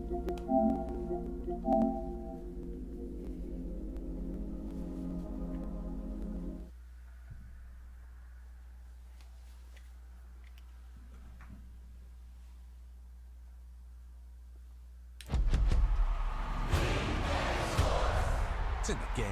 It's in the game.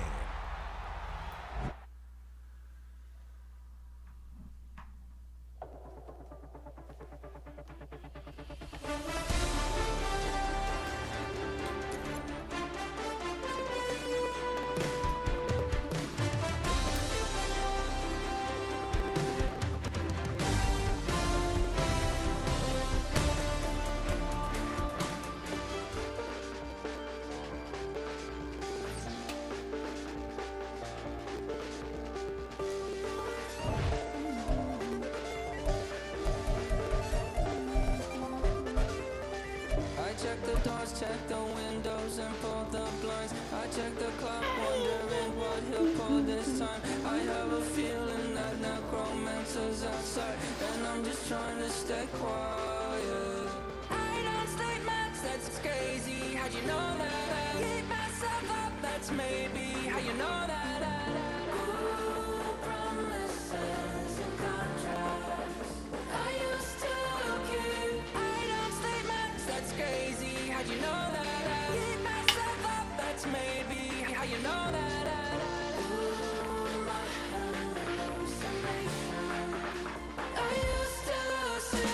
Check the doors, check the windows, and pull the blinds. I check the clock, wondering what he'll pull this time. I have a feeling that necromancer's outside, and I'm just trying to stay quiet. I don't state maps, that's crazy. How'd you know that? I keep myself up, that's maybe how you know that. Ooh, promises and contracts I used to keep. I don't state maps, that's crazy. How'd you know that? I keep myself up, that's maybe how you know that. Ooh, my hallucination I used to see.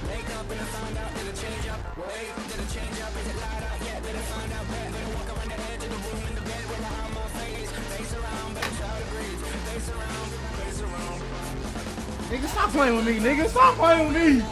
Wake up and I found out, did it change up? Wait, did it change up? Is it light out yet? Did it find out bad? Did it walk around the edge of the room in the bed with my arm on face? Face around, baby, try to breathe. Face around, face around. Nigga, stop playing with me, nigga. Stop playing with me.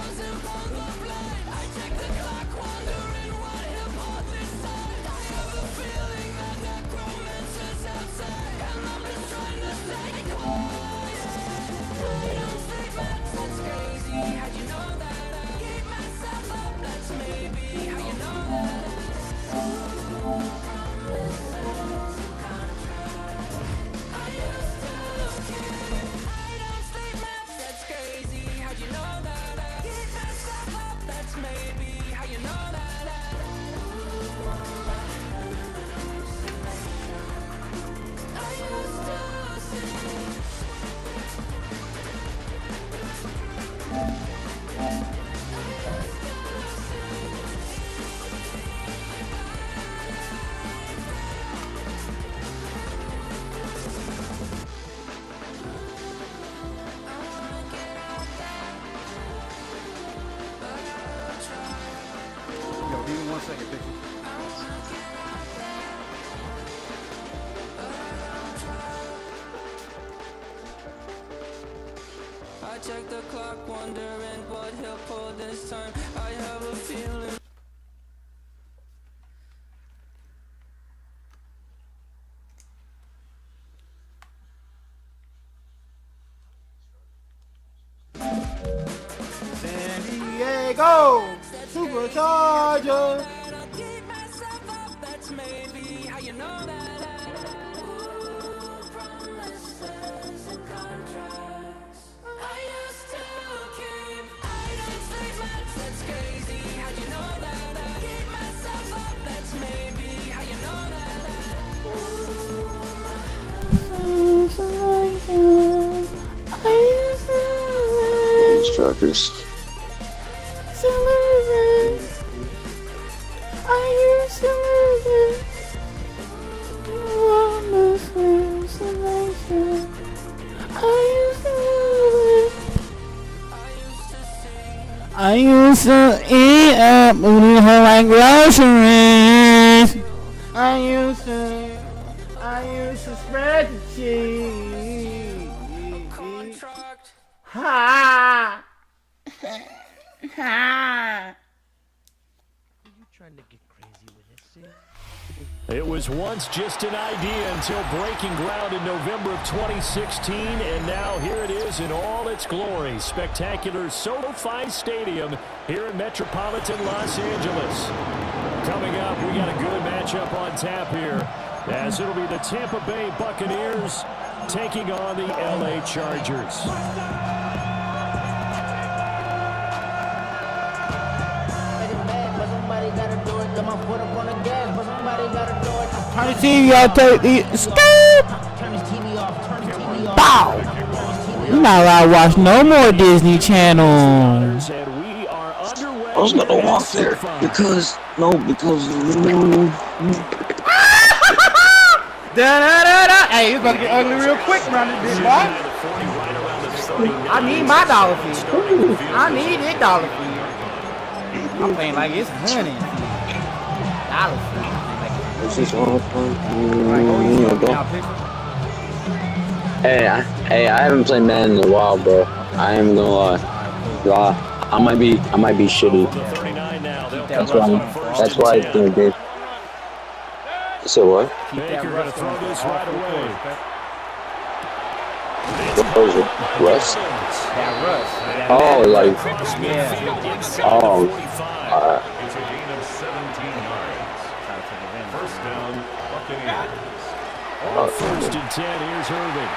Yo, give me 1 second, bitch. I check the clock, wondering what he'll pull this time. I have a feeling. San Diego Superchargers. Keep myself up, that's maybe how you know that. Ooh, promises and contracts I used to keep. I don't stay much, that's crazy. How'd you know that? I keep myself up, that's maybe how you know that. These truckers. I used to eat up booty hole like groceries. I used to spread the cheese. Contract. Ha! Ha! It was once just an idea until breaking ground in November of 2016, and now here it is in all its glory. Spectacular SoFi Stadium here in metropolitan Los Angeles. Coming up, we got a good matchup on tap here, as it'll be the Tampa Bay Buccaneers taking on the LA Chargers. Turn the TV off, take the scoop. Bow. You're not allowed to watch no more Disney Channel. And we are underway. I was gonna walk there because Hey, it's about to get ugly real quick around this bitch, boy. I need my dollar fee. I need it dollar fee. I'm playing like it's honey. Dollar fee. This is all fun. Hey, I haven't played Madden in a while, bro. I am gonna lie. I might be shitty. That's why it's gonna be. So what? Baker gonna throw this right away. What was it? Russ? That rush. Oh, like. Yeah. Oh. It's a gain of 17 yards. First down, Buccaneers. First and 10, here's Irving.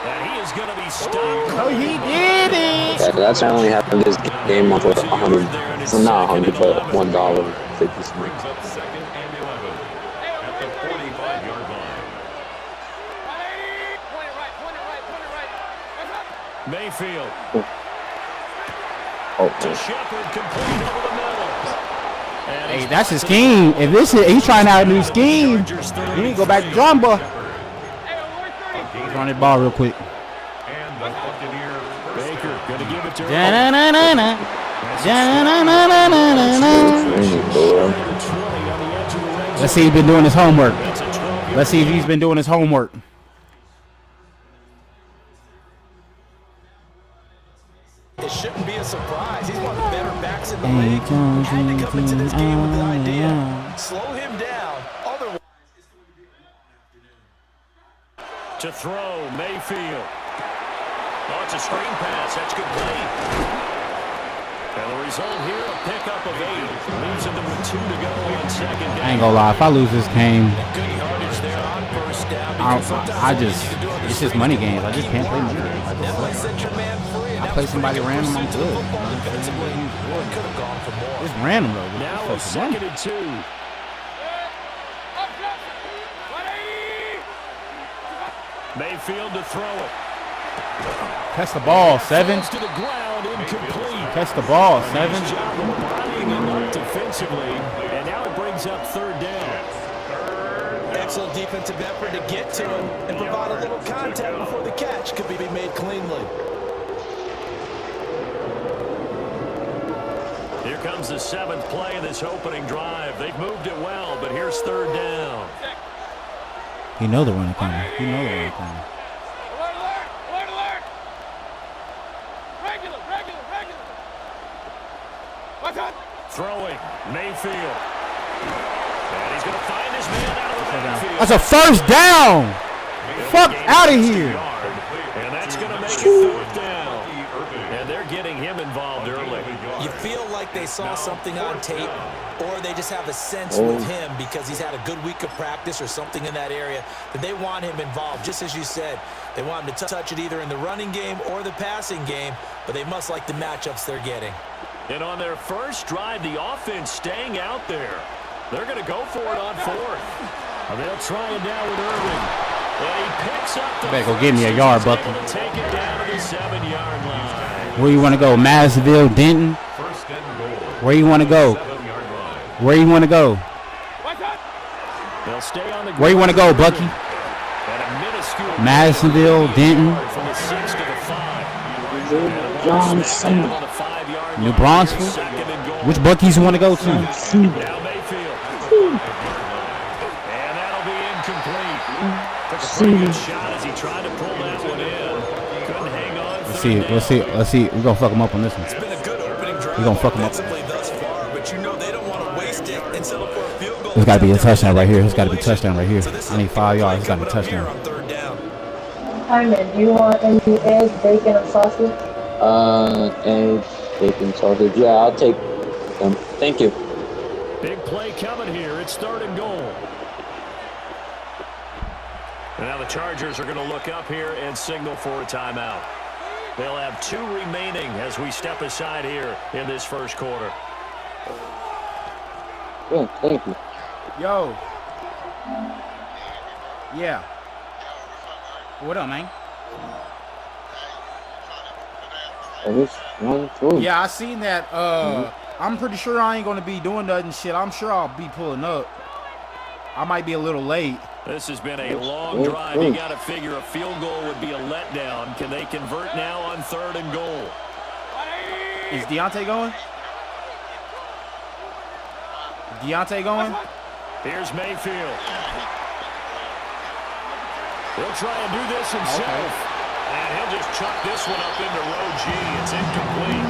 And he is going to be stopped. Oh, he did it. Yeah, that's why I only have this game on for 100. Well, not 100, but $1.50. Brings up second and 11 at the 45-yard line. Mayfield. Oh, To Shepard, complete over the middle. And Hey, that's his scheme. If this is, he's trying out a new scheme. Chargers You 30. need to go back to drum, boy. Run that ball real quick. And the Buccaneers first Baker going to give it to Irving. Da-na-na-na-na. Da-na-na-na-na-na. Let's see if he's been doing his homework. Let's see if he's been doing his homework. It shouldn't be a surprise. He's one of the better backs in the league. Had to come into this game with the idea. Slow him down. Otherwise, To throw, Mayfield. Oh, it's a screen pass. That's complete. And the result here, a pickup of 8. Leaves him with 2 to go on second down. I ain't gonna lie. If I lose this game, good yardage there on first down. it's just money games. I just can't play money games. Definitely set your man free. I play somebody random, I'm good. Defensively, could have gone for more. It's random though. Now a second and 2. Mayfield to throw it. Catch the ball, 7. Falls to the ground, incomplete. Catch the ball, 7. Nice job of bodying him up defensively, and now it brings up third down. Excellent defensive effort to get to him and provide a little contact before the catch could be made cleanly. Here comes the 7th play of this opening drive. They've moved it well, but here's third down. You know the run coming. You know the run coming. Throwing, Mayfield. And he's going to find his man out of the backfield. That's a first down. Fuck out of here. And that's going to make it fourth down. And they're getting him involved early. You feel like they saw something on tape, or they just have a sense with him because he's had a good week of practice or something in that area that they want him involved. Just as you said, they want him to touch it either in the running game or the passing game, but they must like the matchups they're getting. And on their first drive, the offense staying out there. They're going to go for it on 4th. And they'll try it now with Irving. And he picks up the Better go give me a yard, He's able Bucky. to take it down to the 7-yard line. Where you want to go? Madisonville, Denton? First and goal. Where you want to go? 7-yard line. Where you want to go? They'll stay on the Where you want to go, Bucky? And a minuscule Madisonville, Denton, from the 6 to the 5. Johnson. On the 5-yard New line. Brunswick. Second and goal. Which Buckies you want to go to? Now Mayfield. And that'll be incomplete. Took a pretty good shot as he tried to pull that one in. Couldn't hang on. Let's see. We're going to fuck him up on this one. It's been a good opening drive We're going to fuck him up. offensively thus far, but you know they don't want to waste it and settle for a field goal. There's got to be a touchdown right here. There's got to be a touchdown right here. So this I need 5 yards. There's got to be a coming up here touchdown. on third down. Hi, man. Do you want any eggs, bacon, or sausage? Eggs, bacon, sausage. Yeah, I'll take them. Thank you. Big play coming here. It's 3rd and goal. And now the Chargers are going to look up here and signal for a timeout. They'll have 2 remaining as we step aside here in this first quarter. Yeah, thank you. Yo. Yeah. What up, man? Yeah, I seen that. I'm pretty sure I ain't gonna be doing nothing shit. I'm sure I'll be pulling up. I might be a little late. This has been a long drive. You got to figure a field goal would be a letdown. Can they convert now on 3rd and goal? Is Deontay going? Deontay going? Here's Mayfield. He'll try and do this himself. Okay. And he'll just chuck this one up into row G. It's incomplete.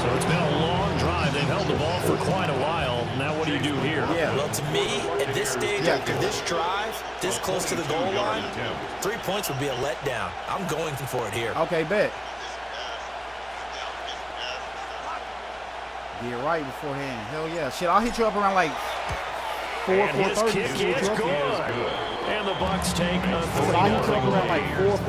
So it's been a long drive. They've held the ball for quite a while. Now what do you do here? Yeah. Well, to me, at this stage, after this drive, this close to the goal line, 3 points would be a letdown. I'm going for it here. Okay, bet. Get right beforehand. Hell yeah. Shit, I'll hit you up around like 4:30. Kick is good. And the Bucs take a 3-0 I'll hit you up around like 4:30.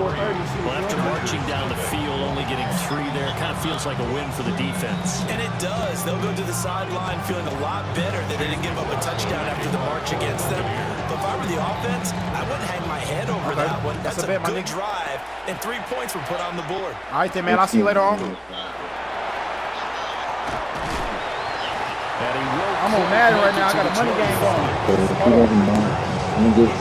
Well, after marching down the field, only getting 3 there, it kind of feels like a win for the defense. And it does. They'll go to the sideline feeling a lot better that they didn't give up a touchdown after the march against them. But if I were the offense, I wouldn't hang my head over that one. That's a good drive, and 3 points were put on the board. All right, then, man. I'll see you later on. I'm on Madden right now. I got a money game going. I'm just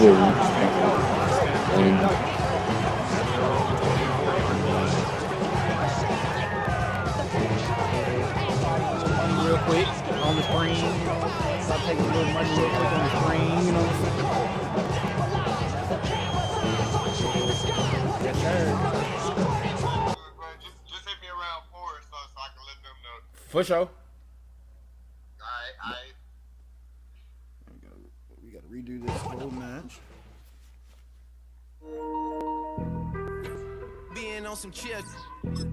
real quick on the screen. Stop taking a little money real quick on the screen. You know what I'm saying? Yes, sir. Just hit me around 4 so I can let them know. For sure. We gotta redo this whole match. Being on some chips,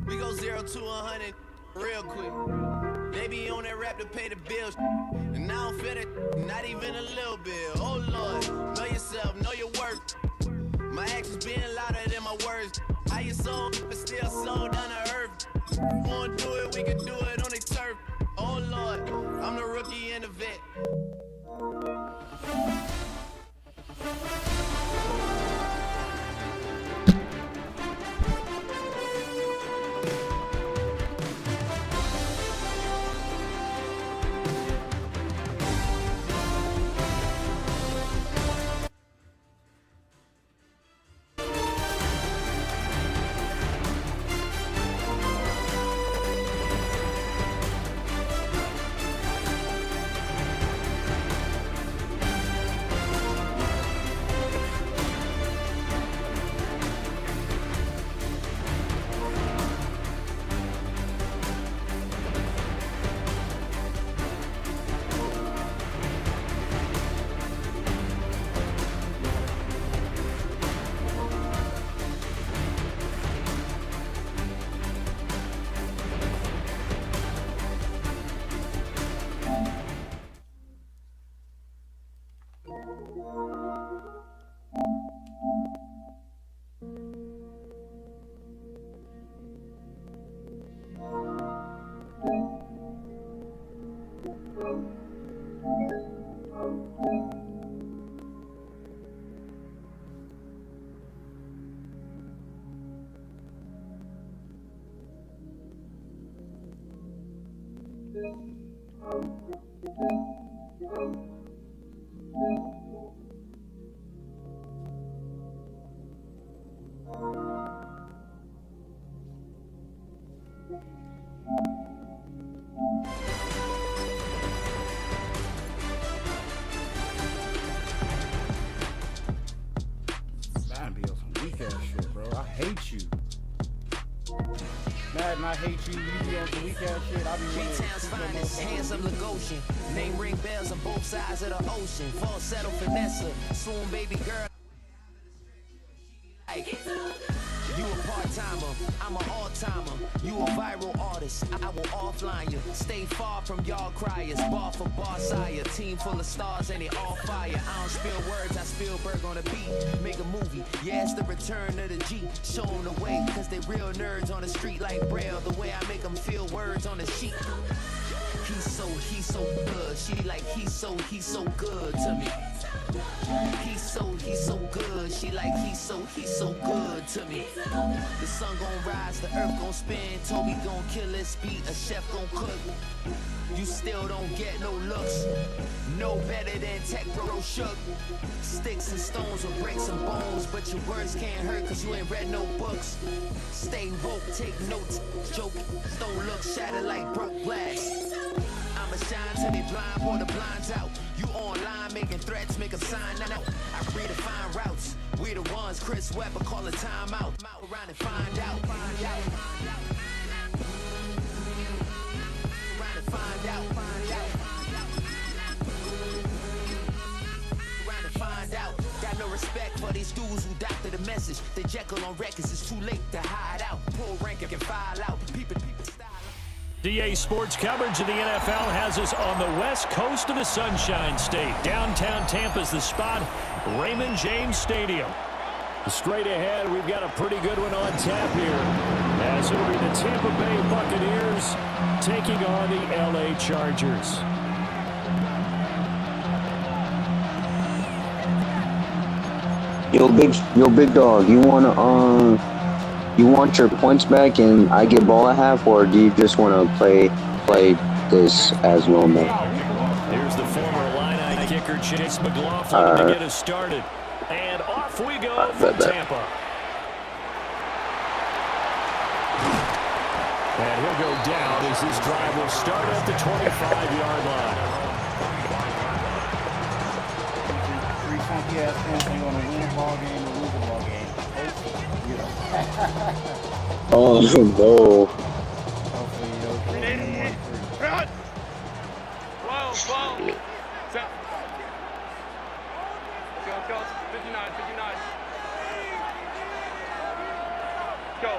we go 0 to 100 real quick. They be on that rap to pay the bills, and I don't feel it, not even a little bit. Oh Lord, know yourself, know your worth. My actions being louder than my words. How you sold, but still sold down to earth. Wanna do it, we can do it on the turf. Oh Lord, I'm the rookie and the vet. Madden, I hate you. You be on some weak ass shit. I be B-Town's finest, hands of Lagosian. Name ring bells on both sides of the ocean. Falsetto Vanessa, swoon baby girl. You a part-timer, I'm an all-timer. You a viral artist, I will offline you. Stay far from y'all criers, bar for bar sire. Team full of stars and they all fire. I don't spill words, I Spielberg on the beat. Make a movie, yeah, it's the return of the G. Show them the way, cause they real nerds on the street like Braille. The way I make them feel words on the sheet. He's so so good. She like he's so good to me. He's so good. She like he's so good to me. The sun gon' rise, the earth gon' spin. Toby gon' kill his beat, a chef gon' cook. You still don't get no looks. No better than Tech Bro Shook. Sticks and stones will break some bones, but your words can't hurt cause you ain't read no books. Stay woke, take notes, joke. Don't look shattered like broke glass. I'ma shine till they blind, pull the blinds out. You online making threats, make a sign out. I redefine routes. We the ones Chris Webber call a timeout. Around and find out. Find out. Find out. Find out. Got no respect for these dudes who doctor the message. They Jekyll on records, it's too late to hide out. Pull rank and file out. People style. DA Sports coverage of the NFL has us on the west coast of the Sunshine State. Downtown Tampa's the spot, Raymond James Stadium. Straight ahead, we've got a pretty good one on tap here, as it'll be the Tampa Bay Buccaneers taking on the LA Chargers. Yo, big dog. You want your points back and I get ball at half, or do you just want to play this as normal? Here's the former Illini kicker Chase McLaughlin to get us started, and off we go for Tampa. And he'll go down as this drive will start at the 25-yard line. Three funky ass fans ain't gonna win a ball game or lose a ball game. Oh no. Hopefully you'll get in more than 3. Whoa. Set. Let's go. 59. Go.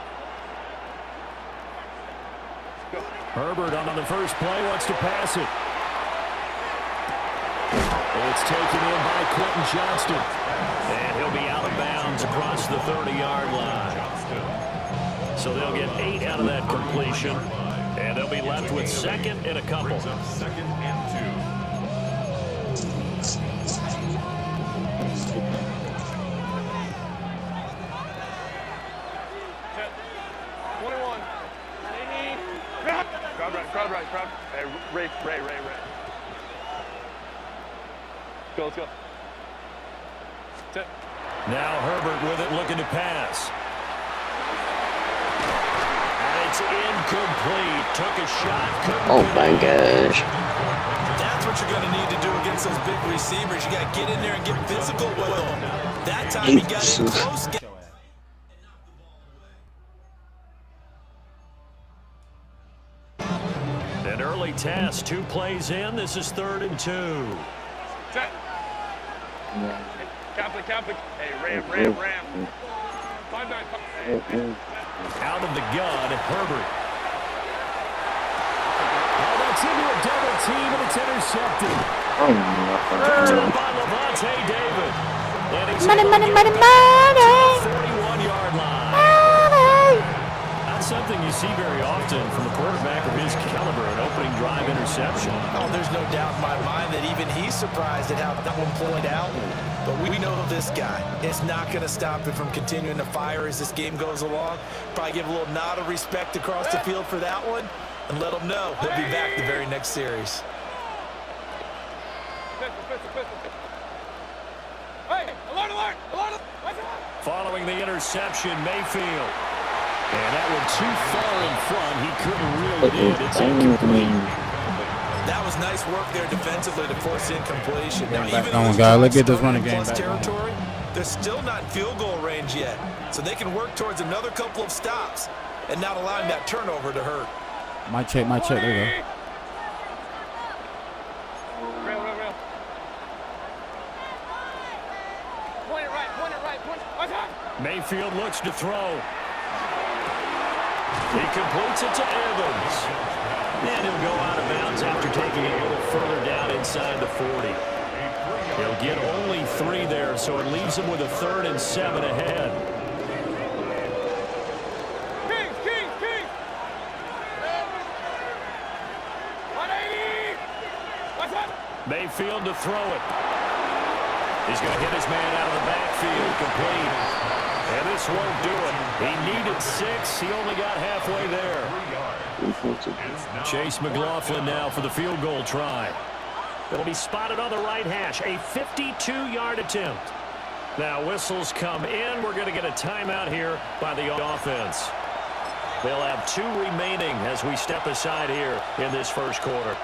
Herbert on the first play wants to pass it. It's taken in by Quentin Johnston. And he'll be out of bounds across the 30-yard line. So they'll get 8 out of that completion. And they'll be left with second and a couple. Second and 2. 21. Crowd right. Hey, Ray. Let's go. Set. Now Herbert with it, looking to pass. And it's incomplete. Took a shot. Oh my gosh. That's what you're going to need to do against those big receivers. You got to get in there and get physical with them. That time he got in close. An early test, 2 plays in. This is 3rd and 2. Set. Catholic. Hey, Ram. 5-9. Out of the gun, Herbert. Oh, that's into a double team, and it's intercepted. Touchdown by Lavonte David. And he's Money. 41-yard line. Not something you see very often from a quarterback of his caliber, an opening drive interception. Oh, there's no doubt in my mind that even he's surprised at how that one played out. But we know this guy. It's not going to stop him from continuing to fire as this game goes along. Probably give a little nod of respect across the field for that one and let him know he'll be back the very next series. Hey, alert! Following the interception, Mayfield. And that one too far in front. He couldn't reel it in. It's incomplete. That was nice work there defensively to force incompletion. Now, Back even on, in guys. this Let's get this running game 30-plus back on. territory, they're still not in field goal range yet. So they can work towards another couple of stops and not allowing that turnover to hurt. Might check. There you go. Real. Point it right. Mayfield looks to throw. He completes it to Evans. And he'll go out of bounds after taking it a little further down inside the 40. He'll get only 3 there, so it leaves him with a 3rd and 7 ahead. Kings! 180! Mayfield to throw it. He's going to get his man out of the backfield, complete. And this won't do it. He needed 6. He only got halfway there. Chase McLaughlin now for the field goal try. It'll be spotted on the right hash. A 52-yard attempt. Now whistles come in. We're going to get a timeout here by the offense. They'll have 2 remaining as we step aside here in this first quarter.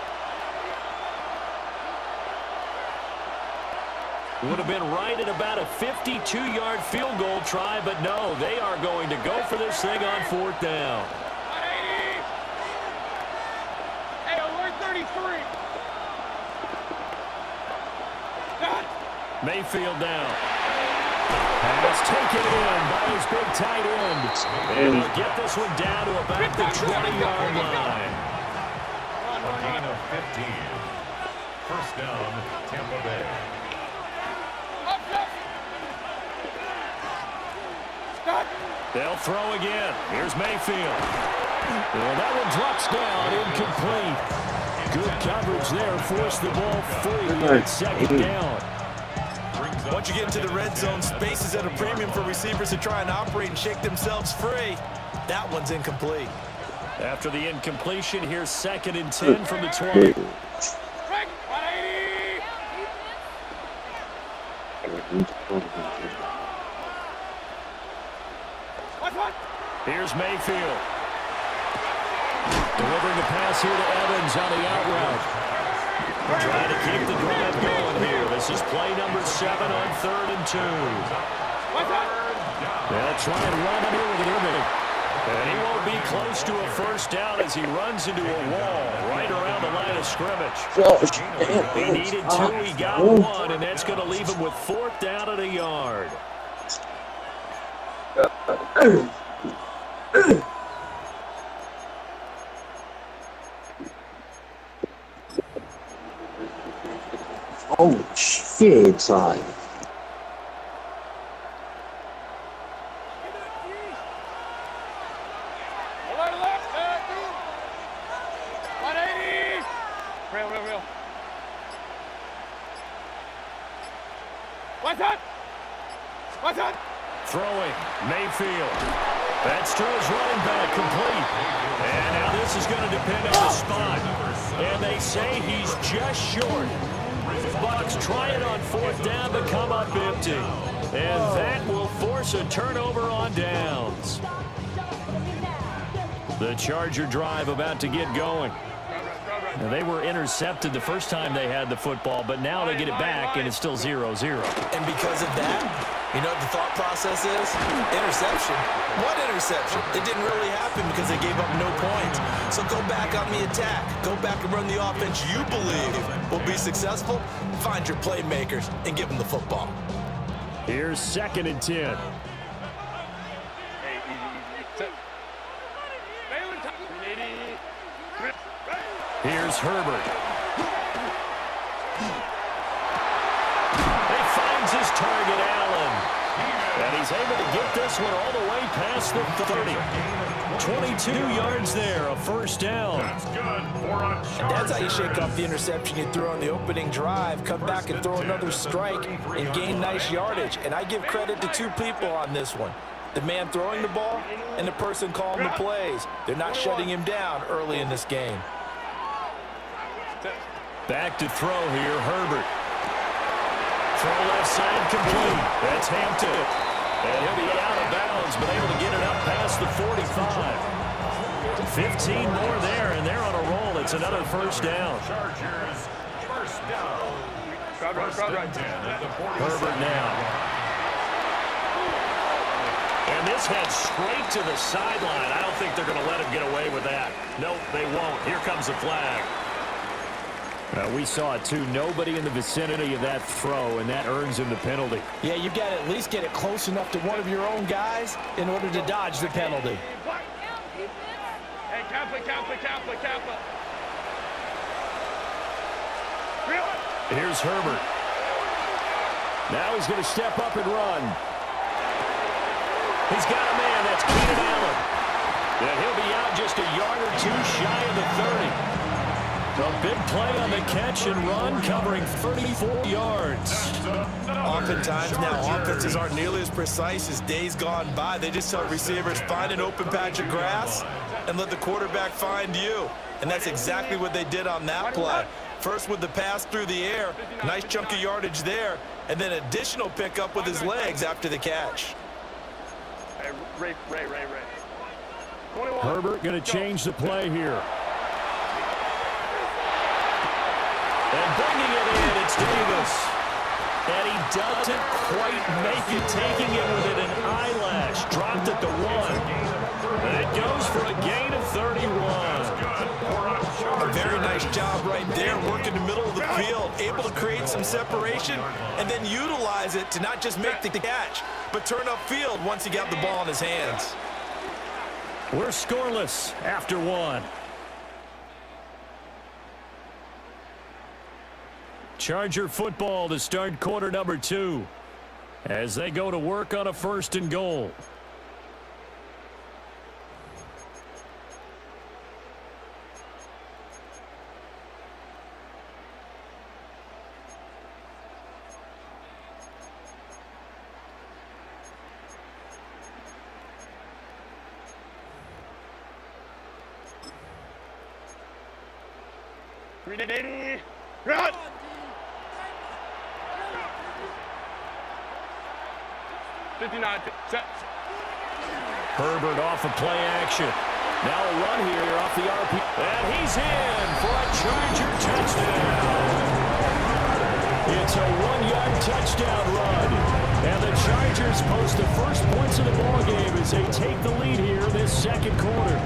Would have been right at about a 52-yard field goal try, but no, they are going to go for this thing on 4th down. Hey, alert 33. Mayfield down. Pass taken in by his big tight end. And he'll get this one down to about the 20-yard line. A gain of 15. First down, Tampa Bay. They'll throw again. Here's Mayfield. Well, that one drops down, incomplete. Good coverage there. Forced the ball free at 2nd down. Once you get into the red zone, space is at a premium for receivers to try and operate and shake themselves free. That one's incomplete. After the incompletion, here's 2nd and 10 from the 20. Here's Mayfield. Delivering the pass here to Evans on the out route. Trying to keep the drive going here. This is play number 7 on 3rd and 2. They'll try and run it here with an intermittent. And he won't be close to a first down as he runs into a wall right around the line of scrimmage. He needed 2, he got 1, and that's going to leave him with 4th down and a yard. Oh, shit, son. Real. What's that? Throwing, Mayfield. That's to his running back, complete. And now this is going to depend on the spot. And they say he's just short. Bucks try it on 4th down to come up empty. And that will force a turnover on downs. The Charger drive about to get going. Now, they were intercepted the first time they had the football, but now they get it back, and it's still 0-0. And because of that, you know what the thought process is? Interception. What interception? It didn't really happen because they gave up no points. So go back on the attack. Go back and run the offense you believe will be successful. Find your playmakers and give them the football. Here's 2nd and 10. Here's Herbert. He finds his target, Allen. And he's able to get this one all the way past the 30. 22 yards there, a first down. That's good. 4 on Chargers. That's how you shake off the interception you threw on the opening drive, come back and throw another strike and gain nice yardage. And I give credit to 2 people on this one. The man throwing the ball and the person calling the plays. They're not shutting him down early in this game. Back to throw here, Herbert. Throw left side complete. That's Hampton. And he'll be out of bounds, but able to get it up past the 45. 15 more there, and they're on a roll. It's another first down. Chargers, first down. First and 10 at the 47. Herbert now. And this heads straight to the sideline. I don't think they're going to let him get away with that. Nope, they won't. Here comes the flag. We saw it too. Nobody in the vicinity of that throw, and that earns him the penalty. Yeah, you got to at least get it close enough to one of your own guys in order to dodge the penalty. Hey, Kappa. Here's Herbert. Now he's going to step up and run. He's got a man. That's Keenan Allen. And he'll be out just a yard or 2 shy of the 30. A big play on the catch and run, covering 34 yards. Oftentimes now, offenses aren't nearly as precise as days gone by. They just tell receivers, find an open patch of grass and let the quarterback find you. And that's exactly what they did on that play. First with the pass through the air, nice chunk of yardage there, and then additional pickup with his legs after the catch. Hey, Ray. Herbert going to change the play here. And bringing it in, it's Davis. And he doesn't quite make it, taking it within an eyelash. Dropped at the 1. And it goes for a gain of 31. A very nice job right there, working the middle of the field, able to create some separation and then utilize it to not just make the catch, but turn upfield once he got the ball in his hands. We're scoreless after 1. Charger football to start quarter number 2 as they go to work on a 1st and goal. Run! Herbert off of play action. Now a run here off the RP. And he's in for a Charger touchdown. It's a 1-yard touchdown run. And the Chargers post the first points of the ballgame as they take the lead here this second quarter.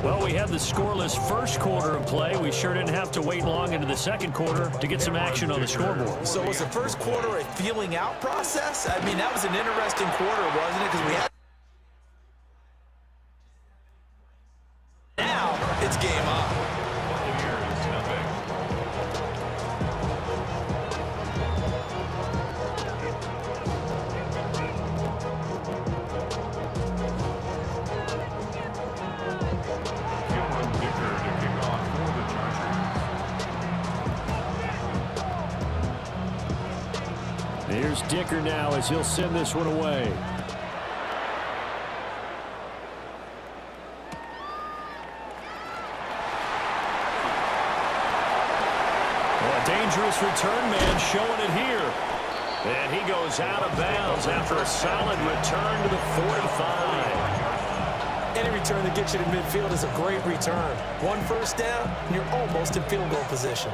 Well, we had the scoreless first quarter of play. We sure didn't have to wait long into the second quarter to get some action on the scoreboard. So was the first quarter a feeling out process? I mean, that was an interesting quarter, wasn't it? Because we had... Now, it's game on. Here's Dicker now as he'll send this one away. A dangerous return man showing it here. And he goes out of bounds after a solid return to the 45. Any return that gets you to midfield is a great return. 1 first down, and you're almost in field goal position.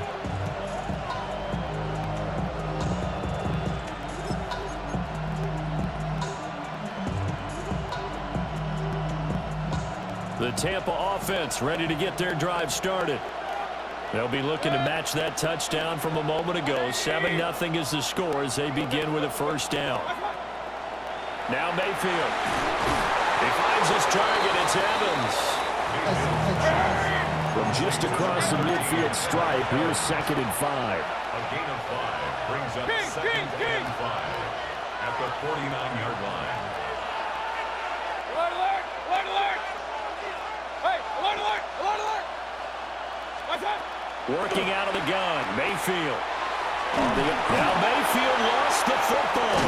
The Tampa offense ready to get their drive started. They'll be looking to match that touchdown from a moment ago. 7-0 is the score as they begin with a first down. Now Mayfield. He finds his target. It's Evans. From just across the midfield stripe, here's 2nd and 5. A gain of 5 brings up 2nd and 5 at the 49-yard line. Alert, alert! Alert, alert! Hey, alert, alert! Alert, alert! Watch out! Working out of the gun, Mayfield. Now Mayfield lost the football.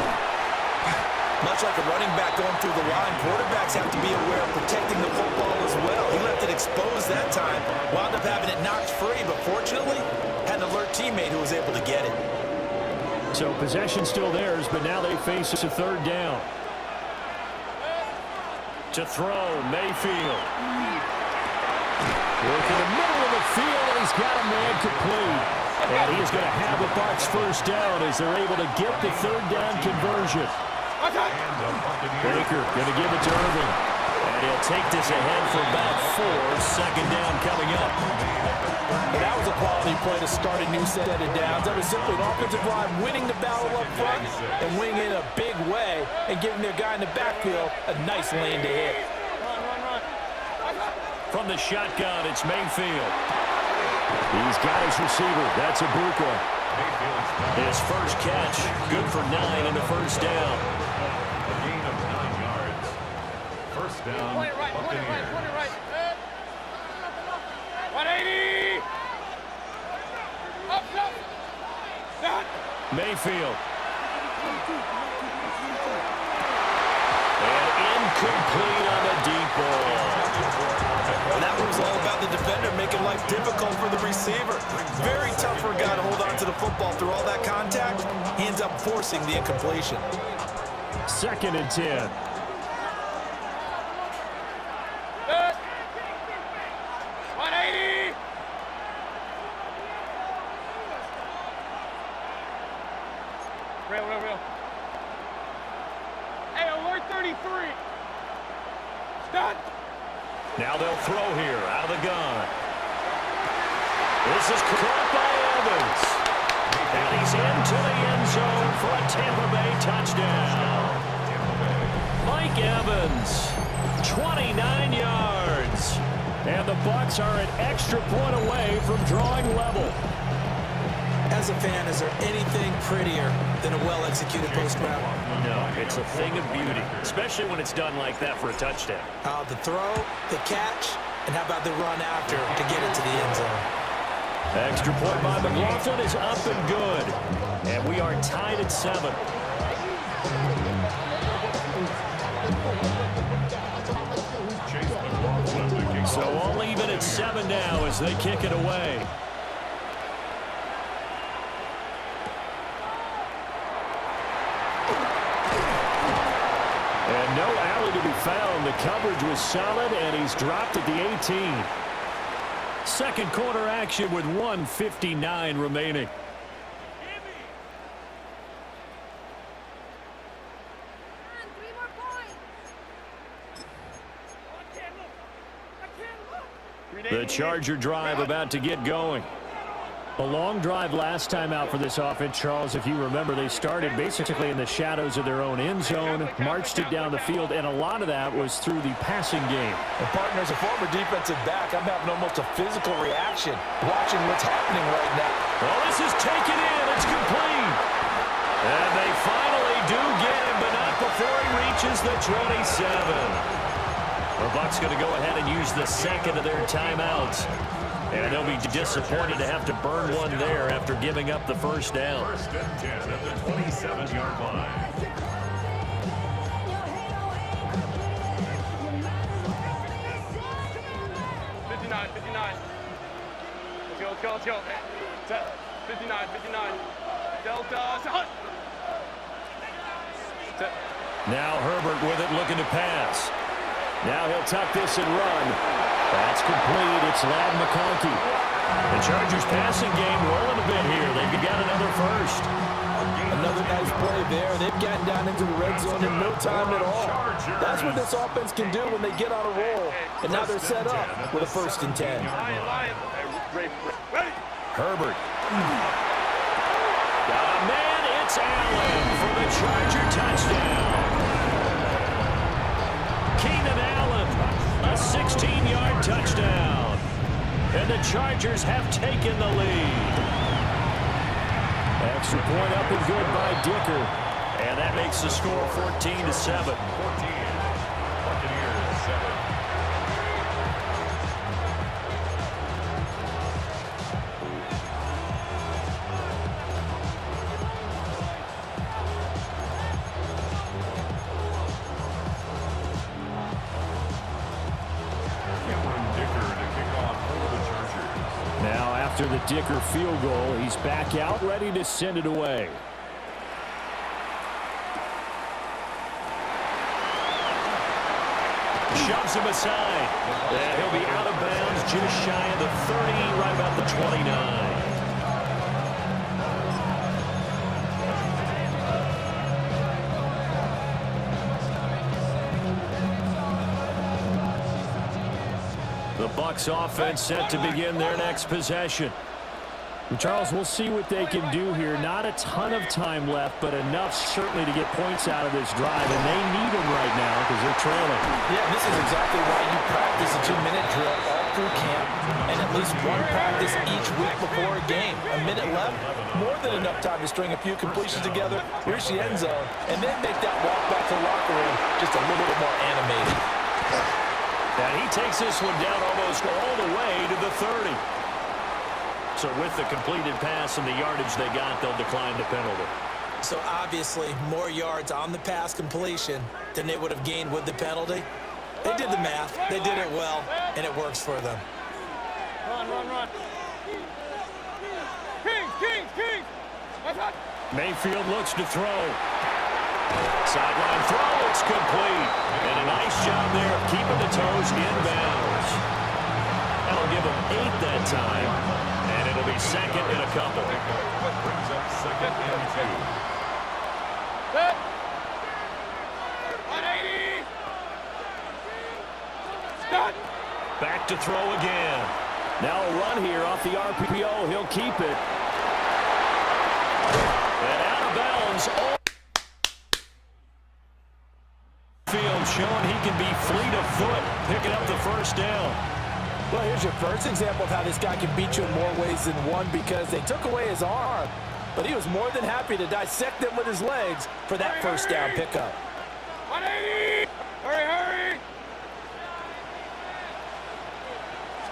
Much like a running back going through the line, quarterbacks have to be aware of protecting the football as well. He left it exposed that time, wound up having it knocked free, but fortunately, had an alert teammate who was able to get it. So possession still theirs, but now they face a 3rd down. To throw, Mayfield. Work in the middle of the field, and he's got a man complete. And he is going to have the Bucs first down as they're able to get the 3rd down conversion. Baker going to give it to Irving. And he'll take this ahead for about 4. 2nd down coming up. But that was a quality play to start a new set of downs. That was simply an offensive line winning the battle up front and winning in a big way and giving their guy in the backfield a nice lane to hit. From the shotgun, it's Mayfield. He's got his receiver. That's Ibuka. His first catch, good for 9 in the first down. A gain of 9 yards. First down, Buccaneers. Mayfield. And incomplete on the deep ball. And that was all about the defender making life difficult for the receiver. Very tough for a guy to hold on to the football through all that contact. He ends up forcing the incompletion. 2nd and 10. Good. 180. Real. Hey, alert 33. Done. Now they'll throw here out of the gun. This is caught by Evans. And he's into the end zone for a Tampa Bay touchdown. Mike Evans, 29 yards. And the Bucs are an extra point away from drawing level. As a fan, is there anything prettier than a well-executed post route? No, it's a thing of beauty, especially when it's done like that for a touchdown. The throw, the catch, and how about the run after to get it to the end zone? Extra point by McLaughlin is up and good. And we are tied at 7. So all even at 7 now as they kick it away. And no alley to be found. The coverage was solid, and he's dropped at the 18. Second quarter action with 1:59 remaining. The Charger drive about to get going. A long drive last time out for this offense, Charles. If you remember, they started basically in the shadows of their own end zone, marched it down the field, and a lot of that was through the passing game. And partner, as a former defensive back, I'm having almost a physical reaction watching what's happening right now. Well, this is taken in. It's complete. And they finally do get him, but not before he reaches the 27. The Bucs going to go ahead and use the second of their timeouts. And they'll be disappointed to have to burn one there after giving up the first down. 1st and 10 at the 27-yard line. Let's go. Set. 59. Delta. Set. Now Herbert with it, looking to pass. Now he'll tuck this and run. That's complete. It's Ladd McConkey. The Chargers passing game rolling a bit here. They've got another first. Another nice play there. They've gotten down into the red zone in no time at all. That's what this offense can do when they get on a roll. And now they're set up with a 1st and 10. Herbert. Got a man. It's Allen for the Charger touchdown. Keenan Allen, a 16-yard touchdown. And the Chargers have taken the lead. Extra point up and good by Dicker. And that makes the score 14-7. 14. Buccaneers 7. After the Dicker field goal, he's back out, ready to send it away. Shoves him aside. And he'll be out of bounds just shy of the 30, right about the 29. The Bucs offense set to begin their next possession. And Charles, we'll see what they can do here. Not a ton of time left, but enough certainly to get points out of this drive, and they need them right now because they're trailing. Yeah, this is exactly why you practice a 2-minute drill all through camp and at least one practice each week before a game. A minute left, more than enough time to string a few completions together, reach the end zone, and then make that walk back to the locker room just a little bit more animated. And he takes this one down almost all the way to the 30. So with the completed pass and the yardage they got, they'll decline the penalty. So obviously more yards on the pass completion than they would have gained with the penalty. They did the math. They did it well, and it works for them. Run, run, run. Kings, Kings, Kings. That's hot. Mayfield looks to throw. Sideline throw, it's complete. And a nice job there of keeping the toes in bounds. That'll give them 8 that time. And it'll be second and a couple. Brings up second and 2. Set. 180. Start. Back to throw again. Now a run here off the RPO. He'll keep it. And out of bounds. Field showing he can be fleet of foot, picking up the first down. Well, here's your first example of how this guy can beat you in more ways than one, because they took away his arm, but he was more than happy to dissect them with his legs for that first down pickup. 180. Hurry, hurry.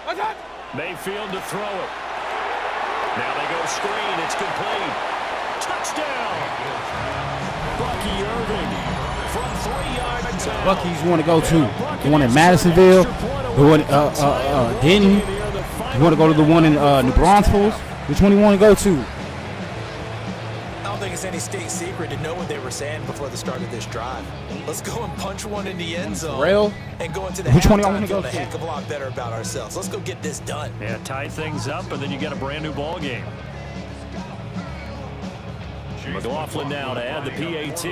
What's that? Mayfield to throw it. Now they go screen. It's complete. Touchdown. Bucky Irving from 3 yards out. Bucky's you want to go to the one in Madisonville, the one Denton. You want to go to the one in New Braunfels? Which one do you want to go to? I don't think it's any state secret to know what they were saying before the start of this drive. Let's go and punch one in the end zone. Rail? And go into the Which one do y'all halftime want to go feeling a to? heck of a lot better about ourselves. Let's go get this done. Yeah, tie things up, and then you get a brand new ball game. McLaughlin now to add the PAT.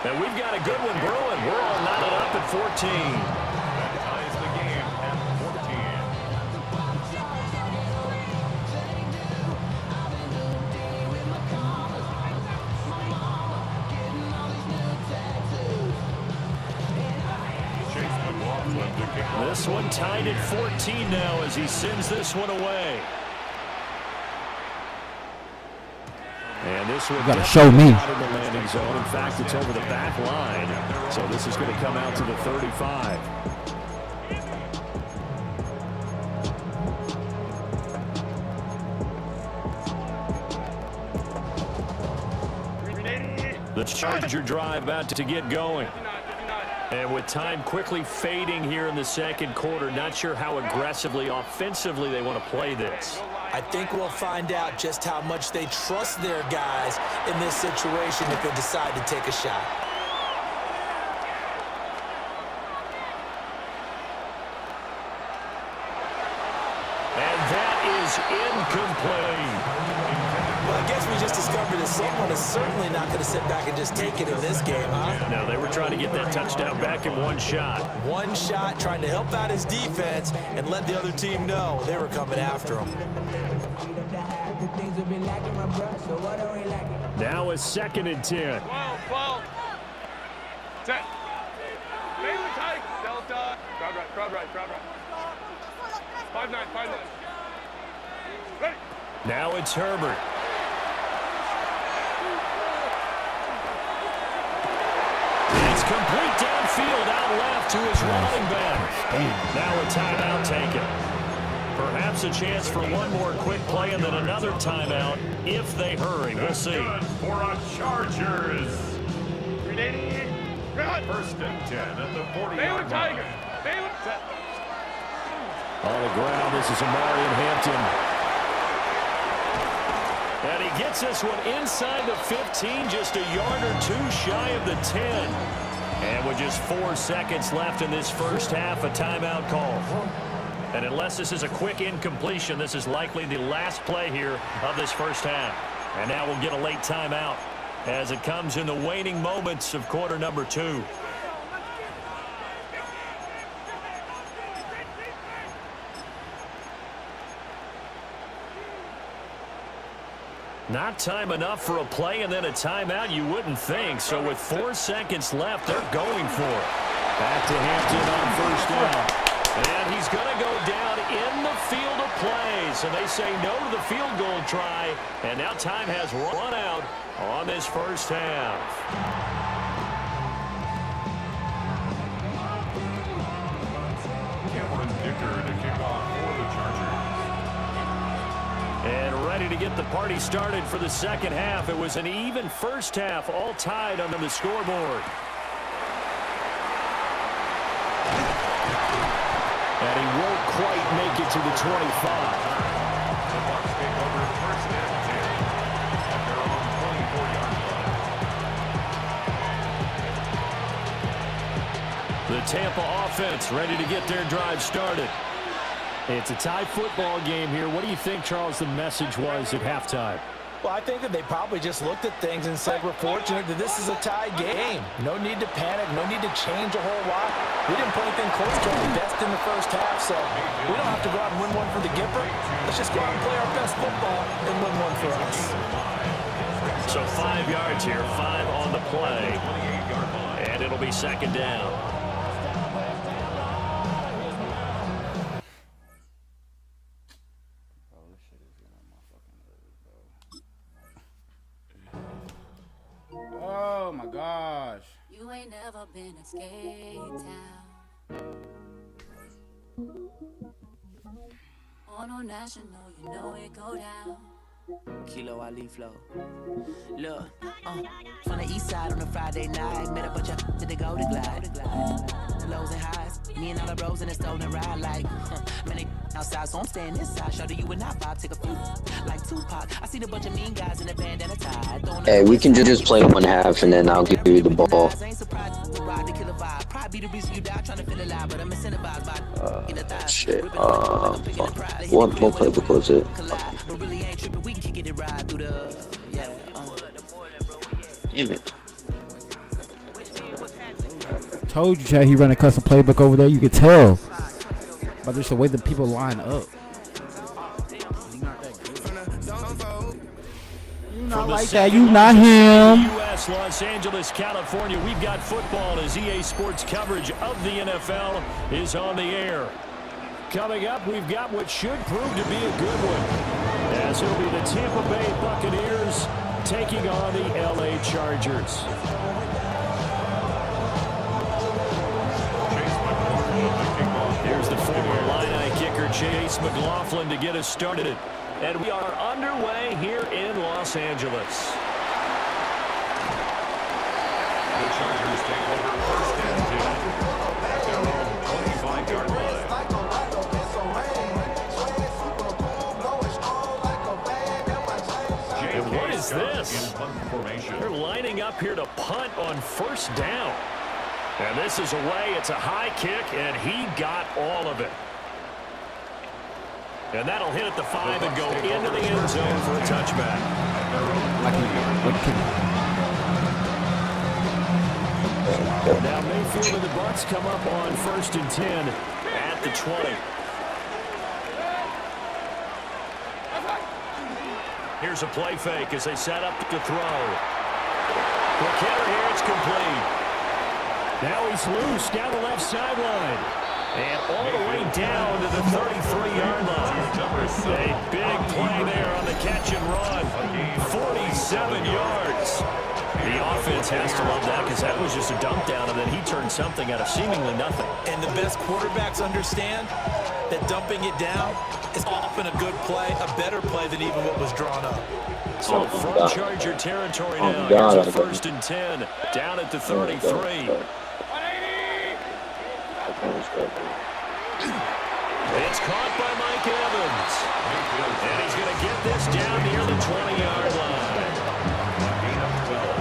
And we've got a good one brewing. We're all knotted up at 14. That ties the game at 14. Chase McLaughlin to kick off. This one tied at 14 now as he sends this one away. And this one gotta show me. out of the landing zone. In fact, it's over the back line. So this is going to come out to the 35. The Charger drive about to get going. And with time quickly fading here in the second quarter, not sure how aggressively, offensively they want to play this. I think we'll find out just how much they trust their guys in this situation if they decide to take a shot. And that is incomplete. Well, I guess we just discovered that someone is certainly not going to sit back and just take it in this game, huh? No, they were trying to get that touchdown back in one shot. One shot, trying to help out his defense and let the other team know they were coming after him. Now a 2nd and 10. 12. Set. Bailey tight. Delta. Crowd right. 5-9. Ready. Now it's Herbert. It's complete downfield, out left to his running back. Now a timeout taken. Perhaps a chance for one more quick play and then another timeout if they hurry. We'll see. Good for a Chargers. 380. Good. 1st and 10 at the 40-yard Bailey line. Tiger. Bailey. Set. On the ground, this is Amarian Hampton. And he gets this one inside the 15, just a yard or two shy of the 10. And with just 4 seconds left in this first half, a timeout call. And unless this is a quick incompletion, this is likely the last play here of this first half. And now we'll get a late timeout as it comes in the waning moments of quarter number 2. Not time enough for a play and then a timeout, you wouldn't think. So with 4 seconds left, they're going for it. Back to Hampton on first down. And he's going to go down in the field of play. So they say no to the field goal try. And now time has run out on this first half. And ready to get the party started for the second half. It was an even first half, all tied on the scoreboard. And he won't quite make it to the 25. The Bucs take over first and 10 at their own 24-yard line. The Tampa offense ready to get their drive started. It's a tie football game here. What do you think, Charles, the message was at halftime? Well, I think that they probably just looked at things and said, we're fortunate that this is a tie game. No need to panic. No need to change a whole lot. We didn't play anything close to our best in the first half, so we don't have to go out and win one for the Gipper. Let's just go out and play our best football and win one for us. So 5 yards here, 5 on the play. And it'll be second down. Oh my gosh. You ain't never been a skate town. On a national, you know it go down. Kilo Ali flow. Look, from the east side on a Friday night, met a bunch of to the go to glide. Lows and highs, me and all the bros in a stolen ride like, man, they outside, so I'm staying inside. Show you and I vibe, take a few like Tupac. I see a bunch of mean guys in the band and a tie. Hey, we can just play one half and then I'll give you the ball. Shit. What playbook was it? Damn it. Told you, Chad, he run a custom playbook over there. You could tell. But just the way the people line up. You not like that. You not him. U.S., Los Angeles, California. We've got football as EA Sports coverage of the NFL is on the air. Coming up, we've got what should prove to be a good one, as it'll be the Tampa Bay Buccaneers taking on the L.A. Chargers. Here's the former Illini kicker, Chase McLaughlin, to get us started. And we are underway here in Los Angeles. The Chargers take over first and 10 at their own 25-yard line. And what is this? They're lining up here to punt on first down. And this is away. It's a high kick, and he got all of it. And that'll hit at the 5 and go into the end zone for a touchback. Now Mayfield and the Bucs come up on first and 10 at the 20. Here's a play fake as they set up to throw. McKinnon here, it's complete. Now he's loose down the left sideline. And all the way down to the 33-yard line. A big play there on the catch and run. 47 yards. The offense has to love that because that was just a dump down, and then he turned something out of seemingly nothing. And the best quarterbacks understand that dumping it down is often a good play, a better play than even what was drawn up. So from Charger territory now, here's a first and 10, down at the 33. It's caught by Mike Evans. And he's going to get this down near the 20-yard line. Gain of 12.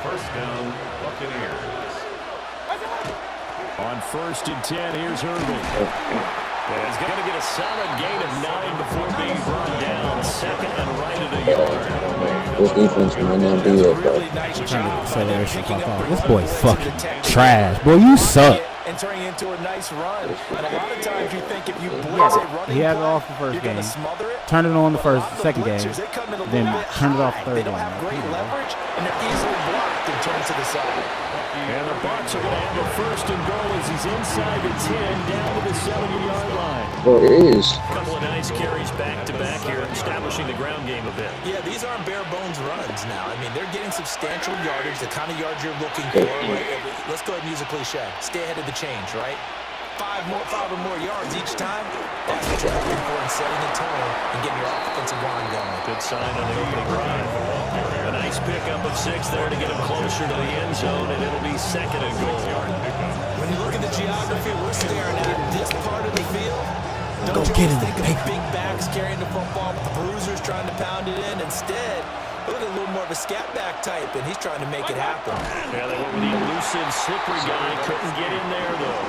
First down, Buccaneers. On first and 10, here's Irving. And he's going to get a solid gain of 9 before being brought down. Second and right at a yard. This defense might not be it, bro. This boy's fucking trash. Boy, you suck. And turning into a nice run. And a lot of times you think if you blitz a running he had it play, off the first you're game. Smother it. Turned it on the second game. Blitzers, they come in a Then little bit turned it off high. the third They don't game. have great leverage, and they're easily blocked and turned to the side. And the Bucs are going to have a first and goal as he's inside the 10, down to the 70-yard line. Well, it is. A couple of nice carries back-to-back here, establishing the ground game a bit. Yeah, these aren't bare-bones runs now. I mean, they're getting substantial yardage, the kind of yards you're looking for. Right? Let's go ahead and use a cliche. Stay ahead of the change, right? 5 or more yards each time, that's what you're looking for in setting the tone and getting your offensive line going. Good sign on the opening drive. A nice pickup of 6 there to get him closer to the end zone, and it'll be 2nd and goal. When you look at the geography, we're staring at this part of the field. Don't Go you get him, think of baby. the big backs carrying the football, bruisers trying to pound it in? Instead, look at a little more of a scat back type, and he's trying to make it happen. Yeah, they went with the elusive, slippery guy. Couldn't get in there, though.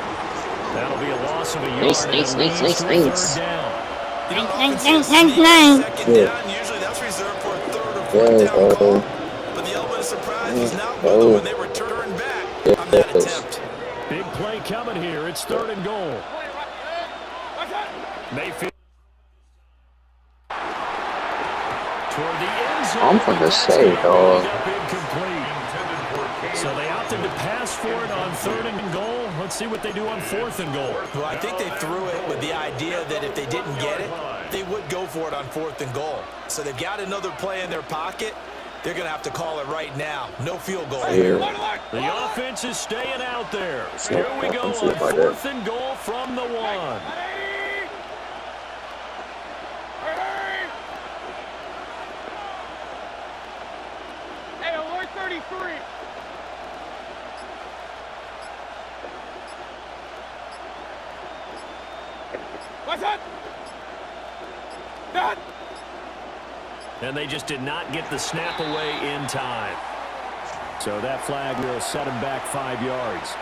That'll be a loss of a yard. Thanks. Second down, usually that's reserved for a 3rd or 4th down call. But the element of surprise is not with them when they were turning back on that attempt. Big play coming here. It's 3rd and goal. Mayfield. Toward the end zone. I'm gonna say, dog. So they opted to pass for it on 3rd and goal. Let's see what they do on 4th and goal. Well, I think they threw it with the idea that if they didn't get it, they would go for it on 4th and goal. So they've got another play in their pocket. They're going to have to call it right now. No field goal here. The offense is staying out there. Here we go on 4th and goal from the 1. Hey, alert 33. What's that? That. And they just did not get the snap away in time. So that flag will set him back 5 yards.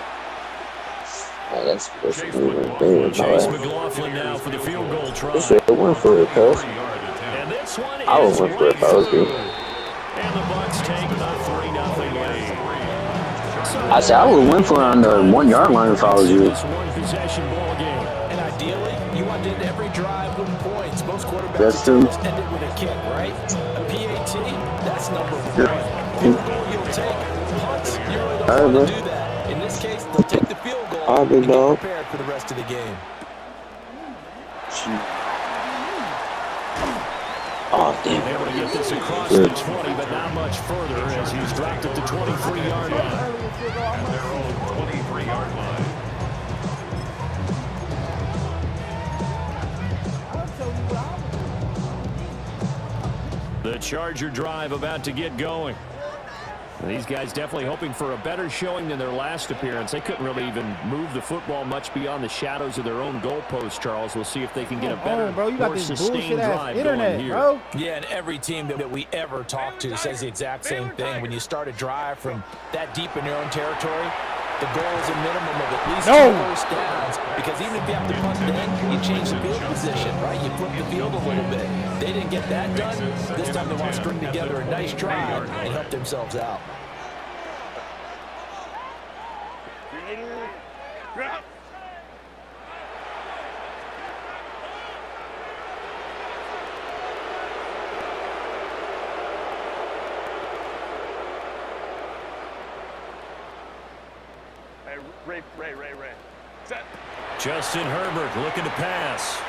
Oh, that's supposed to be Chase McLaughlin now for the field goal try. It went for it, cuz. And this one is I would went for it if I was you. And the Bucs take the 3-0 lead. I said I would went for it on the 1 yard line if I was you. This one possession ball game. And ideally, you want to end every drive with points. Most quarterbacks That's true. end it with a kick, right? A PAT, that's number 1. Field goal you'll take. Punts, you really don't want to do that. In this case, they'll take the field goal I'll be and get dog. prepared for the rest of the game. Oh, damn. Able to get this across the 20, but not much further as he's dropped at the 23-yard line. At their own 23-yard line. The Charger drive about to get going. And these guys definitely hoping for a better showing than their last appearance. They couldn't really even move the football much beyond the shadows of their own goalpost, Charles. We'll see if they can get a better, more sustained drive going here. Bro. Yeah, and every team that we ever talk to says the exact same thing. When you start a drive from that deep in your own territory, the goal is a minimum of at least 2 first downs. Because even if you have to punt then, you change the field position, right? You flip the field a little bit. They didn't get that done. This time they want to string together a nice drive and help themselves out. Ray. Set. Justin Herbert looking to pass.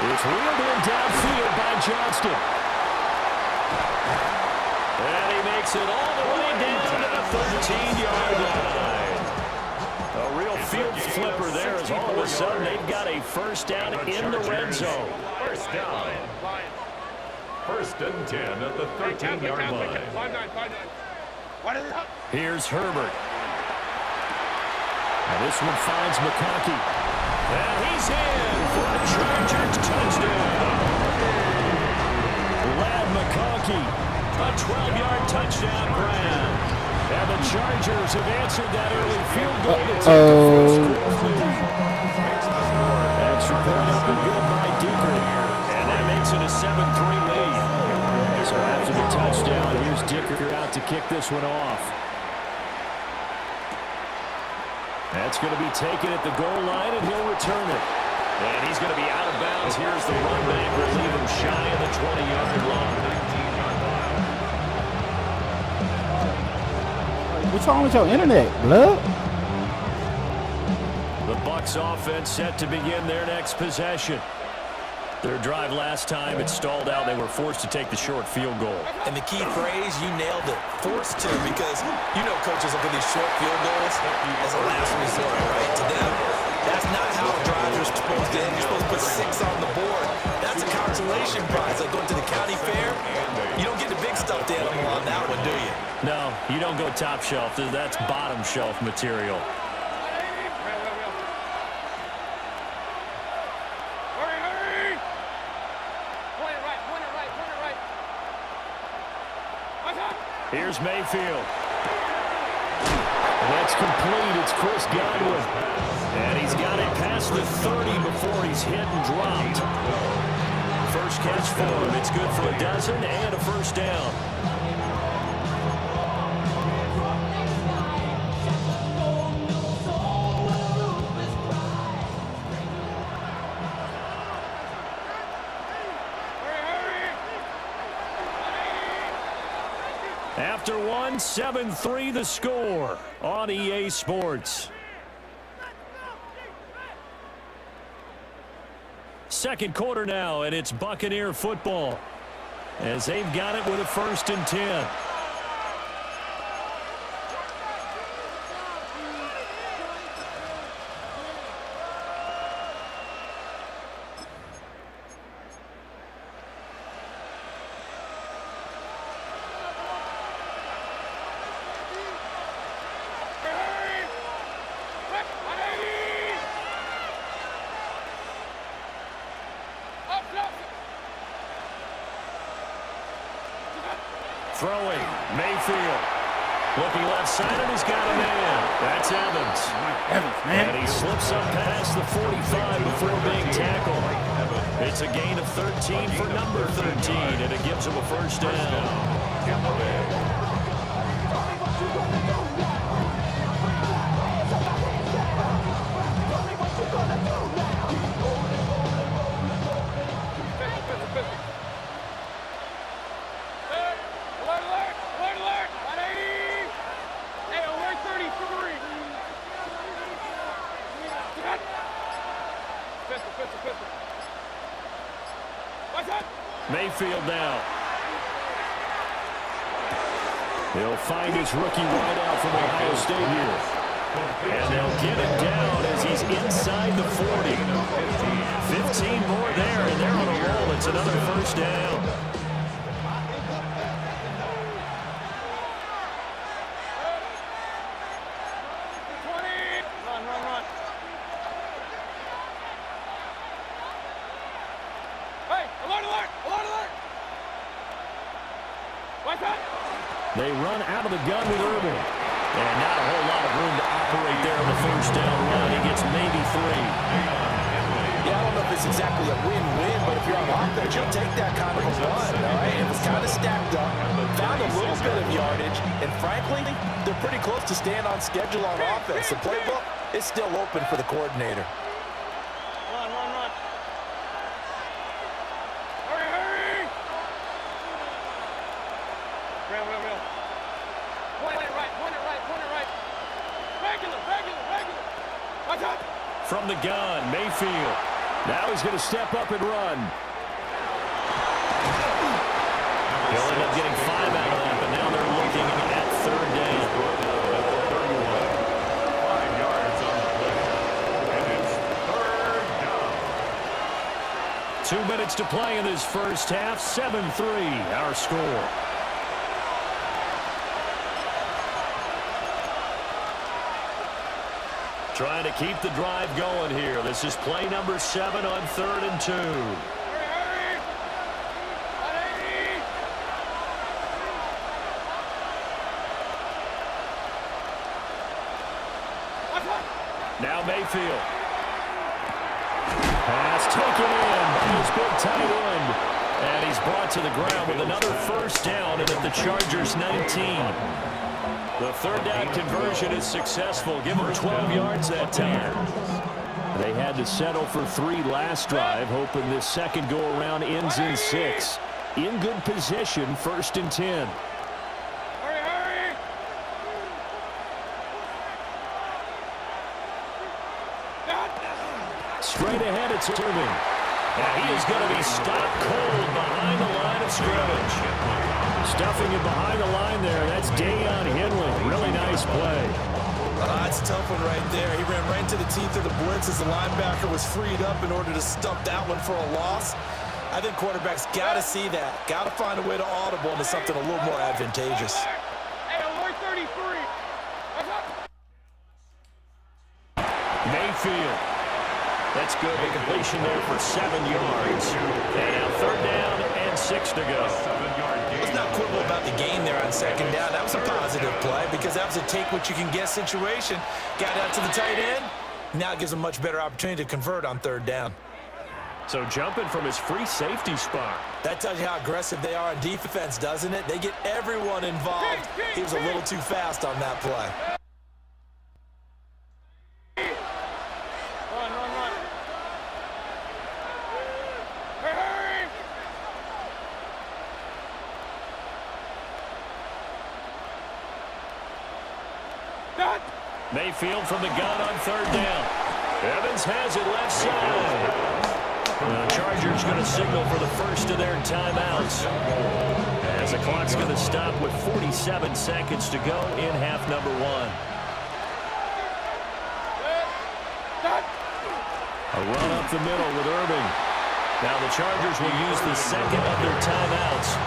It's wheeled in downfield by Johnston. And he makes it all the way down to the 13-yard line. A real field flipper there as all of a sudden they've got a first down in the red zone. First down. 1st and 10 at the 13-yard line. 5-9. Here's Herbert. And this one finds McConkey. And he's in for a Chargers touchdown. Ladd McConkey, a 12-yard touchdown grab. And the Chargers have answered that early field goal to take the first quarter lead. Extra point up and good by Dicker. And that makes it a 7-3 lead. So after the touchdown, here's Dicker out to kick this one off. That's going to be taken at the goal line, and he'll return it. And he's going to be out of bounds. Here's the run back. Will leave him shy of the 20-yard line. What's wrong with your internet, blood? Bucs offense set to begin their next possession. Their drive last time, it stalled out. They were forced to take the short field goal. And the key phrase, you nailed it, forced to, because you know coaches look at these short field goals as a last resort, right? To them, that's not how drives are supposed to end. You're supposed to put 6 on the board. That's a consolation prize. Like going to the county fair, you don't get the big stuffed animal on that one, do you? No, you don't go top shelf. That's bottom shelf material. Here's Mayfield. That's complete. It's Chris Godwin. And he's got it past the 30 before he's hit and dropped. First catch for him. It's good for a dozen and a first down. After one, 7-3 the score on EA Sports. Second quarter now, and it's Buccaneer football as they've got it with a 1st and 10. Throwing, Mayfield. Looking left side, and he's got a man. That's Evans. Evans, man. And he slips up past the 45 before being tackled. It's a gain of 13 for number 13, and it gives him a first down. Mayfield now. He'll find his rookie wideout from Ohio State here. And they'll get him down as he's inside the 40. 15 more there, and they're on a roll. It's another first down. They run out of the gun with Urban. And not a whole lot of room to operate there on the first down run. He gets maybe 3. Yeah, I don't know if it's exactly a win-win, but if you're on offense, you'll take that kind of a run, all right? It was kind of stacked up, found a little bit of yardage, and frankly, they're pretty close to staying on schedule on offense. The playbook is still open for the coordinator. From the gun, Mayfield. Now he's going to step up and run. He'll end up getting 5 out of that, but now they're looking at 3rd down. 5 yards on the play. And it's 3rd down. 2 minutes to play in this first half. 7-3, our score. Trying to keep the drive going here. This is play number 7 on 3rd and 2. Now Mayfield. Pass taken in by his big tight end. And he's brought to the ground with another first down, and at the Chargers 19. The 3rd down conversion is successful. Give them 12 yards that time. They had to settle for 3 last drive, hoping this second go-around ends in 6. In good position, 1st and 10. Hurry! Dad! Straight ahead, it's Irving. And he is going to be stopped cold behind the line of scrimmage. Stuffing it behind the line there. That's Deion Henley. Really nice play. That's a tough one right there. He ran right into the teeth of the blitz as the linebacker was freed up in order to stump that one for a loss. I think quarterbacks got to see that. Got to find a way to audible into something a little more advantageous. Hey, alert 33. Mayfield. That's good. A completion there for 7 yards. And now 3rd down and 6 to go. Let's not quibble about the gain there on 2nd down. That was a positive play because that was a take-what-you-can-get situation. Got out to the tight end. Now it gives him a much better opportunity to convert on 3rd down. So jumping from his free safety spot. That tells you how aggressive they are on defense, doesn't it? They get everyone involved. He was a little too fast on that play. Mayfield from the gun on 3rd down. Evans has it left side. The Chargers going to signal for the first of their timeouts. As the clock's going to stop with 47 seconds to go in half number 1. A run up the middle with Irving. Now the Chargers will use the second of their timeouts.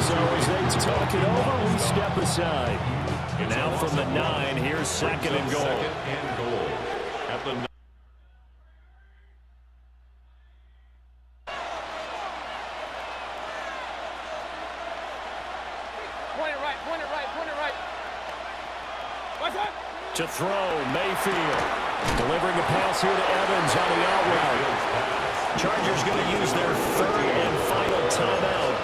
So as they talk it over, we step aside. And now from the 9, here's 2nd and goal. At the Point it right. What's up? To throw, Mayfield. Delivering a pass here to Evans on the out route. Chargers going to use their 3rd and final timeout,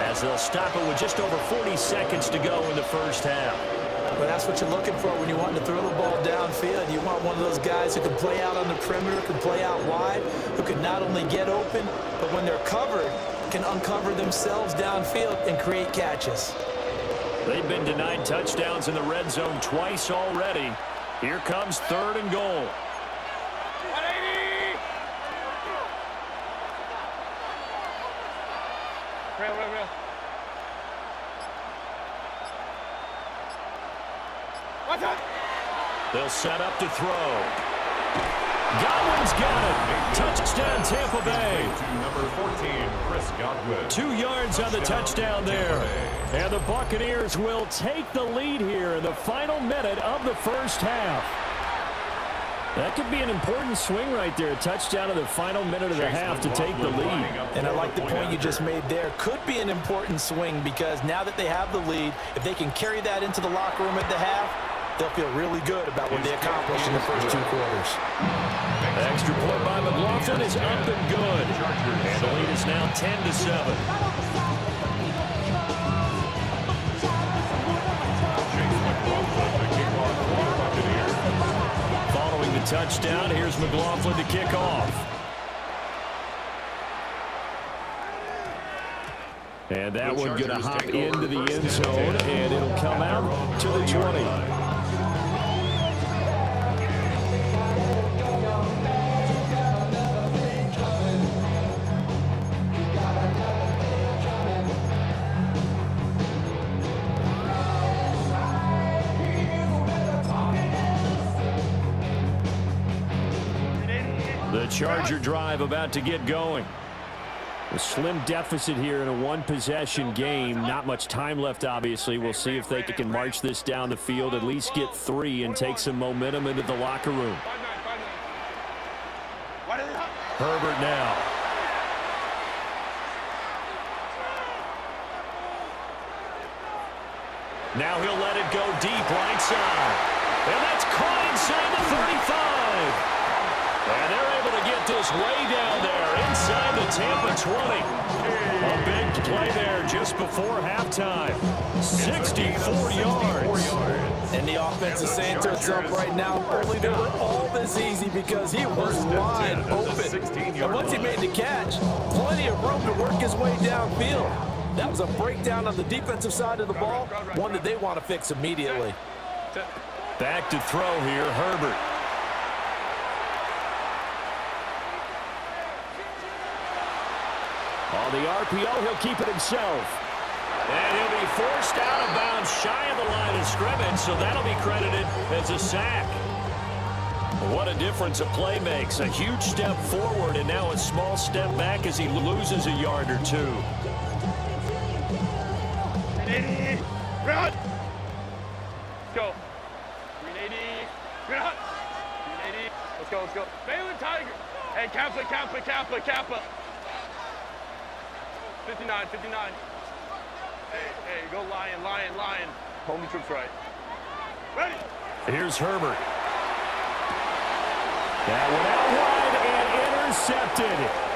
as they'll stop it with just over 40 seconds to go in the first half. Well, that's what you're looking for when you want to throw the ball downfield. You want one of those guys who can play out on the perimeter, can play out wide, who can not only get open, but when they're covered, can uncover themselves downfield and create catches. They've been denied touchdowns in the red zone twice already. Here comes 3rd and goal. 180. Real. What's up? They'll set up to throw. Godwin's got it. Touchdown, Tampa Bay. To number 14, Chris Godwin. 2 yards on the touchdown there. And the Buccaneers will take the lead here in the final minute of the first half. That could be an important swing right there. A touchdown in the final minute of the half to take the lead. And I like the point you just made there. Could be an important swing because now that they have the lead, if they can carry that into the locker room at the half, they'll feel really good about what they accomplished in the first 2 quarters. Extra point by McLaughlin is up and good. And the lead is now 10-7. Following the touchdown, here's McLaughlin to kick off. And that one going to hop into the end zone, and it'll come out to the 20. The Charger drive about to get going. A slim deficit here in a one-possession game. Not much time left, obviously. We'll see if they can march this down the field, at least get 3, and take some momentum into the locker room. Herbert now. Now he'll let it go deep right side. And that's caught inside the 35. And they're able to get this way down there inside the Tampa 20. A big play there just before halftime. 64 yards. And the offense is saying to itself right now, only they were all this easy because he was wide open. And once he made the catch, plenty of room to work his way downfield. That was a breakdown on the defensive side of the ball, one that they want to fix immediately. Back to throw here, Herbert. On the RPO, he'll keep it himself. And he'll be forced out of bounds shy of the line of scrimmage, so that'll be credited as a sack. What a difference a play makes. A huge step forward and now a small step back as he loses a yard or two. Run! Let's go. 380. Run! 380. Let's go, let's go. Balin Tiger. Hey, Kappa, Kappa, Kappa, Kappa. 59, 59. Hey, go Lion, Lion, Lion. Hold the troops right. Ready? Here's Herbert. That went out wide and intercepted.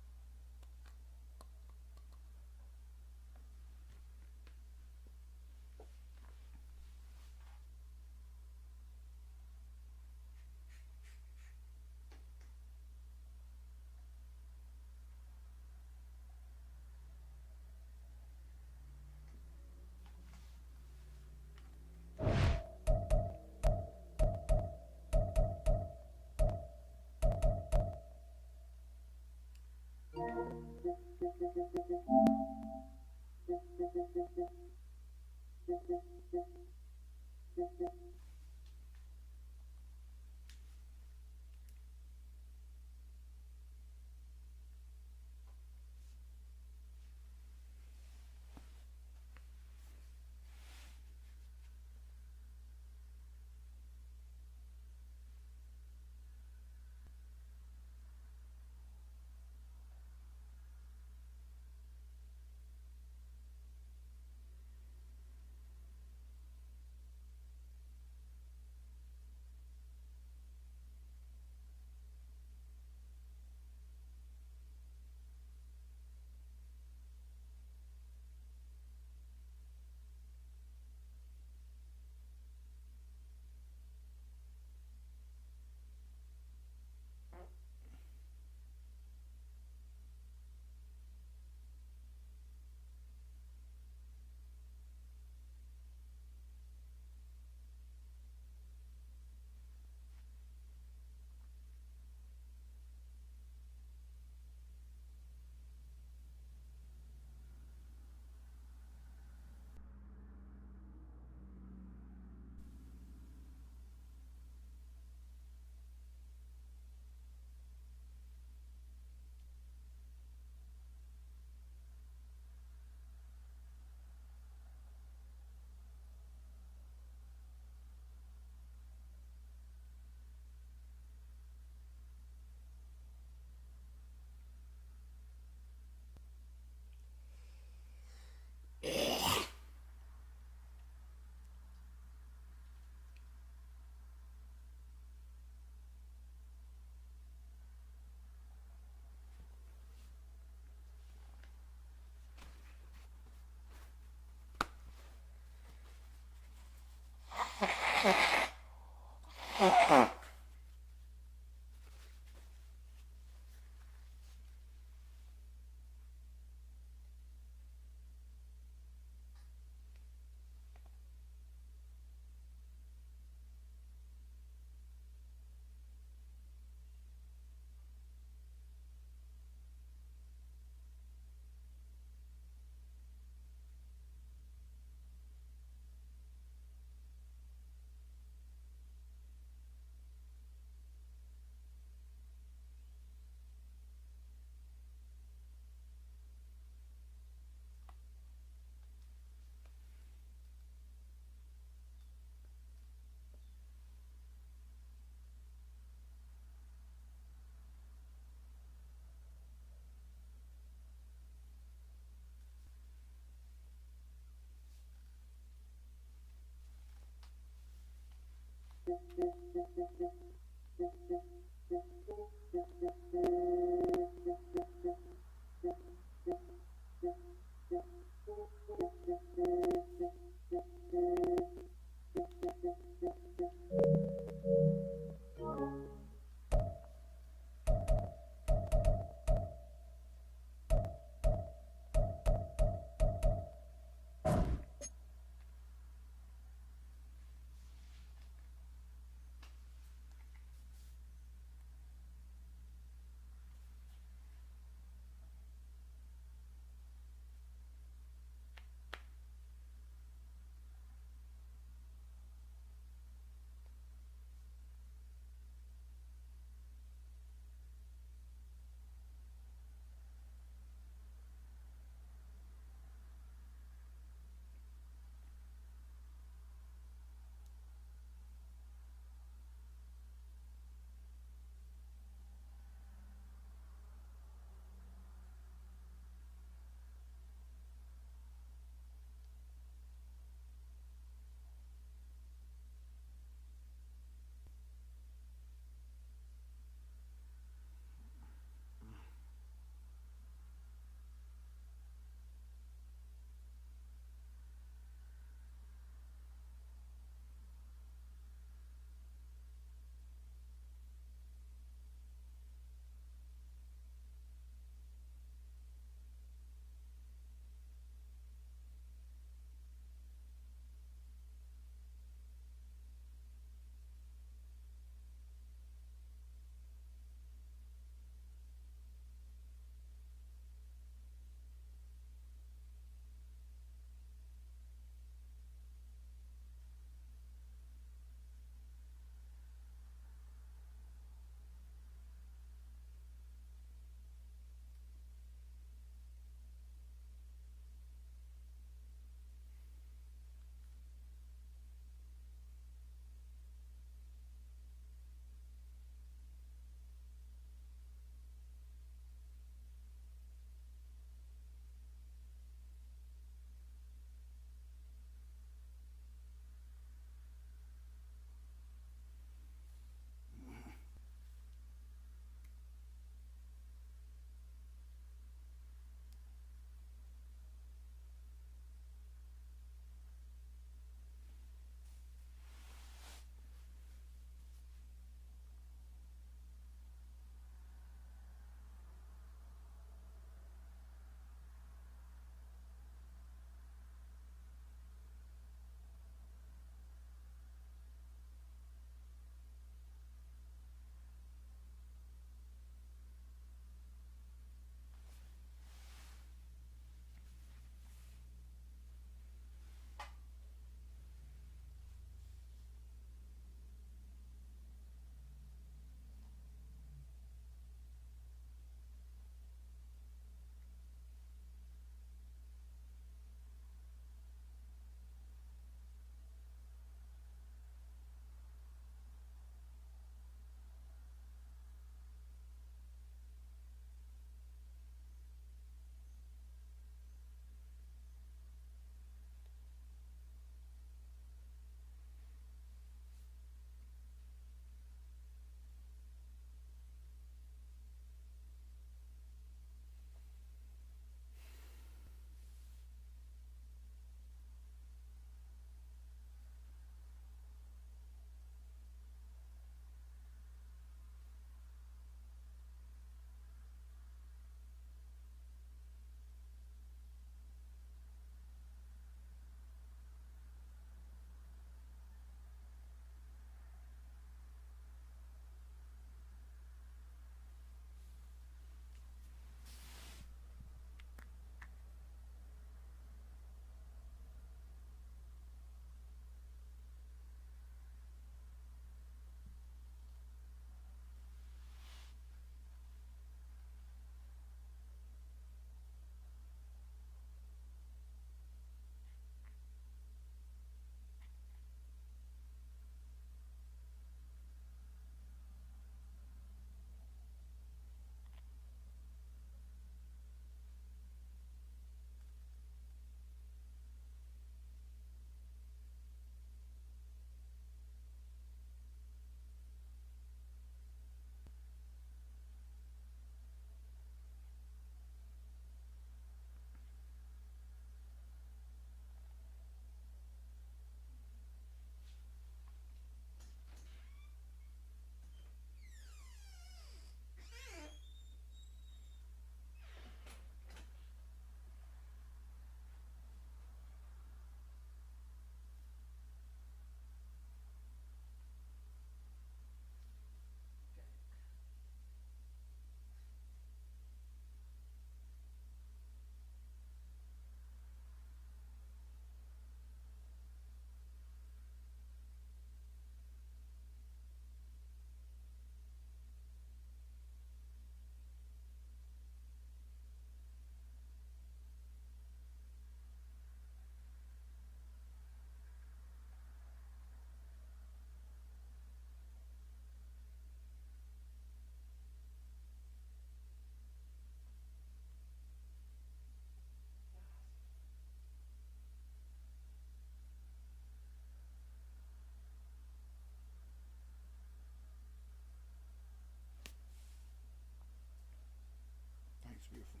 Beautiful.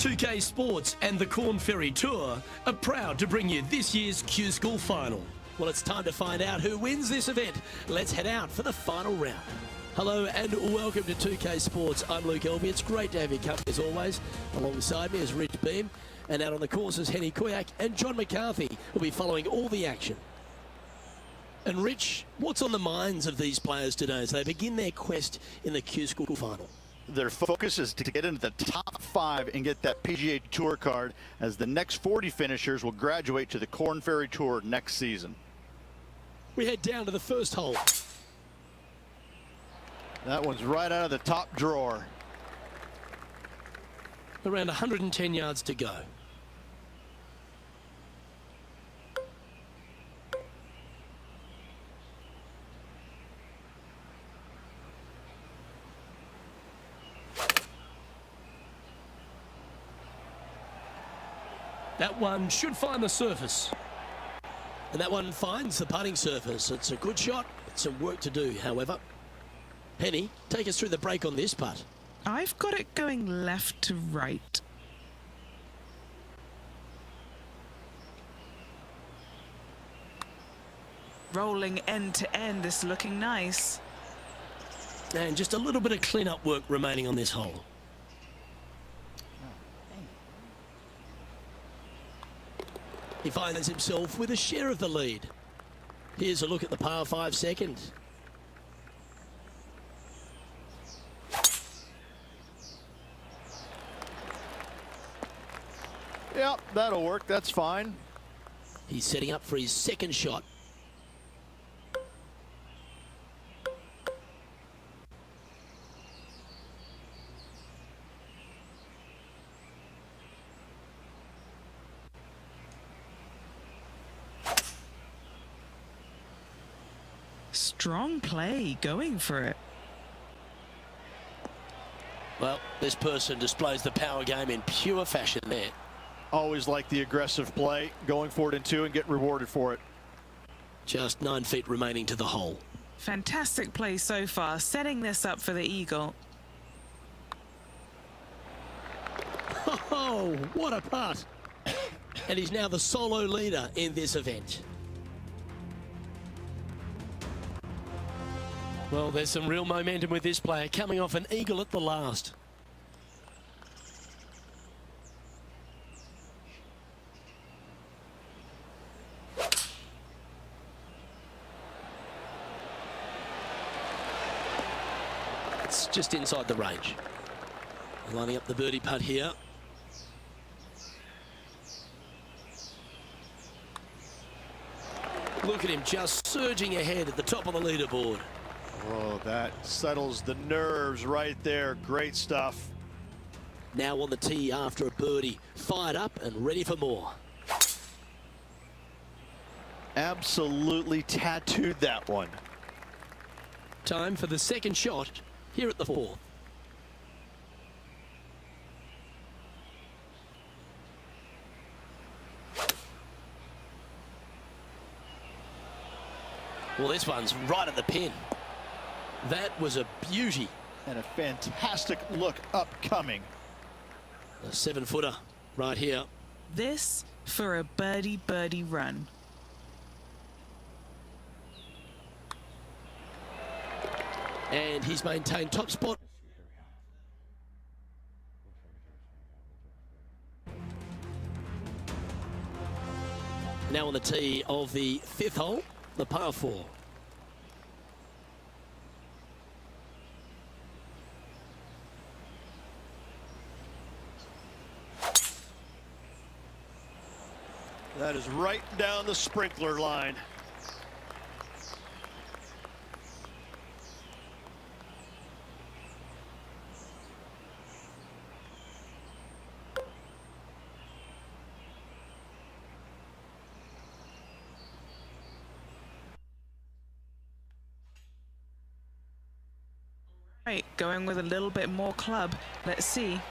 2K Sports and the Corn Ferry Tour are proud to bring you this year's Q School Final. Well, it's time to find out who wins this event. Let's head out for the final round. Hello and welcome to 2K Sports. I'm Luke Elvey. It's great to have you company as always. Alongside me is Rich Beam, and out on the course is Henny Kuyak, and John McCarthy will be following all the action. And Rich, what's on the minds of these players today as they begin their quest in the Q School Final? Their focus is to get into the top 5 and get that PGA Tour card, as the next 40 finishers will graduate to the Corn Ferry Tour next season. We head down to the first hole. That one's right out of the top drawer. Around 110 yards to go. That one should find the surface. And that one finds the putting surface. It's a good shot. It's some work to do, however. Henny, take us through the break on this putt. I've got it going left to right. Rolling end to end, this looking nice. And just a little bit of clean-up work remaining on this hole. He finds himself with a share of the lead. Here's a look at the par 5 second. Yep, that'll work. That's fine. He's setting up for his second shot. Strong play, going for it. Well, this person displays the power game in pure fashion there. Always like the aggressive play, going for it in 2 and get rewarded for it. Just 9 feet remaining to the hole. Fantastic play so far, setting this up for the eagle. Oh, what a putt. And he's now the solo leader in this event. Well, there's some real momentum with this player, coming off an eagle at the last. It's just inside the range. Lining up the birdie putt here. Look at him just surging ahead at the top of the leaderboard. Oh, that settles the nerves right there. Great stuff. Now on the tee after a birdie, fired up and ready for more. Absolutely tattooed that one. Time for the second shot here at the 4th. Well, this one's right at the pin. That was a beauty. And a fantastic look upcoming. A 7-footer right here. This for a birdie run. And he's maintained top spot. Now on the tee of the 5th hole, the par 4. That is right down the sprinkler line. Right, going with a little bit more club. Let's see.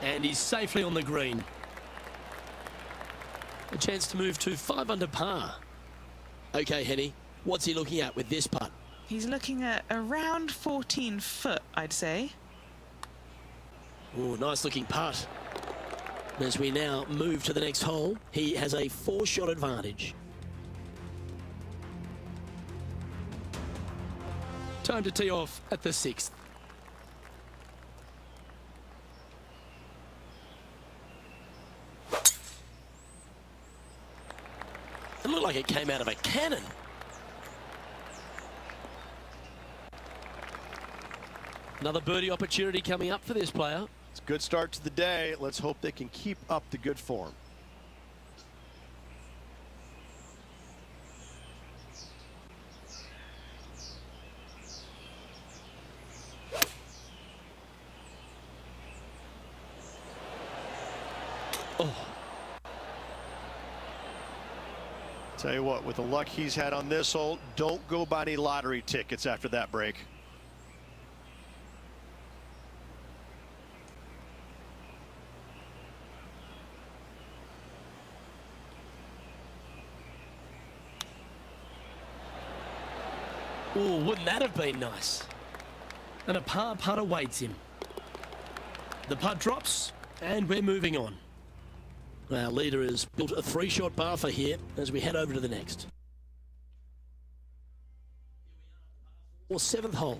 And he's safely on the green. A chance to move to 5 under par. Okay, Henny, what's he looking at with this putt? He's looking at around 14 foot, I'd say. Oh, nice looking putt. As we now move to the next hole, he has a 4-shot advantage. Time to tee off at the 6th. It looked like it came out of a cannon. Another birdie opportunity coming up for this player. It's a good start to the day. Let's hope they can keep up the good form. Oh. Tell you what, with the luck he's had on this hole, don't go buy any lottery tickets after that break. Oh, wouldn't that have been nice? And a par putt awaits him. The putt drops, and we're moving on. Our leader has built a 3-shot bar for here as we head over to the next. Or 7th hole.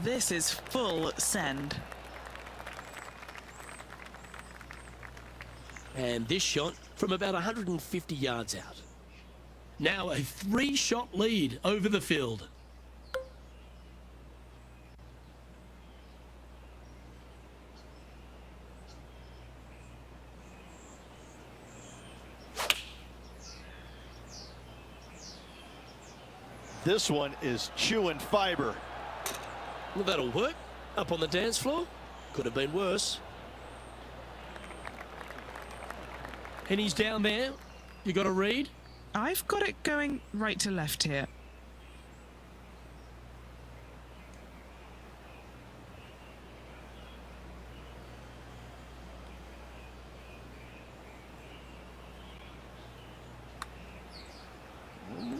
This is full send. And this shot from about 150 yards out. Now a 3-shot lead over the field. This one is chewing fiber. Well, that'll work. Up on the dance floor. Could have been worse. And he's down there. You got a read? I've got it going right to left here.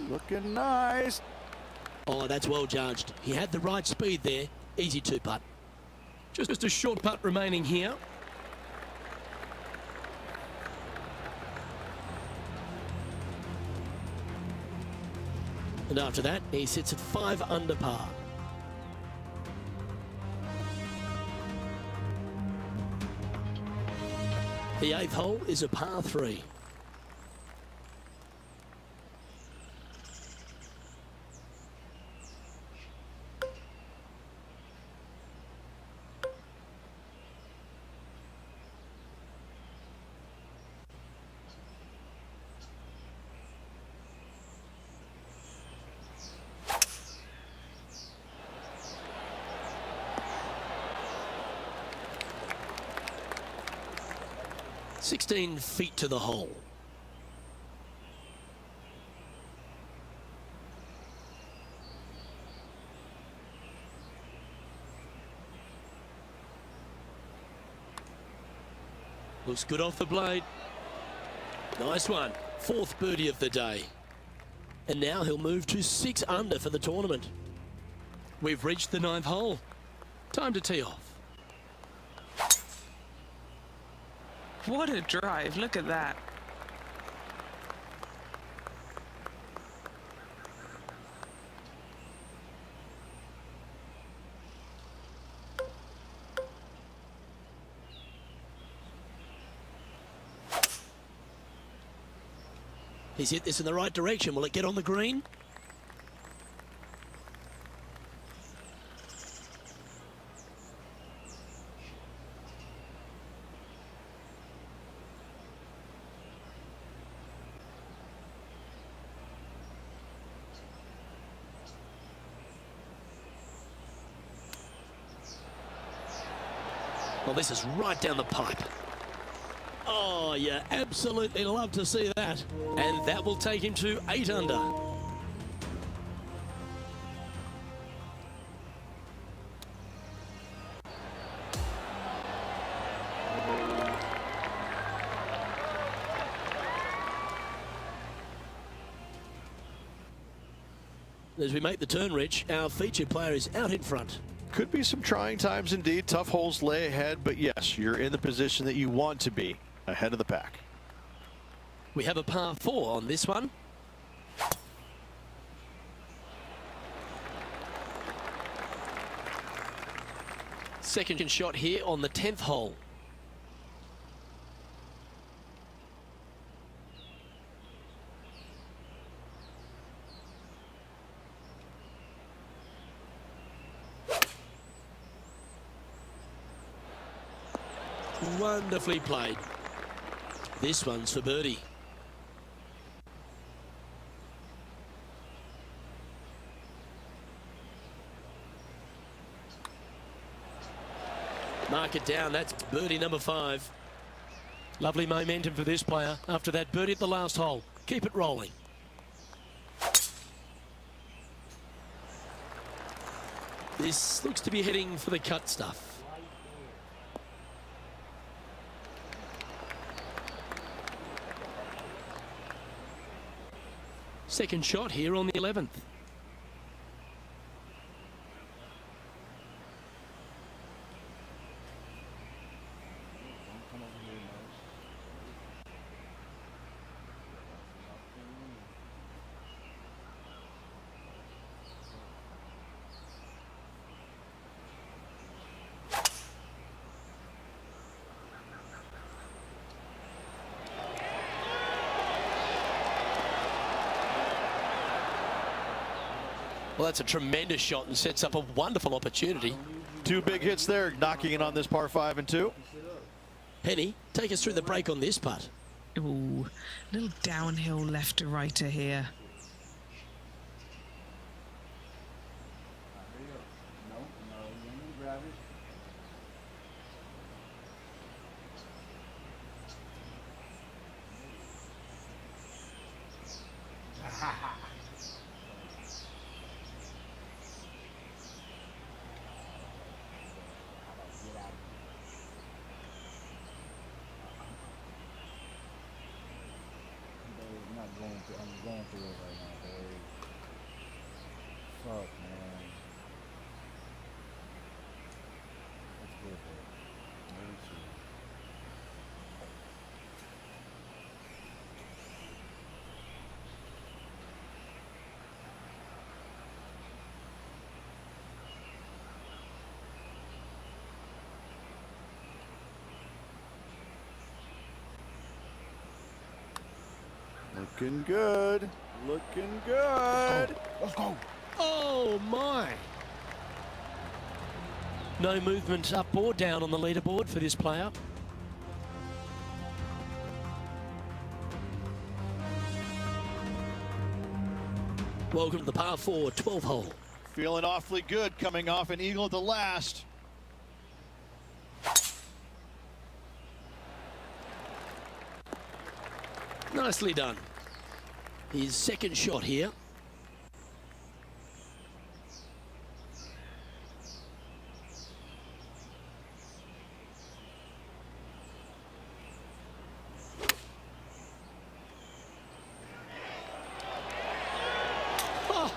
Looking nice. Oh, that's well judged. He had the right speed there. Easy 2-putt. Just a short putt remaining here. And after that, he sits at 5 under par. The 8th hole is a par 3. $16 feet to the hole. Looks good off the blade. Nice one. 4th birdie of the day. And now he'll move to 6 under for the tournament. We've reached the 9th hole. Time to tee off. What a drive. Look at that. He's hit this in the right direction. Will it get on the green? Well, this is right down the pipe. Oh, you absolutely love to see that. And that will take him to 8 under. As we make the turn, Rich, our featured player is out in front. Could be some trying times indeed. Tough holes lay ahead, but yes, you're in the position that you want to be, ahead of the pack. We have a par 4 on this one. Second shot here on the 10th hole. Wonderfully played. This one's for birdie. Mark it down. That's birdie number 5. Lovely momentum for this player after that birdie at the last hole. Keep it rolling. This looks to be heading for the cut stuff. Second shot here on the 11th. Well, that's a tremendous shot and sets up a wonderful opportunity. 2 big hits there, knocking in on this par 5 and 2. Henny, take us through the break on this putt. Ooh, little downhill left to righter here. I'm going through it right now, babe. Fuck, man. That's good, babe. Maybe two. Looking good. Looking good. Let's go. Oh, my. No movement up or down on the leaderboard for this player. Welcome to the par 4 12th hole. Feeling awfully good coming off an eagle at the last. Nicely done. His second shot here. Oh.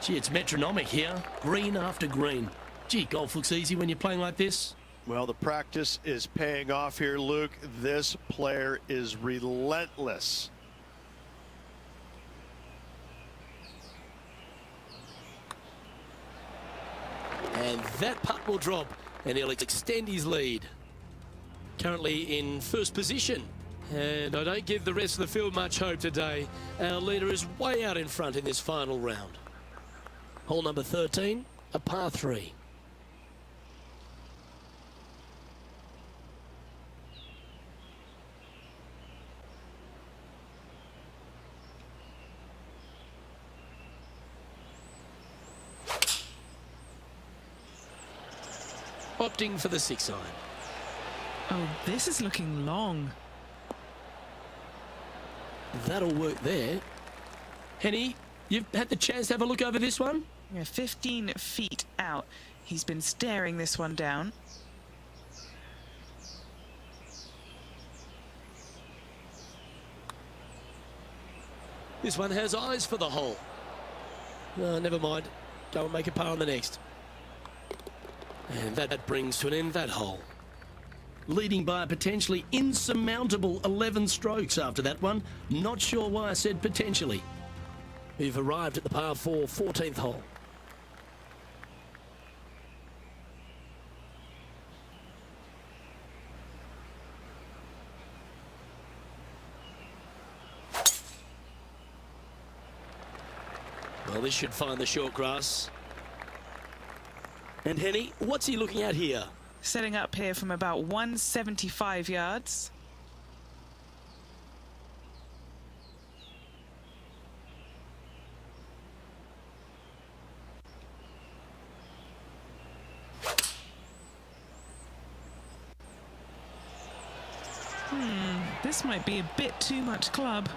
Gee, it's metronomic here. Green after green. Gee, golf looks easy when you're playing like this. Well, the practice is paying off here, Luke. This player is relentless. And that putt will drop, and he'll extend his lead. Currently in first position. And I don't give the rest of the field much hope today. Our leader is way out in front in this final round. Hole number 13, a par 3. Opting for the 6 iron. Oh, this is looking long. That'll work there. Henny, you've had the chance to have a look over this one? Yeah, 15 feet out. He's been staring this one down. This one has eyes for the hole. Never mind. Go and make a par on the next. And that brings to an end that hole. Leading by a potentially insurmountable 11 strokes after that one. Not sure why I said potentially. We've arrived at the par 4 14th hole. Well, this should find the short grass. And Henny, what's he looking at here? Setting up here from about 175 yards. This might be a bit too much club.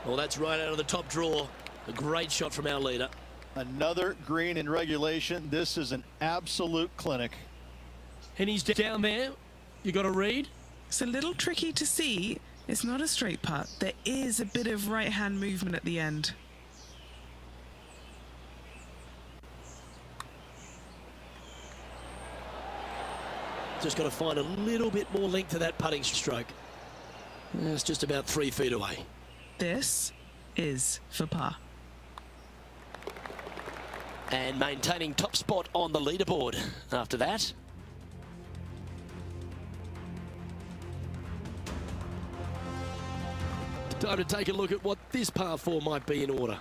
Well, that's right out of the top drawer. A great shot from our leader. Another green in regulation. This is an absolute clinic. And he's down there. You got to read. It's a little tricky to see. It's not a straight putt. There is a bit of right-hand movement at the end. Just got to find a little bit more length to that putting stroke. It's just about 3 feet away. This is for par. And maintaining top spot on the leaderboard after that. Time to take a look at what this par 4 might be in order.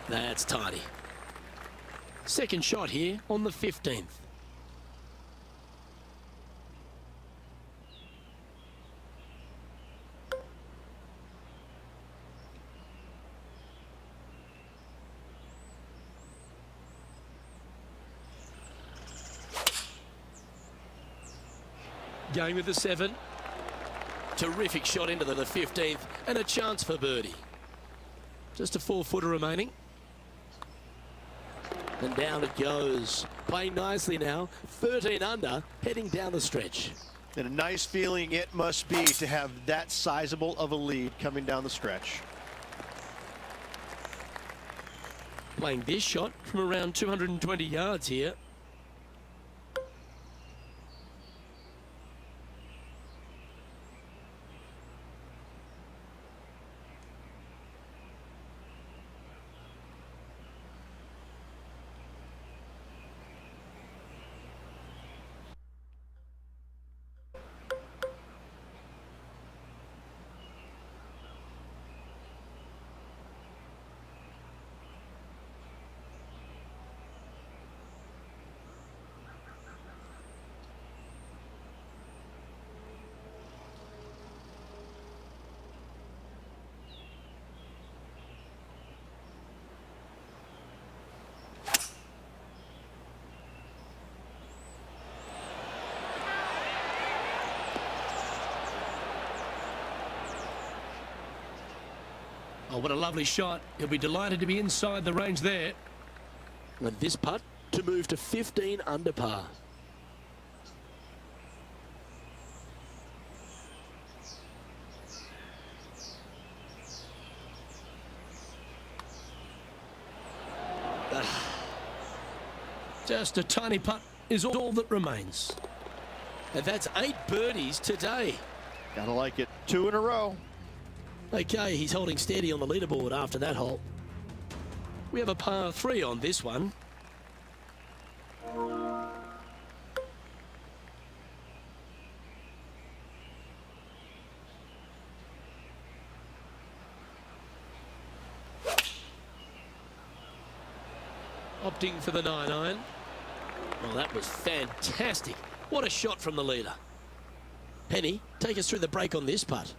That's tidy. Second shot here on the 15th. Going with the 7. Terrific shot into the 15th and a chance for birdie. Just a 4-footer remaining. And down it goes. Playing nicely now. 13 under, heading down the stretch. And a nice feeling it must be to have that sizable of a lead coming down the stretch. Playing this shot from around 220 yards here. Oh, what a lovely shot. He'll be delighted to be inside the range there. And this putt to move to 15 under par. Just a tiny putt is all that remains. And that's 8 birdies today. Gotta like it. 2 in a row. Okay, he's holding steady on the leaderboard after that hole. We have a par 3 on this one. Opting for the 9-iron. Well, that was fantastic. What a shot from the leader. Penny, take us through the break on this putt.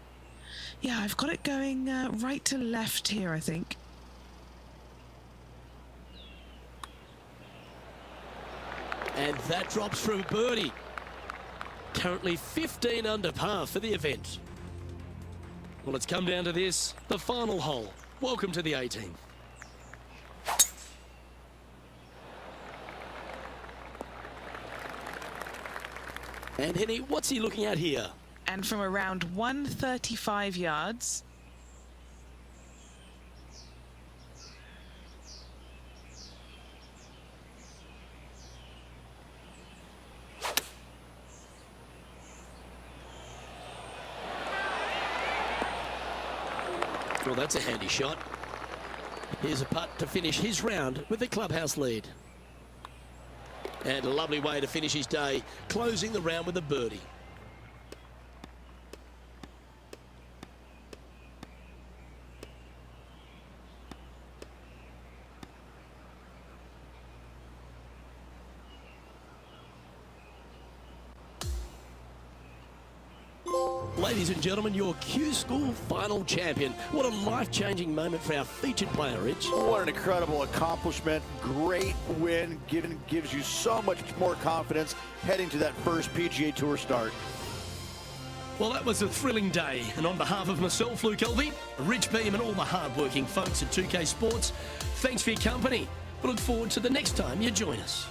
Yeah, I've got it going right to left here, I think. And that drops for a birdie. Currently 15 under par for the event. Well, it's come down to this, the final hole. Welcome to the 18th. And Henny, what's he looking at here? And from around 135 yards. Well, that's a handy shot. Here's a putt to finish his round with the clubhouse lead. And a lovely way to finish his day, closing the round with a birdie. Ladies and gentlemen, your Q School final champion. What a life-changing moment for our featured player, Rich. What an incredible accomplishment. Great win. Gives you so much more confidence heading to that first PGA Tour start. Well, that was a thrilling day. And on behalf of myself, Luke Elvey, Rich Beam, and all the hard-working folks at 2K Sports, thanks for your company. We look forward to the next time you join us.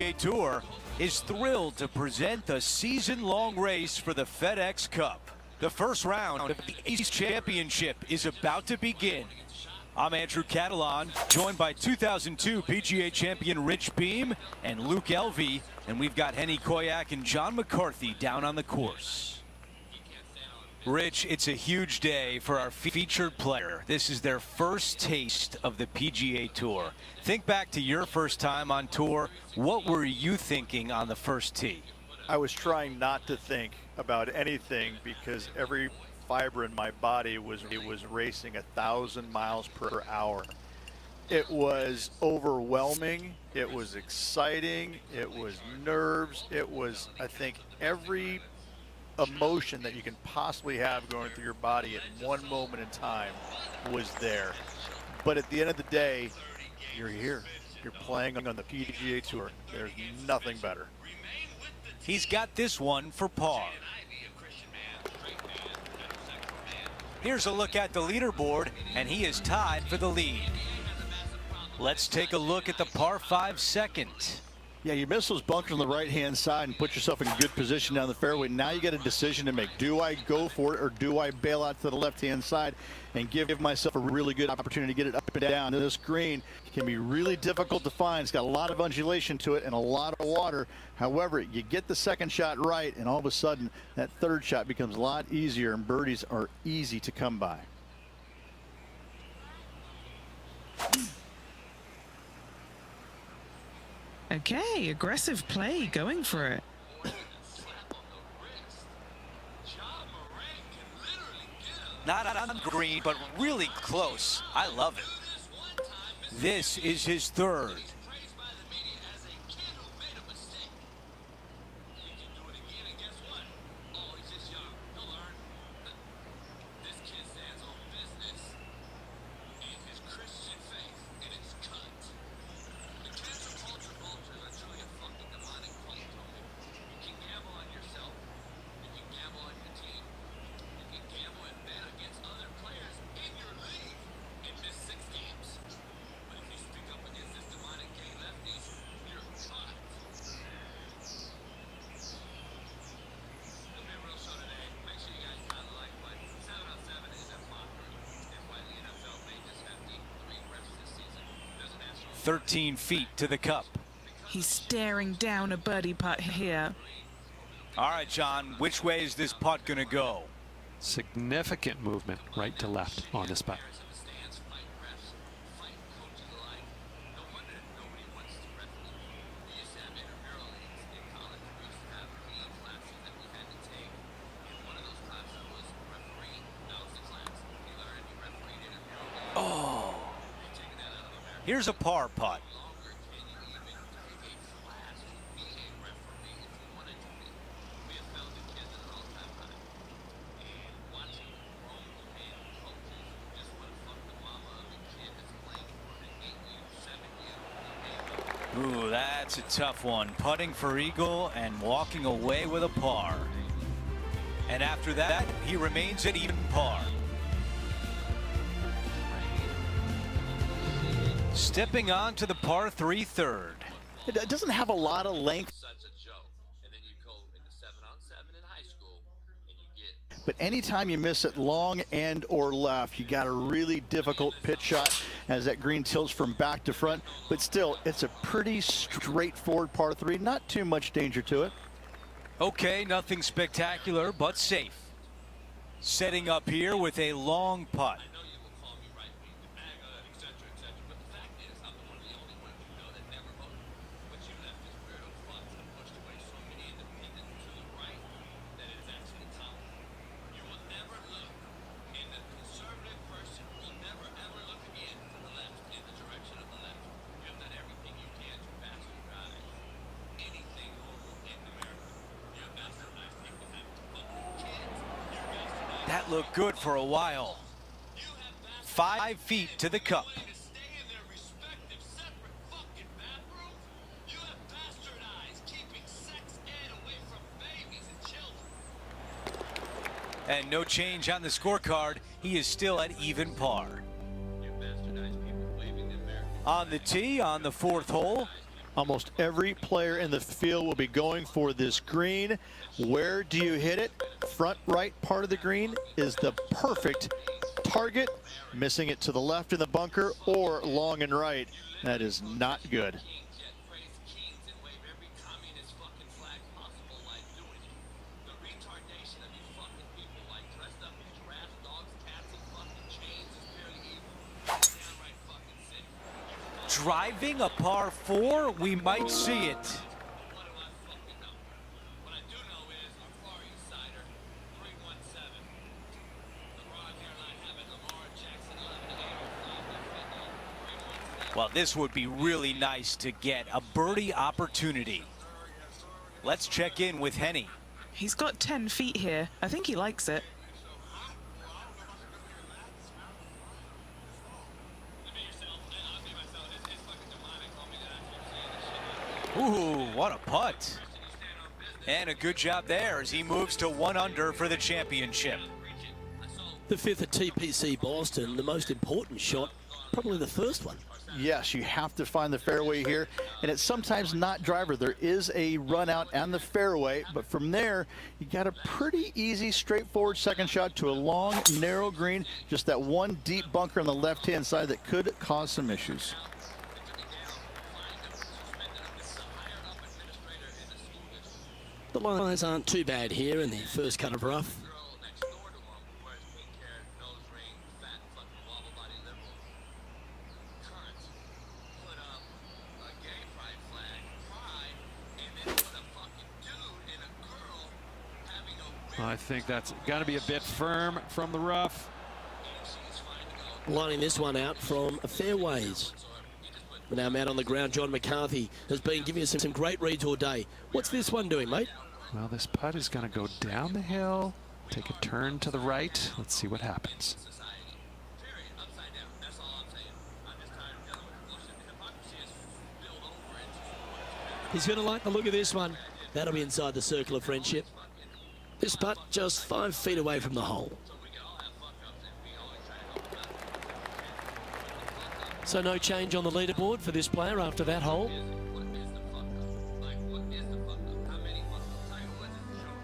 PGA Tour is thrilled to present the season-long race for the FedEx Cup. The first round of the Ace Championship is about to begin. I'm Andrew Catalan, joined by 2002 PGA champion Rich Beem and Luke Elvey, and we've got Henny Koyak and John McCarthy down on the course. Rich, it's a huge day for our featured player. This is their first taste of the PGA Tour. Think back to your first time on tour. What were you thinking on the first tee? I was trying not to think about anything because every fiber in my body was racing 1,000 miles per hour. It was overwhelming. It was exciting. It was nerves. It was, I think, every emotion that you can possibly have going through your body at one moment in time was there. But at the end of the day, you're here. You're playing on the PGA Tour. There's nothing better. He's got this one for par. Here's a look at the leaderboard, and he is tied for the lead. Let's take a look at the par 5 second. Yeah, you miss those bunkers on the right-hand side and put yourself in good position down the fairway. Now you got a decision to make. Do I go for it or do I bail out to the left-hand side and give myself a really good opportunity to get it up and down? This green can be really difficult to find. It's got a lot of undulation to it and a lot of water. However, you get the second shot right, and all of a sudden that third shot becomes a lot easier, and birdies are easy to come by. Okay, aggressive play, going for it. Not on green, but really close. I love it. This is his third. "13 feet to the cup." He's staring down a birdie putt here. All right, John, which way is this putt going to go? Significant movement right to left on this putt. Oh, here's a par putt. Ooh, that's a tough one. Putting for eagle and walking away with a par. And after that, he remains at even par. Stepping on to the par 3 third. It doesn't have a lot of length. But anytime you miss it long and or left, you got a really difficult pitch shot as that green tilts from back to front. But still, it's a pretty straightforward par 3. Not too much danger to it. Okay, nothing spectacular, but safe. Setting up here with a long putt. That looked good for a while. 5 feet to the cup. And no change on the scorecard. He is still at even par. On the tee on the 4th hole, Almost every player in the field will be going for this green. Where do you hit it? Front right part of the green is the perfect target. Missing it to the left in the bunker or long and right. That is not good. Driving a par 4, we might see it. Well, this would be really nice to get a birdie opportunity. Let's check in with Henny. He's got 10 feet here. I think he likes it. Ooh, what a putt. And a good job there as he moves to 1 under for the championship. The 5th at TPC Boston, the most important shot, probably the first one. Yes, you have to find the fairway here, and it's sometimes not driver. There is a run out and the fairway, but from there, you got a pretty easy, straightforward second shot to a long, narrow green, just that one deep bunker on the left-hand side that could cause some issues. The lines aren't too bad here in the first cut of rough. I think that's got to be a bit firm from the rough. Lining this one out from a fairways. But now man on the ground, John McCarthy, has been giving us some great reads all day. What's this one doing, mate? Well, this putt is going to go down the hill, take a turn to the right. Let's see what happens. He's going to like the look of this one. That'll be inside the circle of friendship. This putt just 5 feet away from the hole. So no change on the leaderboard for this player after that hole.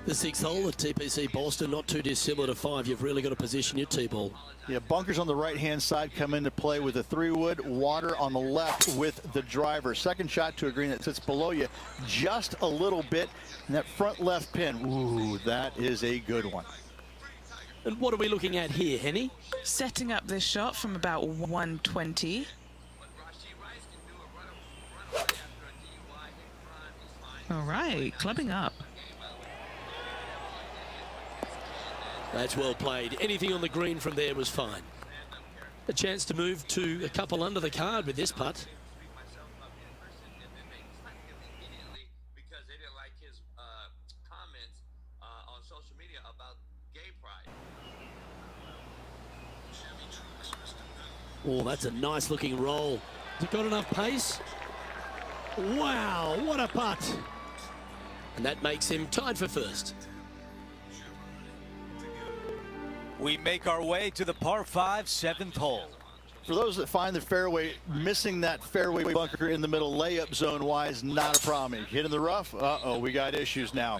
The 6th hole at TPC Boston, not too dissimilar to 5. You've really got to position your tee-ball. Yeah, bunkers on the right-hand side come into play with the 3-wood, water on the left with the driver. Second shot to a green that sits below you just a little bit. And that front left pin, ooh, that is a good one. And what are we looking at here, Henny? Setting up this shot from about 120. All right, clubbing up. That's well played. Anything on the green from there was fine. A chance to move to a couple under the card with this putt. Oh, that's a nice looking roll. Has it got enough pace? Wow, what a putt. And that makes him tied for first. We make our way to the par 5 7th hole. For those that find the fairway, missing that fairway bunker in the middle layup zone wise, not a problem. You hit in the rough, uh-oh, we got issues now.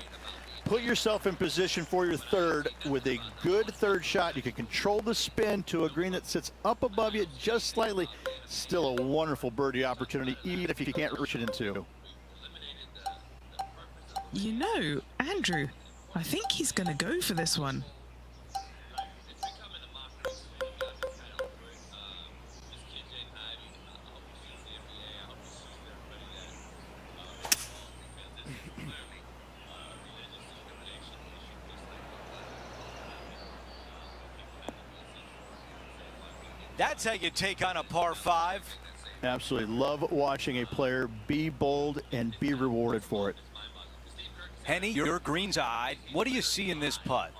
Put yourself in position for your third with a good third shot. You can control the spin to a green that sits up above you just slightly. Still a wonderful birdie opportunity, even if you can't reach it in 2. You know, Andrew, I think he's going to go for this one. That's how you take on a par 5. Absolutely love watching a player be bold and be rewarded for it. Henny, you're greenside. What do you see in this putt?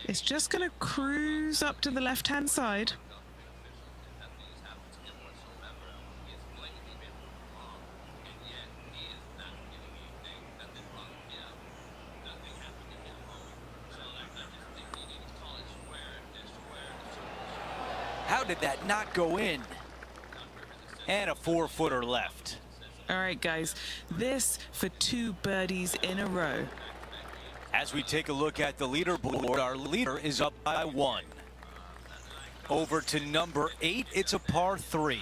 It's just going to cruise up to the left-hand side. How did that not go in? And a 4-footer left. All right, guys, this for 2 birdies in a row. As we take a look at the leaderboard, our leader is up by 1. Over to number 8, it's a par 3.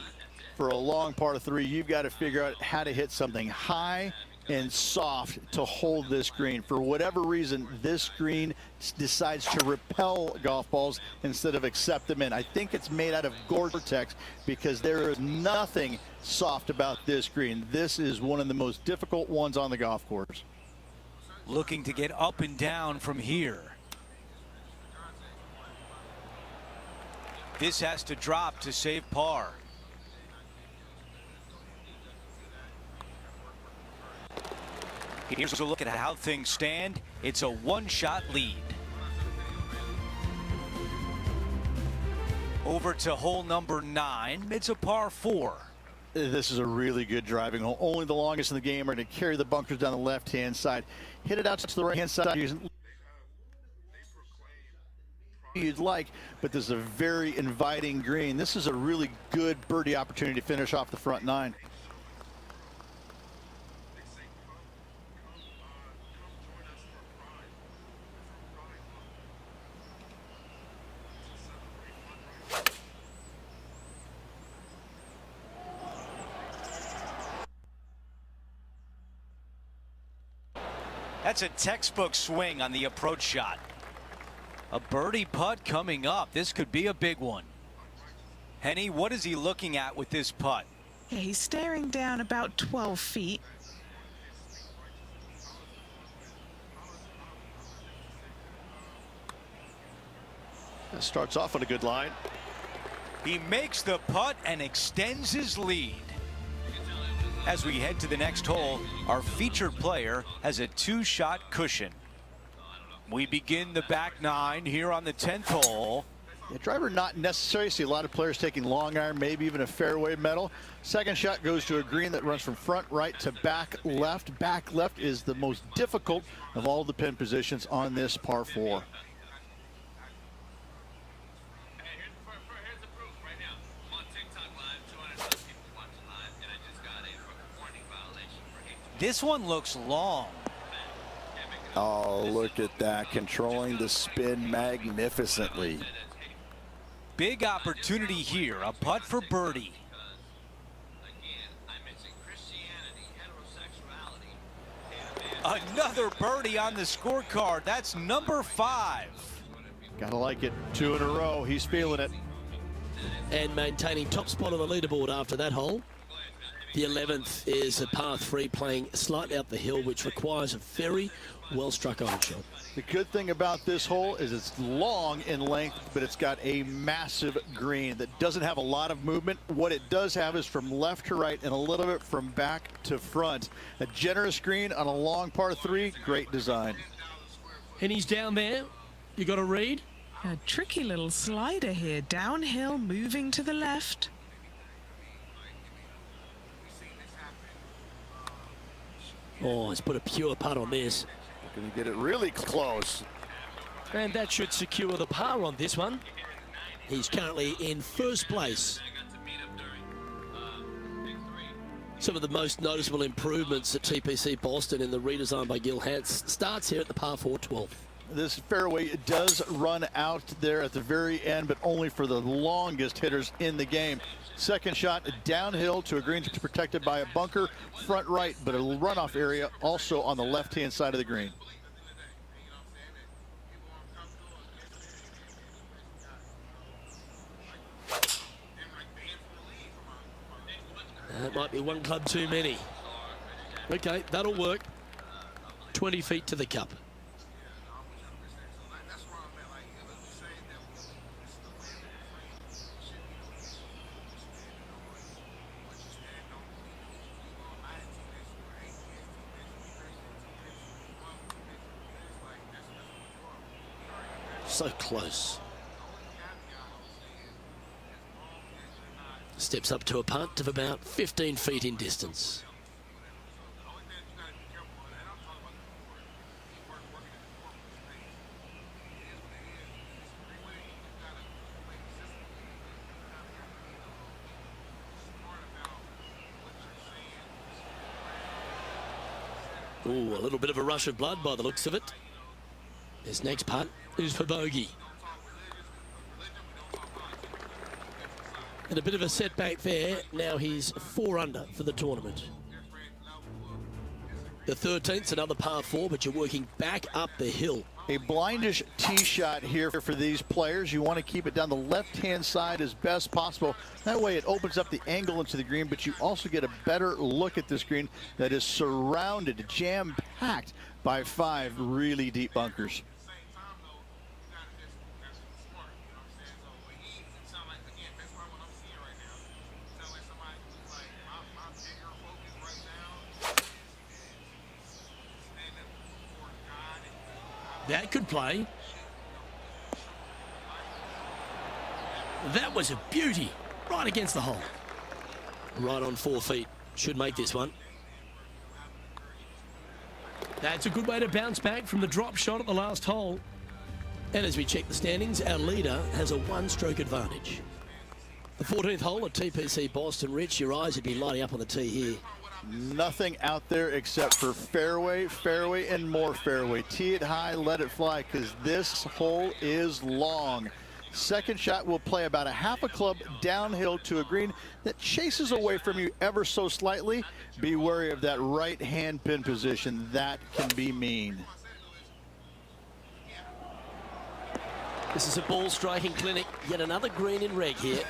For a long par 3, you've got to figure out how to hit something high and soft to hold this green. For whatever reason, this green decides to repel golf balls instead of accept them in. I think it's made out of Gore-Tex because there is nothing soft about this green. This is one of the most difficult ones on the golf course. Looking to get up and down from here. This has to drop to save par. Here's a look at how things stand. It's a 1-shot lead. Over to hole number 9. It's a par 4. This is a really good driving hole. Only the longest in the game are going to carry the bunkers down the left-hand side. Hit it out to the right-hand side using you'd like, but this is a very inviting green. This is a really good birdie opportunity to finish off the front 9. That's a textbook swing on the approach shot. A birdie putt coming up. This could be a big one. Henny, what is he looking at with this putt? Yeah, he's staring down about 12 feet. That starts off on a good line. He makes the putt and extends his lead. As we head to the next hole, our featured player has a 2-shot cushion. We begin the back 9 here on the 10th hole. The driver not necessary. See a lot of players taking long iron, maybe even a fairway metal. Second shot goes to a green that runs from front right to back left. Back left is the most difficult of all the pin positions on this par 4. This one looks long. Oh, look at that, controlling the spin magnificently. Big opportunity here, a putt for birdie. Another birdie on the scorecard. That's number 5. Gotta like it. 2 in a row. He's feeling it. And maintaining top spot on the leaderboard after that hole. The 11th is a par 3 playing slightly up the hill, which requires a very well-struck iron shot. The good thing about this hole is it's long in length, but it's got a massive green that doesn't have a lot of movement. What it does have is from left to right and a little bit from back to front. A generous green on a long par 3, great design. And he's down there. You got to read. A tricky little slider here, downhill, moving to the left. Oh, he's put a pure putt on this. Going to get it really close. And that should secure the par on this one. He's currently in first place. Some of the most noticeable improvements at TPC Boston in the redesign by Gil Hanse starts here at the par 4 12th. This fairway does run out there at the very end, but only for the longest hitters in the game. Second shot downhill to a green protected by a bunker, front right, but a runoff area also on the left-hand side of the green. That might be one club too many. Okay, that'll work. 20 feet to the cup. So close. Steps up to a putt of about 15 feet in distance. Ooh, a little bit of a rush of blood by the looks of it. This next putt is for bogey. And a bit of a setback there. Now he's 4 under for the tournament. The 13th's another par 4, but you're working back up the hill. A blindish tee shot here for these players. You want to keep it down the left-hand side as best possible. That way it opens up the angle into the green, but you also get a better look at this green that is surrounded, jam-packed by 5 really deep bunkers. That could play. That was a beauty. Right against the hole. Right on 4 feet. Should make this one. That's a good way to bounce back from the drop shot at the last hole. And as we check the standings, our leader has a 1-stroke advantage. The 14th hole at TPC Boston. Rich, your eyes would be lighting up on the tee here. Nothing out there except for fairway, fairway, and more fairway. Tee it high, let it fly, because this hole is long. Second shot will play about a half a club downhill to a green that chases away from you ever so slightly. Be wary of that right-hand pin position. That can be mean. This is a ball striking clinic. Yet another green in reg here.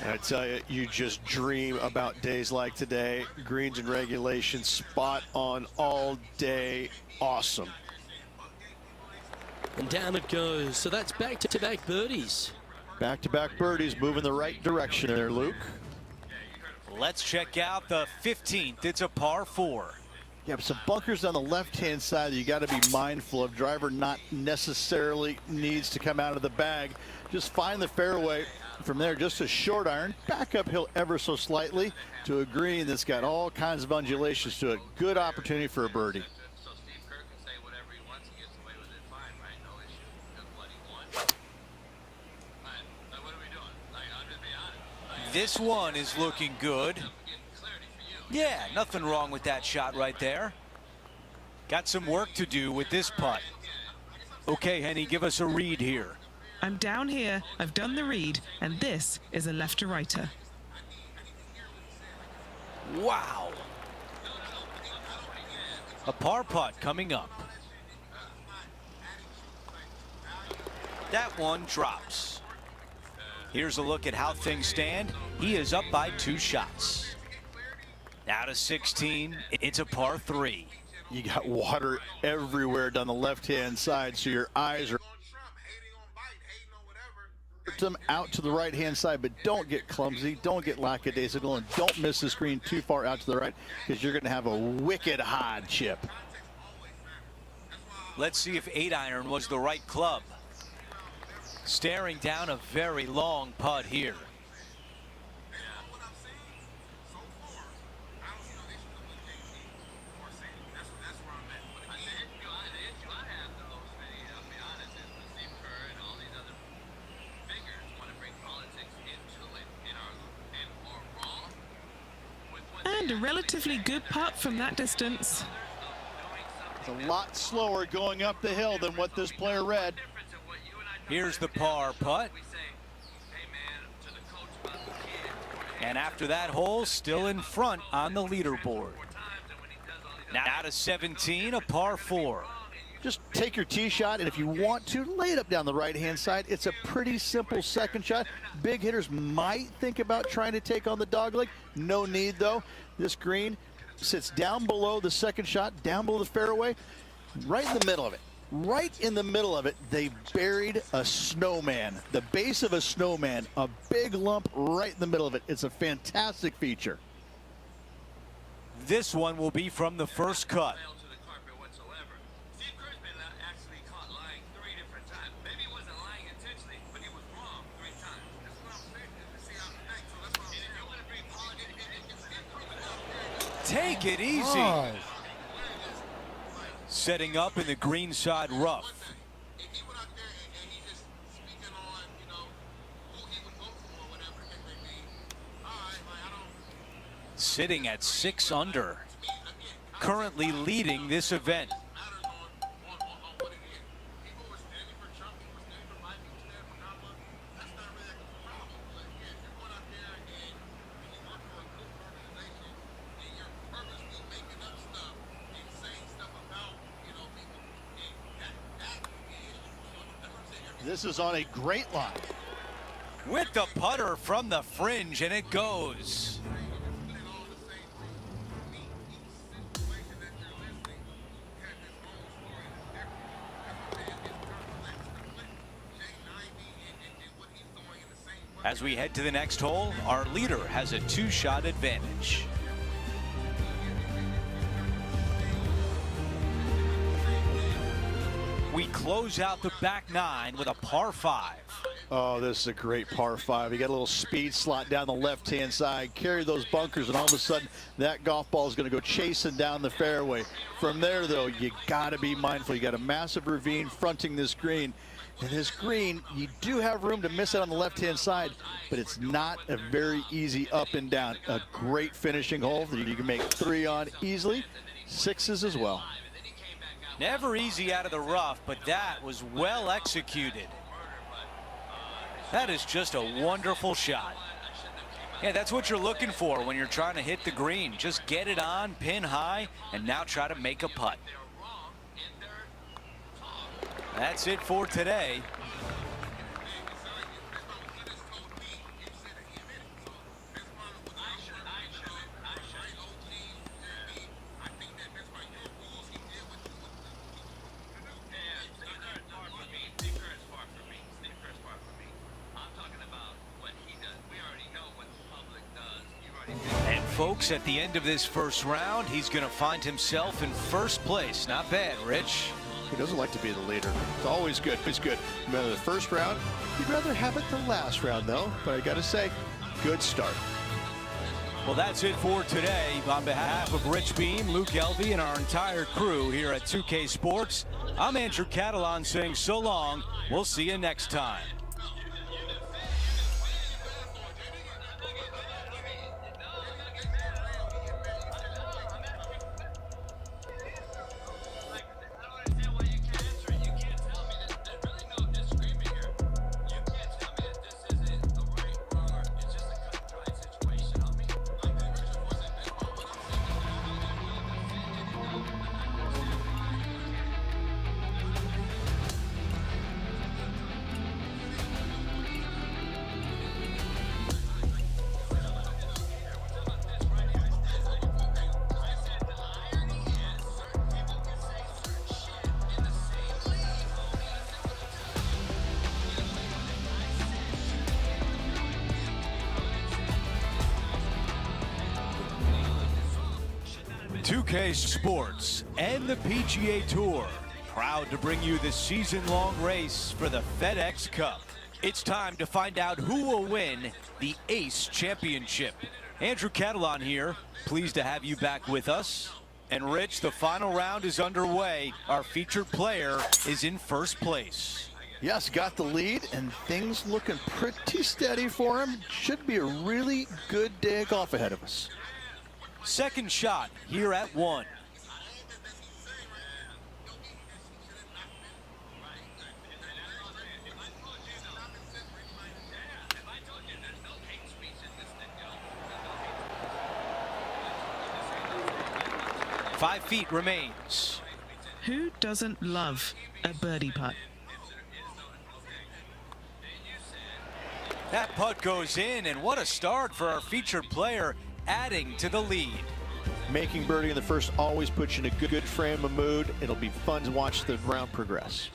I tell you, you just dream about days like today. Greens and regulation, spot on all day. Awesome. And down it goes. So that's back-to-back birdies. Back-to-back birdies, moving the right direction there, Luke. Let's check out the 15th. It's a par 4. Yeah, but some bunkers on the left-hand side that you got to be mindful of. Driver not necessarily needs to come out of the bag. Just find the fairway. From there, just a short iron, back uphill ever so slightly to a green that's got all kinds of undulations to it. Good opportunity for a birdie. This one is looking good. Yeah, nothing wrong with that shot right there. Got some work to do with this putt. Okay, Henny, give us a read here. I'm down here, I've done the read, and this is a left-to-righter. Wow. A par putt coming up. That one drops. Here's a look at how things stand. He is up by 2 shots. Now to 16, it's a par 3. You got water everywhere down the left-hand side, so your eyes are them out to the right-hand side, but don't get clumsy, don't get lackadaisical, and don't miss the screen too far out to the right, because you're going to have a wicked hard chip. Let's see if 8-iron was the right club. Staring down a very long putt here. And a relatively good putt from that distance. It's a lot slower going up the hill than what this player read. Here's the par putt. And after that hole, still in front on the leaderboard. Now to 17, a par 4. Just take your tee shot, and if you want to, lay it up down the right-hand side. It's a pretty simple second shot. Big hitters might think about trying to take on the dogleg. No need, though. This green sits down below the second shot, down below the fairway, right in the middle of it. Right in the middle of it, they buried a snowman. The base of a snowman, a big lump right in the middle of it. It's a fantastic feature. This one will be from the first cut. Take it easy. Oh. Setting up in the green side rough. Sitting at 6 under. currently leading this event. This is on a great line. With the putter from the fringe, and it goes. As we head to the next hole, our leader has a 2-shot advantage. We close out the back 9 with a par 5. Oh, this is a great par 5. You got a little speed slot down the left-hand side, carry those bunkers, and all of a sudden that golf ball is going to go chasing down the fairway. From there, though, you got to be mindful. You got a massive ravine fronting this green. And this green, you do have room to miss it on the left-hand side, but it's not a very easy up and down. A great finishing hole that you can make 3 on easily, 6s as well. Never easy out of the rough, but that was well executed. That is just a wonderful shot. Yeah, that's what you're looking for when you're trying to hit the green. Just get it on, pin high, and now try to make a putt. That's it for today. And folks, at the end of this first round, he's going to find himself in first place. Not bad, Rich. He doesn't like to be the leader. It's always good. It's good. Remember the first round? You'd rather have it the last round, though. But I got to say, good start. Well, that's it for today. On behalf of Rich Beam, Luke Elvey, and our entire crew here at 2K Sports, I'm Andrew Catalon saying so long. We'll see you next time. Sports and the PGA Tour, proud to bring you the season-long race for the FedEx Cup. It's time to find out who will win the Ace Championship. Andrew Catalon here, pleased to have you back with us. And Rich, the final round is underway. Our featured player is in first place. Yes, got the lead, and things looking pretty steady for him. Should be a really good day of golf ahead of us. Second shot here at 1. Five feet remains. Who doesn't love a birdie putt? That putt goes in, and what a start for our featured player, adding to the lead. Making birdie in the first always puts you in a good frame of mood. It'll be fun to watch the round progress.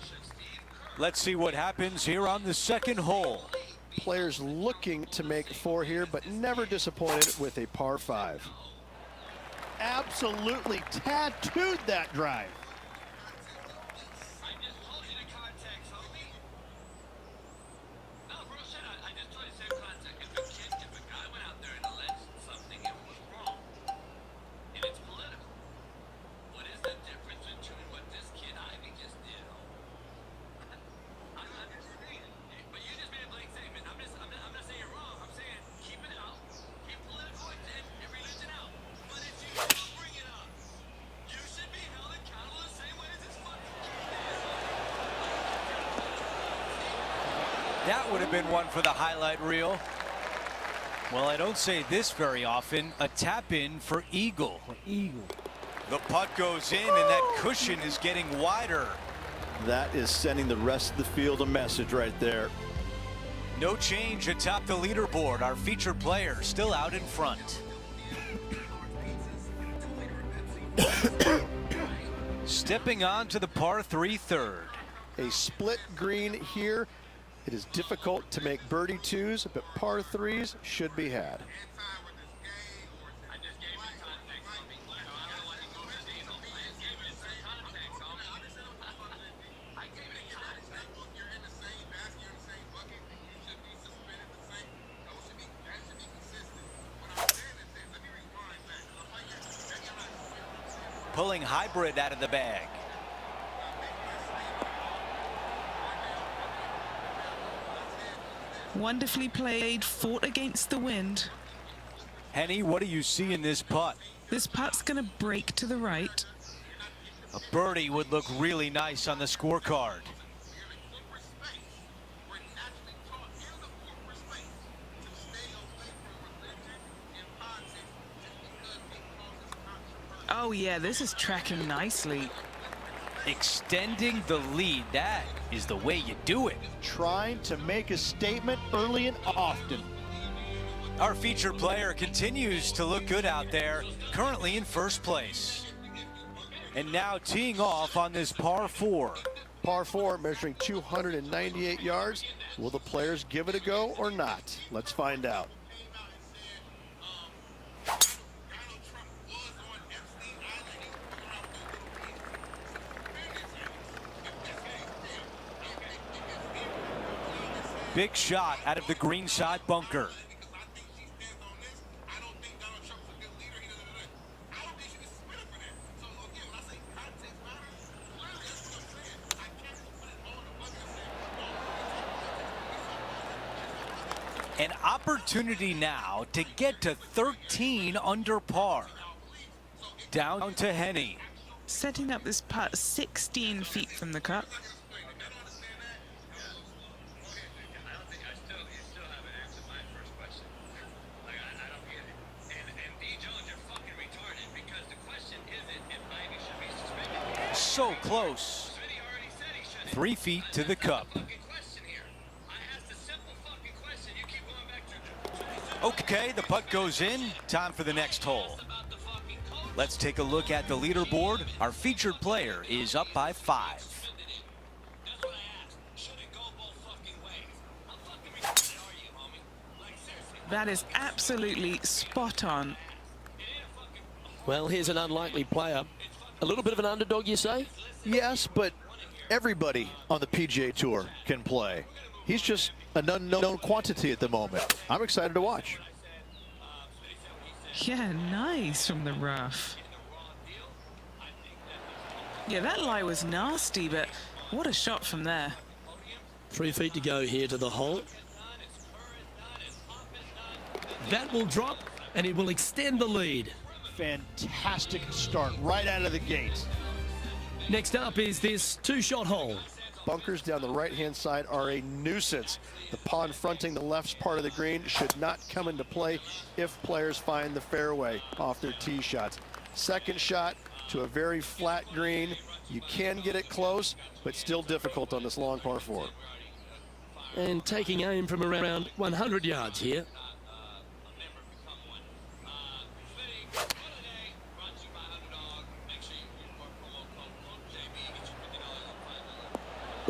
Let's see what happens here on the second hole. Players looking to make 4 here, but never disappointed with a par 5. Absolutely tattooed that drive. That would have been one for the highlight reel. Well, I don't say this very often. A tap in for eagle. The putt goes in, and that cushion is getting wider. That is sending the rest of the field a message right there. No change atop the leaderboard. Our featured player still out in front. Stepping on to the par 3 third. A split green here. It is difficult to make birdie twos, but par threes should be had. Pulling hybrid out of the bag. Wonderfully played, fought against the wind. Henny, what do you see in this putt? This putt's going to break to the right. A birdie would look really nice on the scorecard. Oh yeah, this is tracking nicely. Extending the lead, that is the way you do it. Trying to make a statement early and often. Our featured player continues to look good out there, currently in first place. And now teeing off on this par 4. Par 4 measuring 298 yards. Will the players give it a go or not? Let's find out. Big shot out of the green side bunker. An opportunity now to get to 13 under par. Down to Henny. Setting up this putt 16 feet from the cup. So close. 3 feet to the cup. Okay, the putt goes in. Time for the next hole. Let's take a look at the leaderboard. Our featured player is up by 5. That is absolutely spot on. Well, here's an unlikely player. A little bit of an underdog, you say? Yes, but everybody on the PGA Tour can play. He's just an unknown quantity at the moment. I'm excited to watch. Yeah, nice from the rough. Yeah, that lie was nasty, but what a shot from there. 3 feet to go here to the hole. That will drop, and it will extend the lead. Fantastic start right out of the gate. Next up is this 2-shot hole. Bunkers down the right-hand side are a nuisance. The pond fronting the left part of the green should not come into play if players find the fairway off their tee shots. Second shot to a very flat green. You can get it close, but still difficult on this long par 4. And taking aim from around 100 yards here.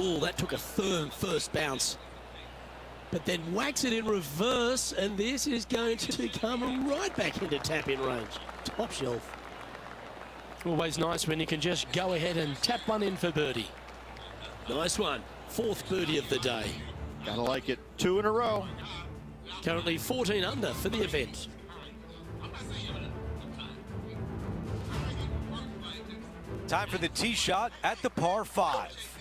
Oh, that took a firm first bounce. But then whacks it in reverse, and this is going to come right back into tap-in range. Top shelf. Always nice when you can just go ahead and tap one in for birdie. Nice one. 4th birdie of the day. Gotta like it. 2 in a row. Currently 14 under for the event. Time for the tee shot at the par 5.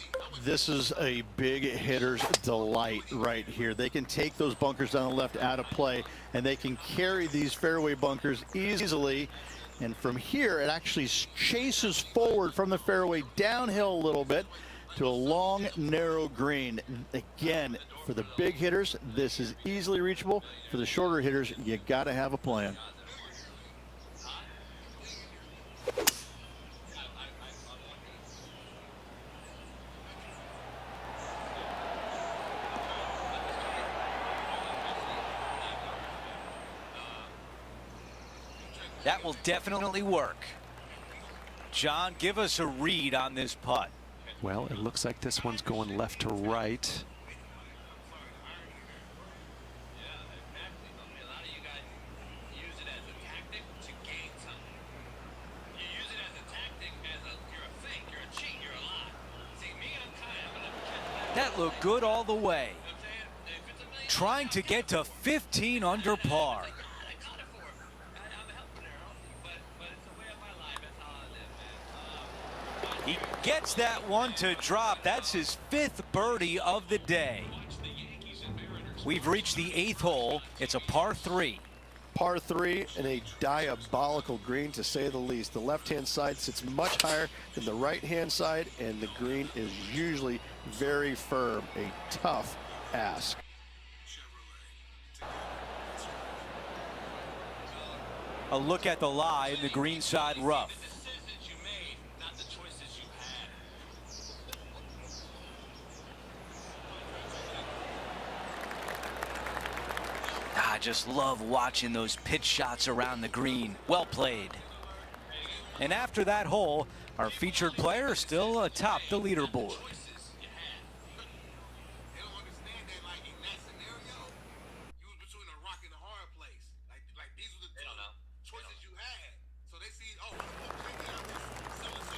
This is a big hitter's delight right here. They can take those bunkers down the left out of play, and they can carry these fairway bunkers easily. And from here, it actually chases forward from the fairway downhill a little bit. to a long, narrow green. Again, for the big hitters, this is easily reachable. For the shorter hitters, you got to have a plan. That will definitely work. John, give us a read on this putt. Well, it looks like this one's going left to right. That looked good all the way. Trying to get to 15 under par. He gets that one to drop. That's his 5th birdie of the day. We've reached the 8th hole. It's a par 3. Par 3 and a diabolical green, to say the least. The left-hand side sits much higher than the right-hand side, and the green is usually very firm. A tough ask. A look at the lie in the green side rough. I just love watching those pitch shots around the green. Well played. And after that hole, our featured player still atop the leaderboard.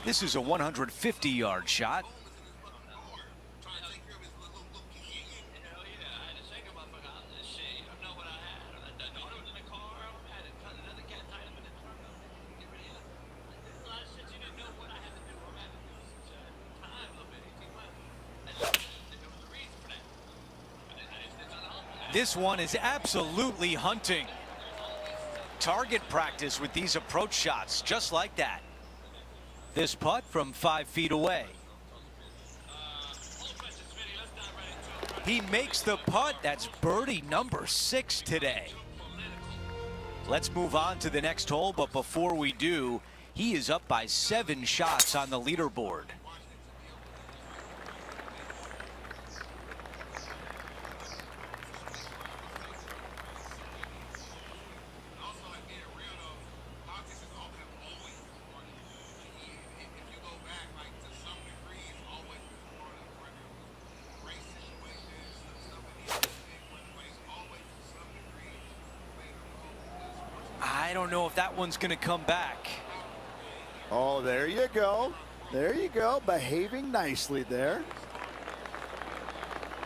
This is a 150-yard shot. This one is absolutely hunting. Target practice with these approach shots, just like that. This putt from 5 feet away. He makes the putt. That's birdie number 6 today. Let's move on to the next hole, but before we do, he is up by 7 shots on the leaderboard. I don't know if that one's going to come back. Oh, there you go. There you go. Behaving nicely there.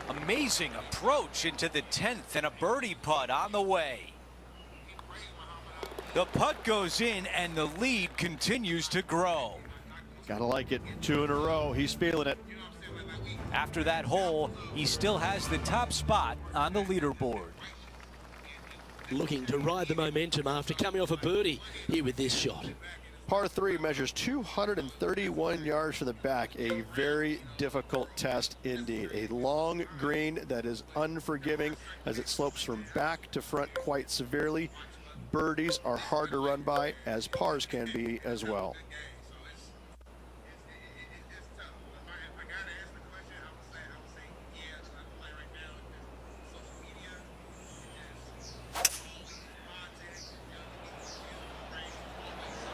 Amazing approach into the 10th and a birdie putt on the way. The putt goes in and the lead continues to grow. Gotta like it. 2 in a row. He's feeling it. After that hole, he still has the top spot on the leaderboard. Looking to ride the momentum after coming off a birdie here with this shot. Par 3 measures 231 yards for the back. A very difficult test indeed. A long green that is unforgiving as it slopes from back to front quite severely. Birdies are hard to run by, as pars can be as well.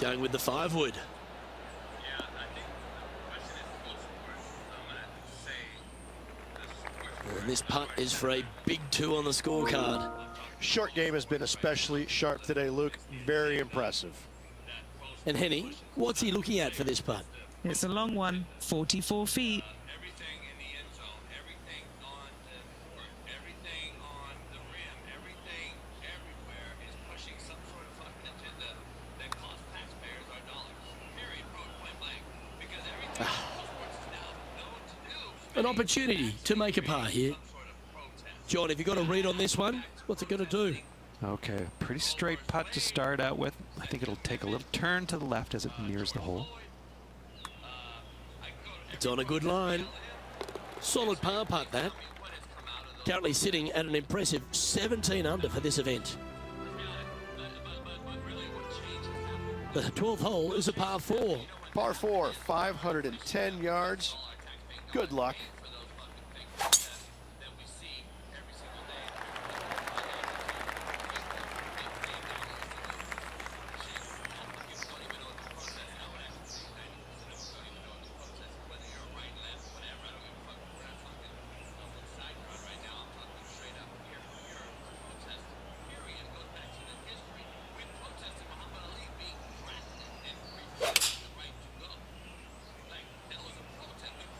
Going with the 5-wood. And this putt is for a big 2 on the scorecard. Short game has been especially sharp today, Luke. Very impressive. And Henny, what's he looking at for this putt? It's a long one, 44 feet. An opportunity to make a par here. John, have you got a read on this one? What's it going to do? Okay, pretty straight putt to start out with. I think it'll take a little turn to the left as it nears the hole. It's on a good line. Solid par putt, that. Currently sitting at an impressive 17 under for this event. The 12th hole is a par 4. Par 4, 510 yards. Good luck.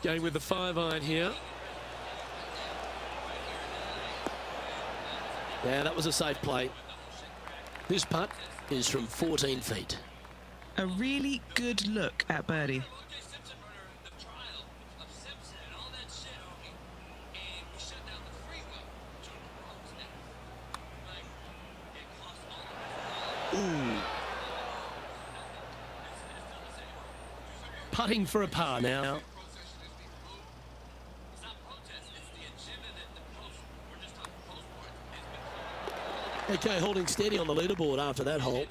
Going with the 5-iron here. Yeah, that was a safe play. This putt is from 14 feet. A really good look at birdie. Ooh. Putting for a par now. Okay, holding steady on the leaderboard after that hole.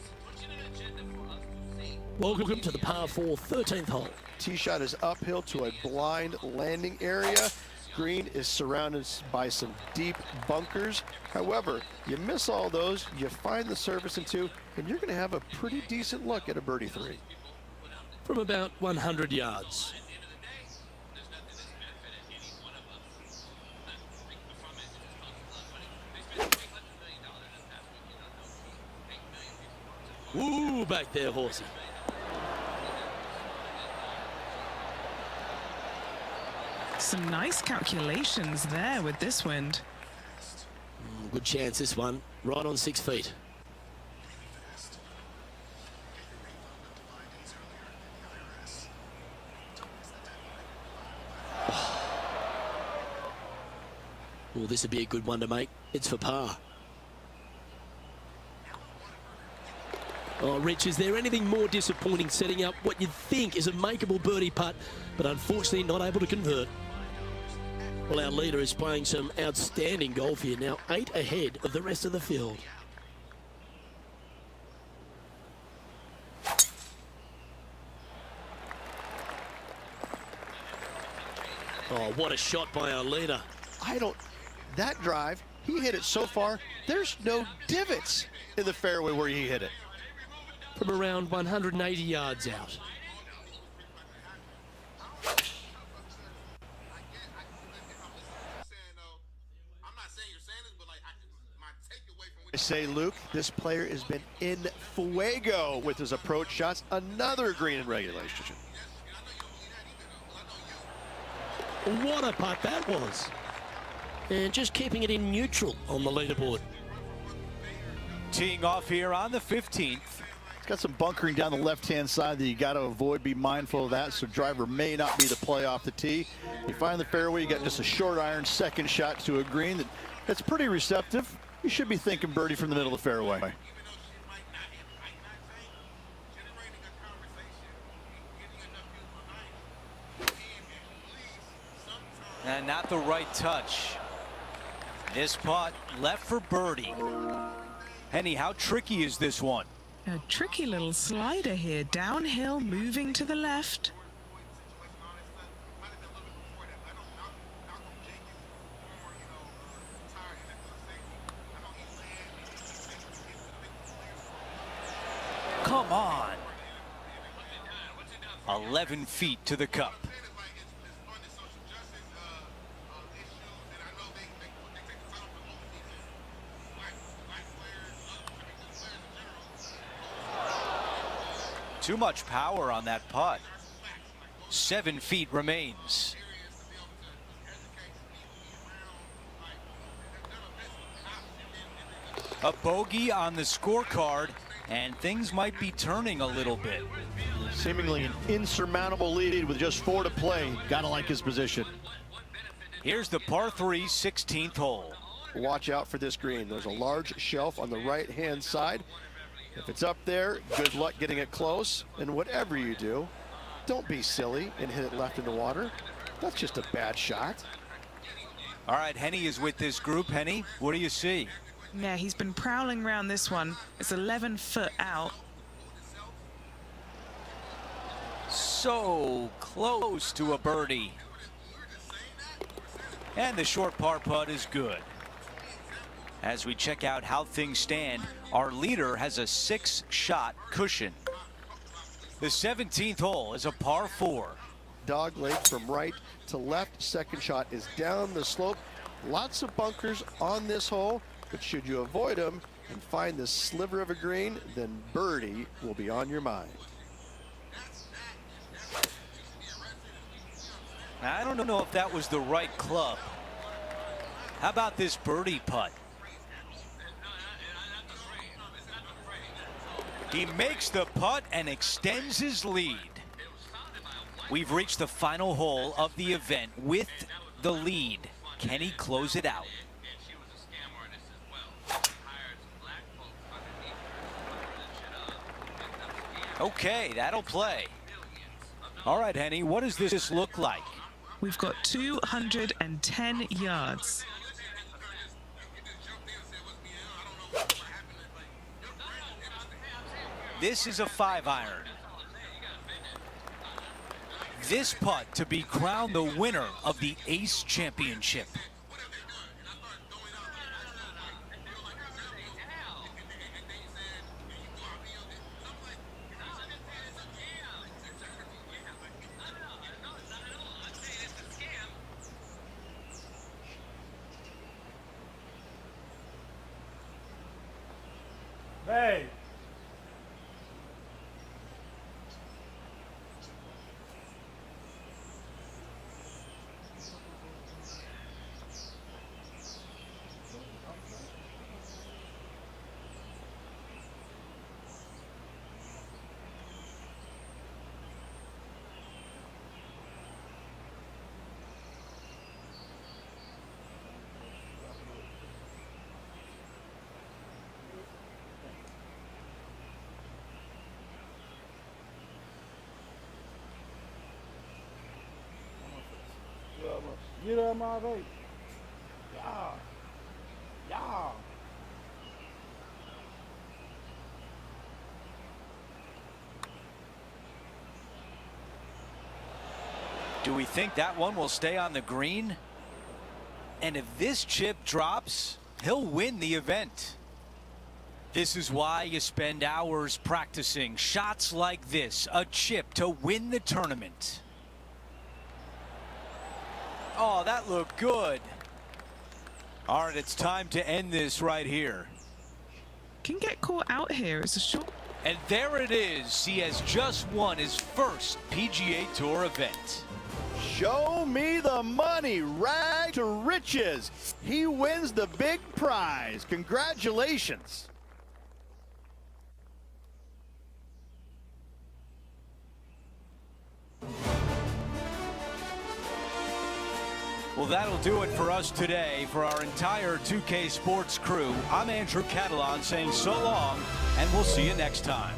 Welcome to the par 4 13th hole. Tee shot is uphill to a blind landing area. Green is surrounded by some deep bunkers. However, you miss all those, you find the surface in 2, and you're going to have a pretty decent look at a birdie 3. From about 100 yards. Ooh, back there, horsey. Some nice calculations there with this wind. Good chance this one, right on 6 feet. Well, this would be a good one to make. It's for par. Oh, Rich, is there anything more disappointing setting up what you'd think is a makeable birdie putt, but unfortunately not able to convert? Well, our leader is playing some outstanding golf here now, 8 ahead of the rest of the field. Oh, what a shot by our leader. That drive, he hit it so far, there's no divots in the fairway where he hit it. From around 180 yards out. I say, Luke, this player has been in fuego with his approach shots. Another green in regulation. What a putt that was. And just keeping it in neutral on the leaderboard. Teeing off here on the 15th. It's got some bunkering down the left-hand side that you got to avoid. Be mindful of that, so driver may not be the play off the tee. You find the fairway, you got just a short iron second shot to a green that's pretty receptive. You should be thinking birdie from the middle of the fairway. And not the right touch. This putt left for birdie. Henny, how tricky is this one? A tricky little slider here, downhill, moving to the left. Come on. 11 feet to the cup. Too much power on that putt. 7 feet remains. A bogey on the scorecard, and things might be turning a little bit. Seemingly an insurmountable lead with just 4 to play. Gotta like his position. Here's the par 3 16th hole. Watch out for this green. There's a large shelf on the right-hand side. If it's up there, good luck getting it close. And whatever you do, Don't be silly and hit it left in the water. That's just a bad shot. All right, Henny is with this group. Henny, what do you see? Yeah, he's been prowling around this one. It's 11 foot out. So close to a birdie. And the short par putt is good. As we check out how things stand, our leader has a 6-shot cushion. The 17th hole is a par 4. Dog leg from right to left. Second shot is down the slope. Lots of bunkers on this hole, but should you avoid them and find this sliver of a green, then birdie will be on your mind. Now, I don't know if that was the right club. How about this birdie putt? He makes the putt and extends his lead. We've reached the final hole of the event with the lead. Can he close it out? Okay, that'll play. All right, Henny, what does this look like? We've got 210 yards. This is a 5-iron. This putt to be crowned the winner of the Ace Championship. Hey. Get out of my way. Yeah. Yeah. Do we think that one will stay on the green? And if this chip drops, he'll win the event. This is why you spend hours practicing shots like this, a chip to win the tournament. Oh, that looked good. All right, it's time to end this right here. Can get caught out here. It's a short. And there it is. He has just won his first PGA Tour event. Show me the money, rag to riches. He wins the big prize. Congratulations. Well, that'll do it for us today. For our entire 2K Sports crew, I'm Andrew Catalon saying so long, and we'll see you next time.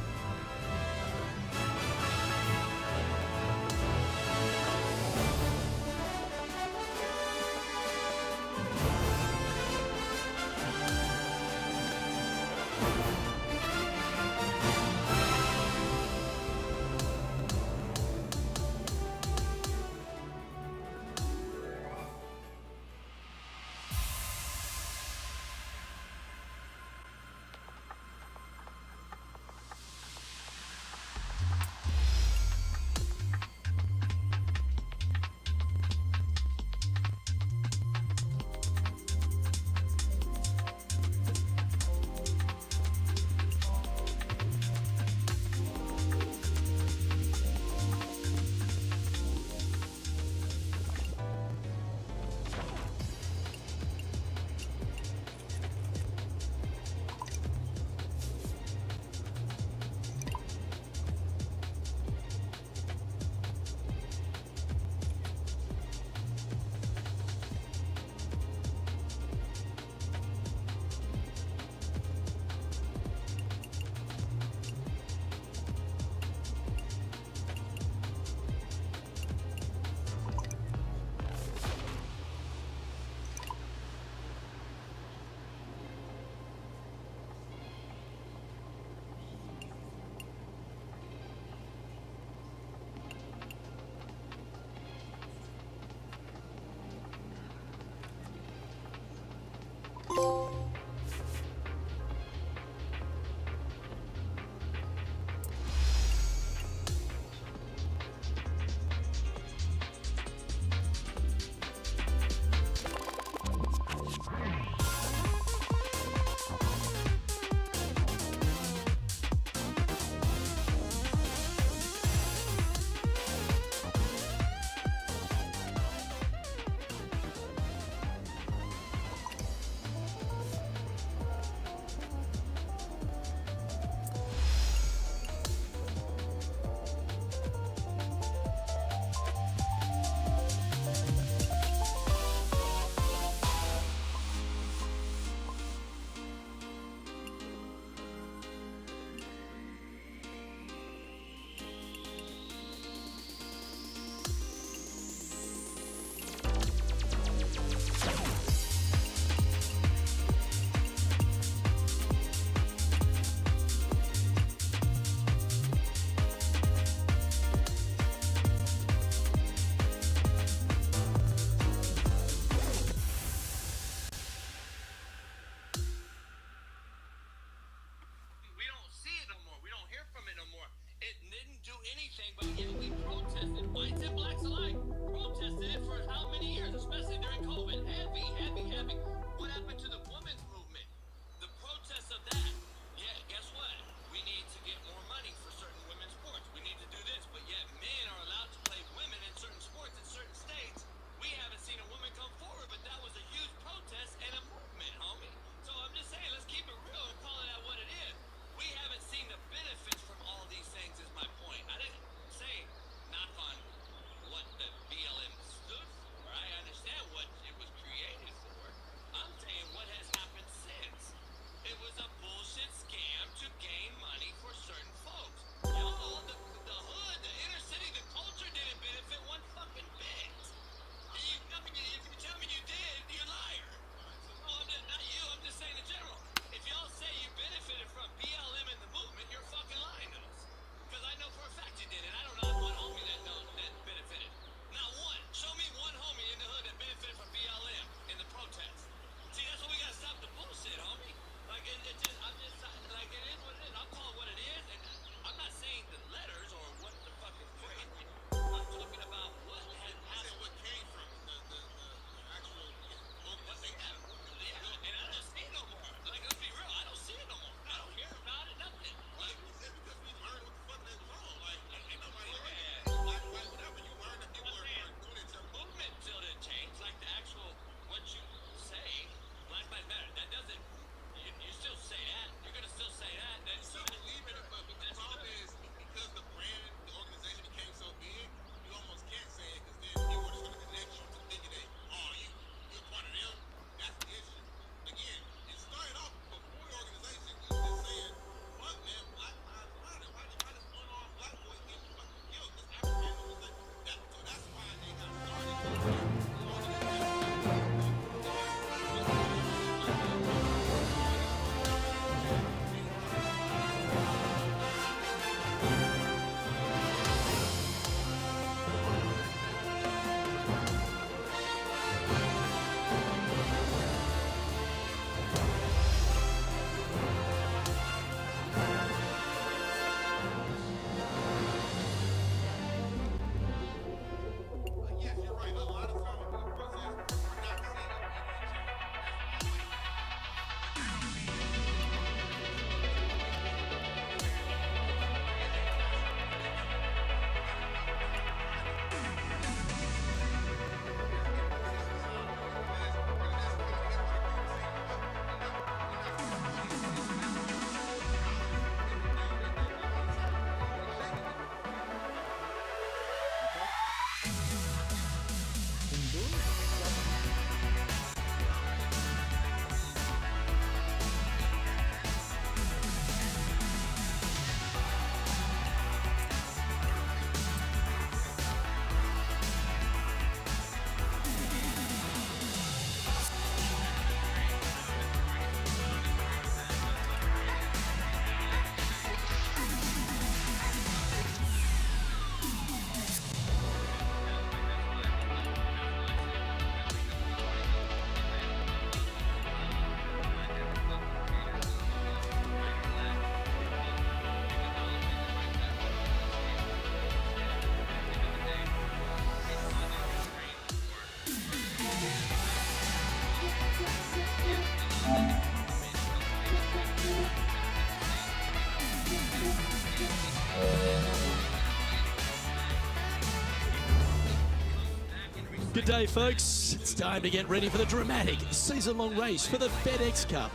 Good day, folks. It's time to get ready for the dramatic season-long race for the FedEx Cup,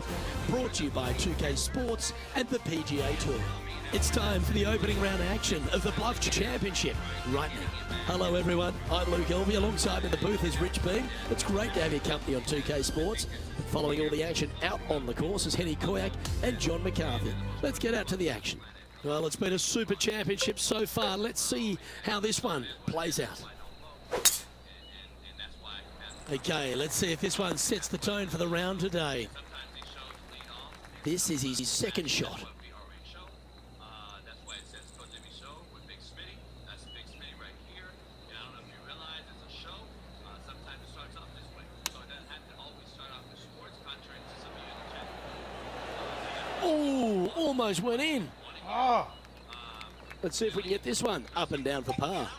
brought to you by 2K Sports and the PGA Tour. It's time for the opening round action of the Bluff Championship right now. Hello, everyone. I'm Luke Elvey. Alongside me in the booth is Rich Beam. It's great to have your company on 2K Sports. Following all the action out on the course is Henny Koyak and John McCarthy. Let's get out to the action. Well, it's been a super championship so far. Let's see how this one plays out. Okay, let's see if this one sets the tone for the round today. This is his second shot. Oh, almost went in. Let's see if we can get this one up and down for par.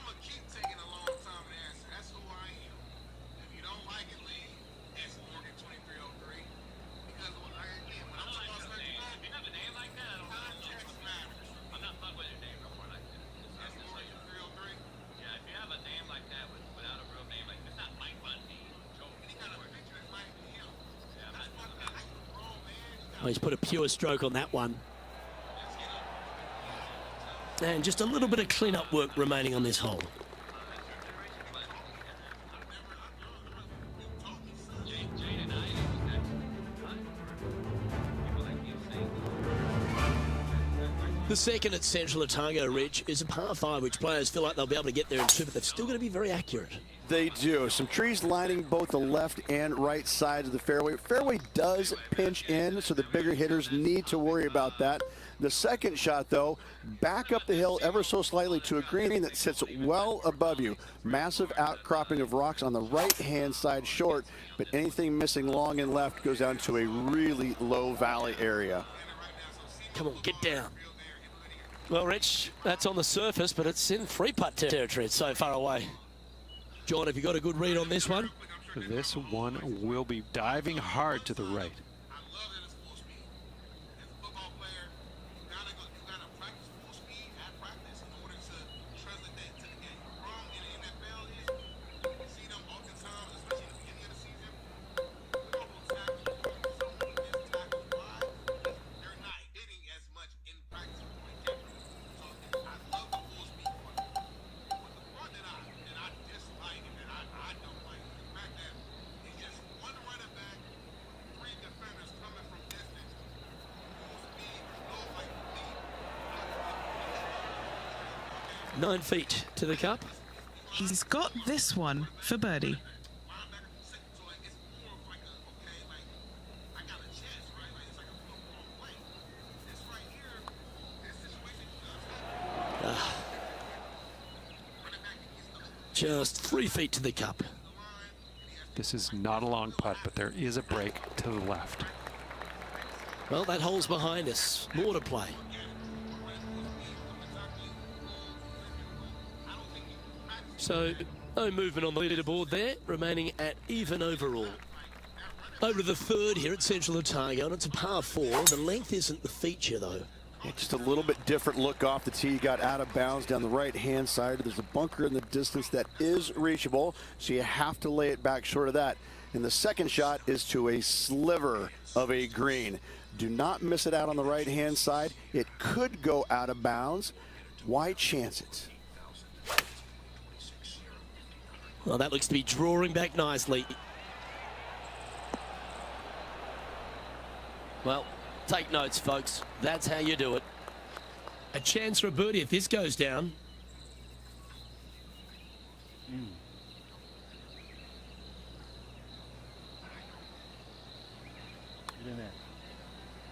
Oh, he's put a pure stroke on that one. And just a little bit of clean-up work remaining on this hole. The second at Central Otago Ridge is a par 5, which players feel like they'll be able to get there in 2, but they're still going to be very accurate. They do. Some trees lining both the left and right sides of the fairway. Fairway does pinch in, so the bigger hitters need to worry about that. The second shot, though, back up the hill ever so slightly to a green that sits well above you. Massive outcropping of rocks on the right-hand side short, but anything missing long and left goes down to a really low valley area. Come on, get down. Well, Rich, that's on the surface, but it's in free putt territory. It's so far away. John, have you got a good read on this one? This one will be diving hard to the right. Nine feet to the cup. He's got this one for birdie. Just 3 feet to the cup. This is not a long putt, but there is a break to the left. Well, that hole's behind us. More to play. So, no movement on the leaderboard there, remaining at even overall. Over to the third here at Central Otago, and it's a par 4. The length isn't the feature, though. Yeah, just a little bit different look off the tee. You got out of bounds down the right-hand side. There's a bunker in the distance that is reachable, so you have to lay it back short of that. And the second shot is to a sliver of a green. Do not miss it out on the right-hand side. It could go out of bounds. Why chance it? Well, that looks to be drawing back nicely. Well, take notes, folks. That's how you do it. A chance for a birdie if this goes down.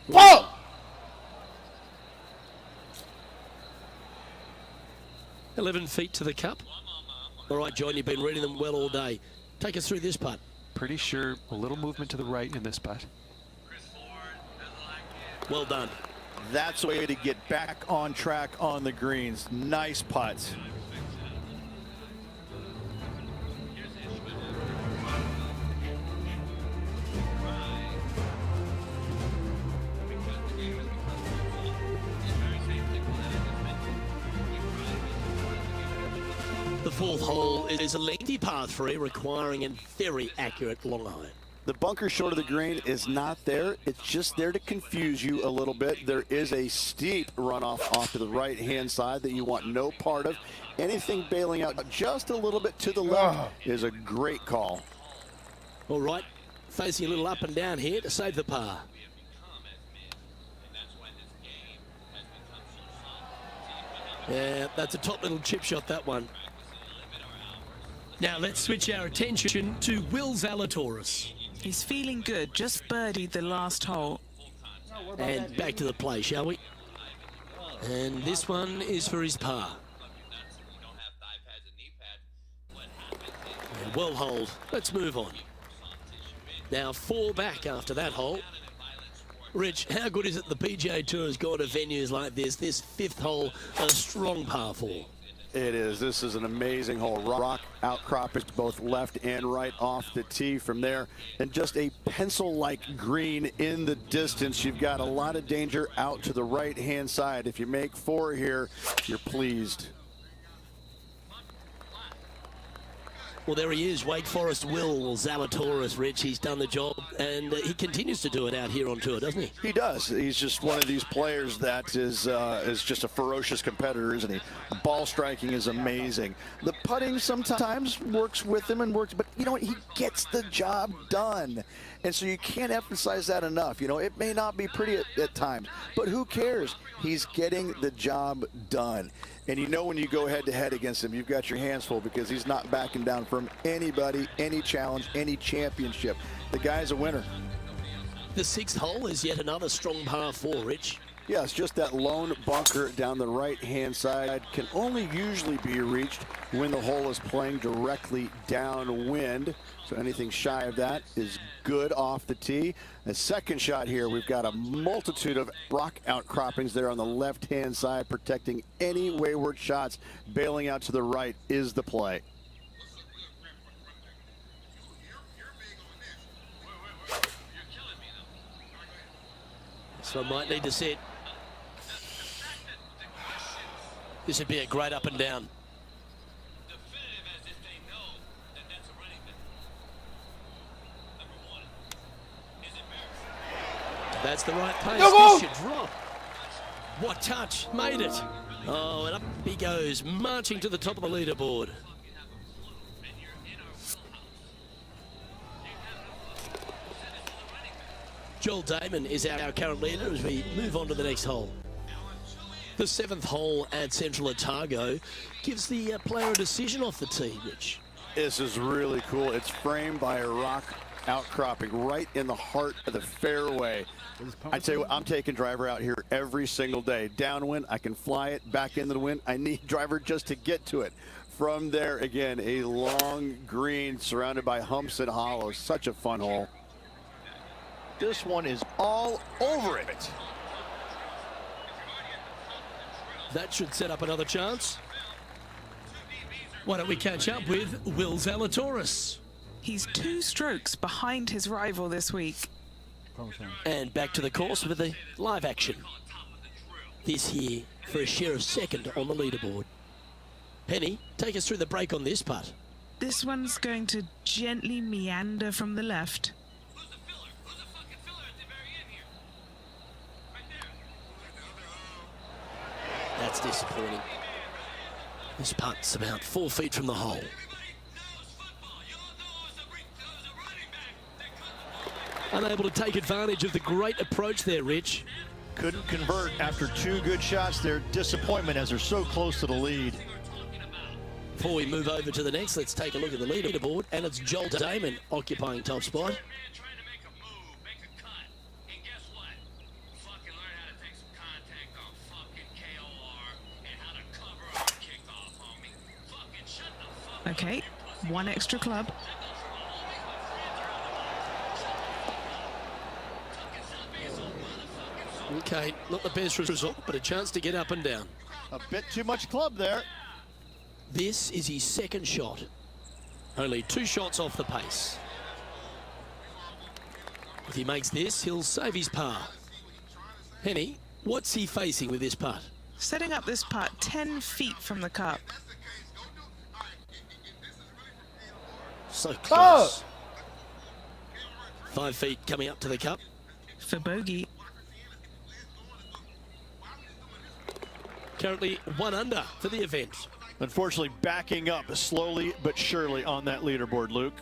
Whoa! $11 feet to the cup. All right, John, you've been reading them well all day. Take us through this putt. Pretty sure a little movement to the right in this putt. Well done. That's the way to get back on track on the greens. Nice putts. The fourth hole is a lengthy par 3 requiring a very accurate long iron. The bunker short of the green is not there. It's just there to confuse you a little bit. There is a steep runoff off to the right-hand side that you want no part of. Anything bailing out just a little bit to the left is a great call. All right, facing a little up and down here to save the par. Yeah, that's a top little chip shot, that one. Now let's switch our attention to Will Zalatoris. He's feeling good, just birdied the last hole. And back to the play, shall we? And this one is for his par. And well holed. Let's move on. Now 4 back after that hole. Rich, how good is it the PGA Tour has gone to venues like this? This 5th hole, a strong par 4. It is. This is an amazing hole. Rock outcroppings both left and right off the tee from there. And just a pencil-like green in the distance. You've got a lot of danger out to the right-hand side. If you make 4 here, you're pleased. Well, there he is, Wake Forest Will Zalatoris, Rich. He's done the job, and he continues to do it out here on tour, doesn't he? He does. He's just one of these players that is just a ferocious competitor, isn't he? Ball striking is amazing. The putting sometimes works with him and works, but you know what? He gets the job done. And so you can't emphasize that enough. You know, it may not be pretty at times, but who cares? He's getting the job done. And you know when you go head-to-head against him, you've got your hands full because he's not backing down from anybody, any challenge, any championship. The guy's a winner. The 6th hole is yet another strong par 4, Rich. Yeah, it's just that lone bunker down the right-hand side can only usually be reached when the hole is playing directly downwind. So anything shy of that is good off the tee. The second shot here, we've got a multitude of rock outcroppings there on the left-hand side, protecting any wayward shots. Bailing out to the right is the play. So I might need to sit. This would be a great up and down. That's the right pace. This should drop. What touch? Made it. Oh, and up he goes, marching to the top of the leaderboard. Joel Damon is our current leader as we move on to the next hole. The 7th hole at Central Otago gives the player a decision off the tee, Rich. This is really cool. It's framed by a rock outcropping right in the heart of the fairway. I tell you what, I'm taking driver out here every single day. Downwind, I can fly it back into the wind. I need driver just to get to it. From there, again, a long green surrounded by humps and hollows. Such a fun hole. This one is all over it. That should set up another chance. Why don't we catch up with Will Zalatoris? He's 2 strokes behind his rival this week. And back to the course with the live action. This here for a share of 2nd on the leaderboard. Penny, take us through the break on this putt. This one's going to gently meander from the left. That's disappointing. This putt's about 4 feet from the hole. Unable to take advantage of the great approach there, Rich. Couldn't convert after 2 good shots there. Disappointment as they're so close to the lead. Before we move over to the next, let's take a look at the leaderboard. And it's Joel Damon occupying top spot. Okay, 1 extra club. Okay, not the best result, but a chance to get up and down. A bit too much club there. This is his 2nd shot. Only 2 shots off the pace. If he makes this, he'll save his par. Henny, what's he facing with this putt? Setting up this putt 10 feet from the cup. So close. 5 feet coming up to the cup. For bogey. Currently 1 under for the event. Unfortunately, backing up slowly but surely on that leaderboard, Luke.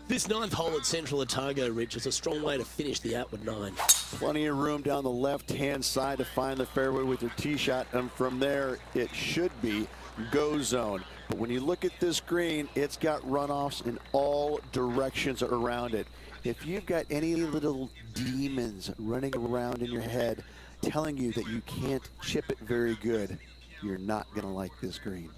This 9th hole at Central Otago, Rich, is a strong way to finish the outward 9. Plenty of room down the left-hand side to find the fairway with your tee shot, and from there it should be go zone. But when you look at this green, it's got runoffs in all directions around it. If you've got any little demons running around in your head telling you that you can't chip it very good, you're not going to like this green.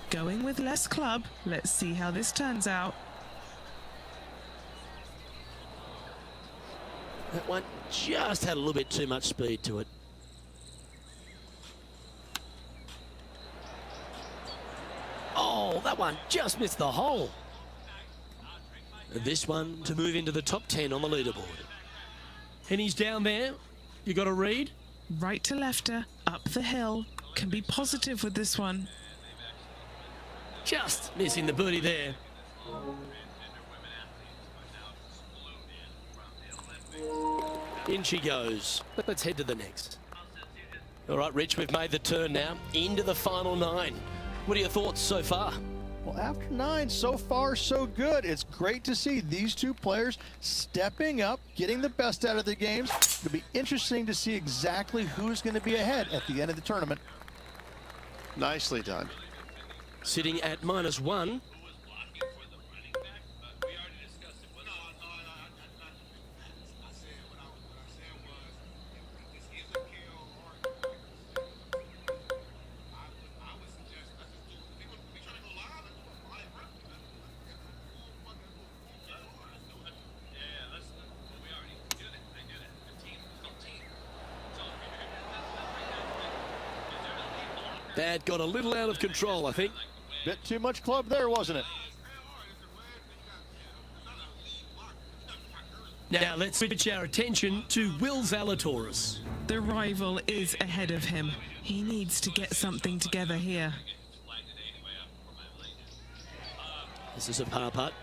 Going with less club. Let's see how this turns out. That one just had a little bit too much speed to it. Oh, that one just missed the hole. And this one to move into the top 10 on the leaderboard. And he's down there. You got a read? Right to lefter, up the hill. Can be positive with this one. Just missing the birdie there. In she goes. Let's head to the next. All right, Rich, we've made the turn now into the final 9. What are your thoughts so far? Well, after 9, so far so good. It's great to see these two players stepping up, getting the best out of the games. It'll be interesting to see exactly who's going to be ahead at the end of the tournament. Nicely done. Sitting at -1. That got a little out of control, I think. Bit too much club there, wasn't it? Now let's switch our attention to Will Zalatoris. The rival is ahead of him. He needs to get something together here. This is a par putt.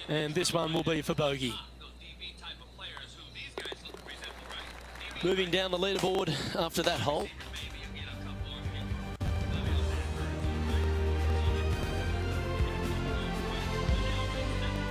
And this one will be for bogey. Moving down the leaderboard after that hole.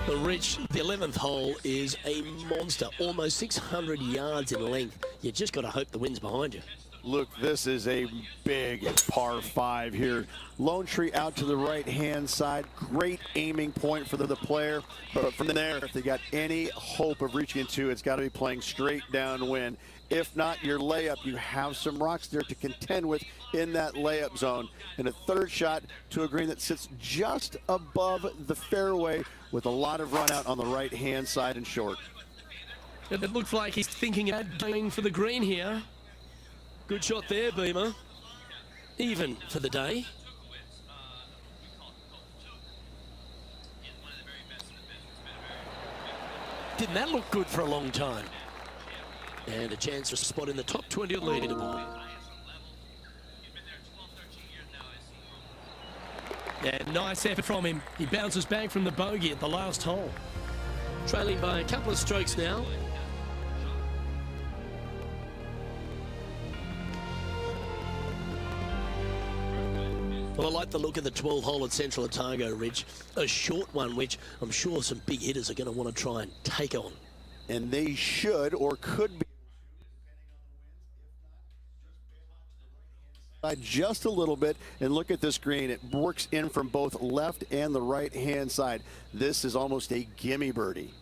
The Rich, the 11th hole is a monster, almost 600 yards in length. You just got to hope the wind's behind you. Look, this is a big par 5 here. Lone Tree out to the right-hand side. Great aiming point for the player. But from there, if they got any hope of reaching into, it's got to be playing straight downwind. If not, your layup, you have some rocks there to contend with in that layup zone. And a third shot to a green that sits just above the fairway with a lot of run out on the right-hand side and short. It looks like he's thinking about going for the green here. Good shot there, Beamer. Even for the day. Didn't that look good for a long time? And a chance for a spot in the top 20 of leaderboard. And nice effort from him. He bounces back from the bogey at the last hole. Trailing by a couple of strokes now. Well, I like the look of the 12th hole at Central Otago, Ridge. A short one, which I'm sure some big hitters are going to want to try and take on. And they should or could be just a little bit. And look at this green. It works in from both left and the right hand side. This is almost a gimme birdie.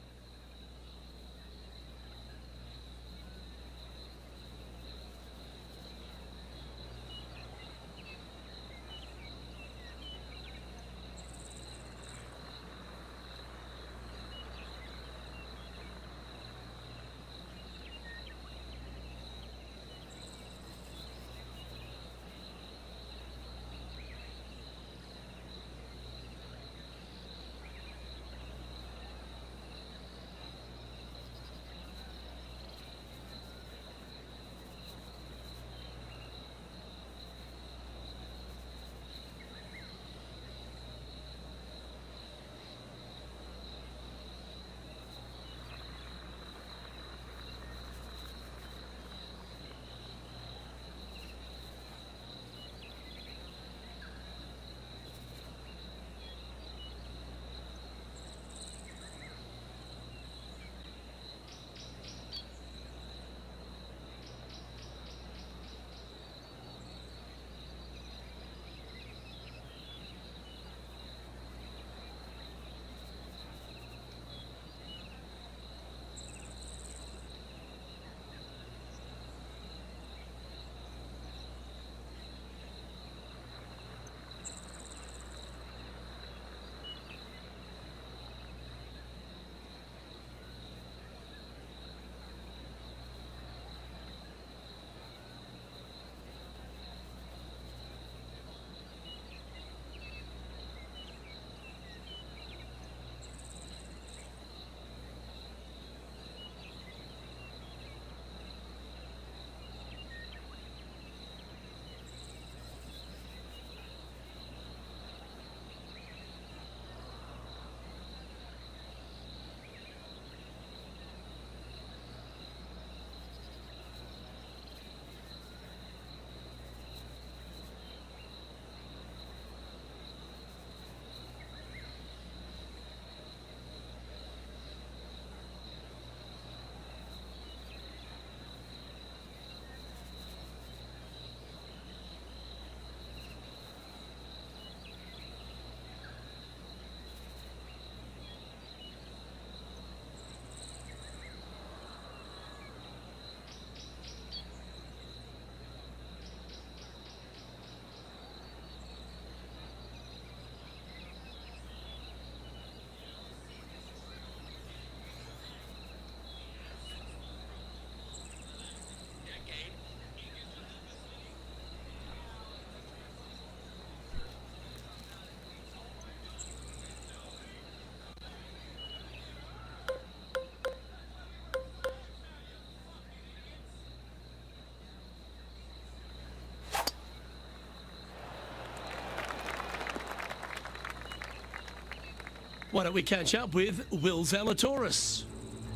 Why don't we catch up with Will Zalatoris?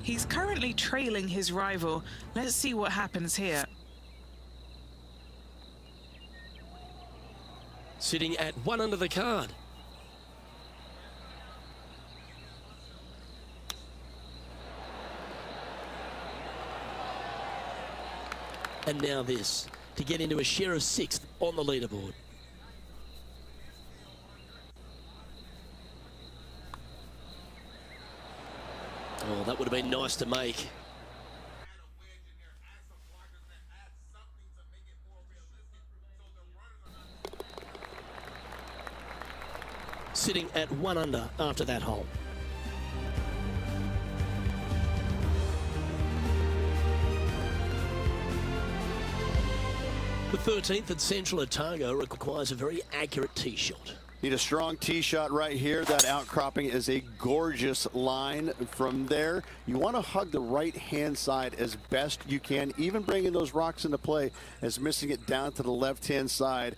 He's currently trailing his rival. Let's see what happens here. Sitting at 1 under the card. And now this, to get into a share of 6th on the leaderboard. Oh, that would have been nice to make. Sitting at 1 under after that hole. The 13th at Central Otago requires a very accurate tee shot. Need a strong tee shot right here. That outcropping is a gorgeous line. From there, you want to hug the right-hand side as best you can, even bringing those rocks into play, as missing it down to the left-hand side.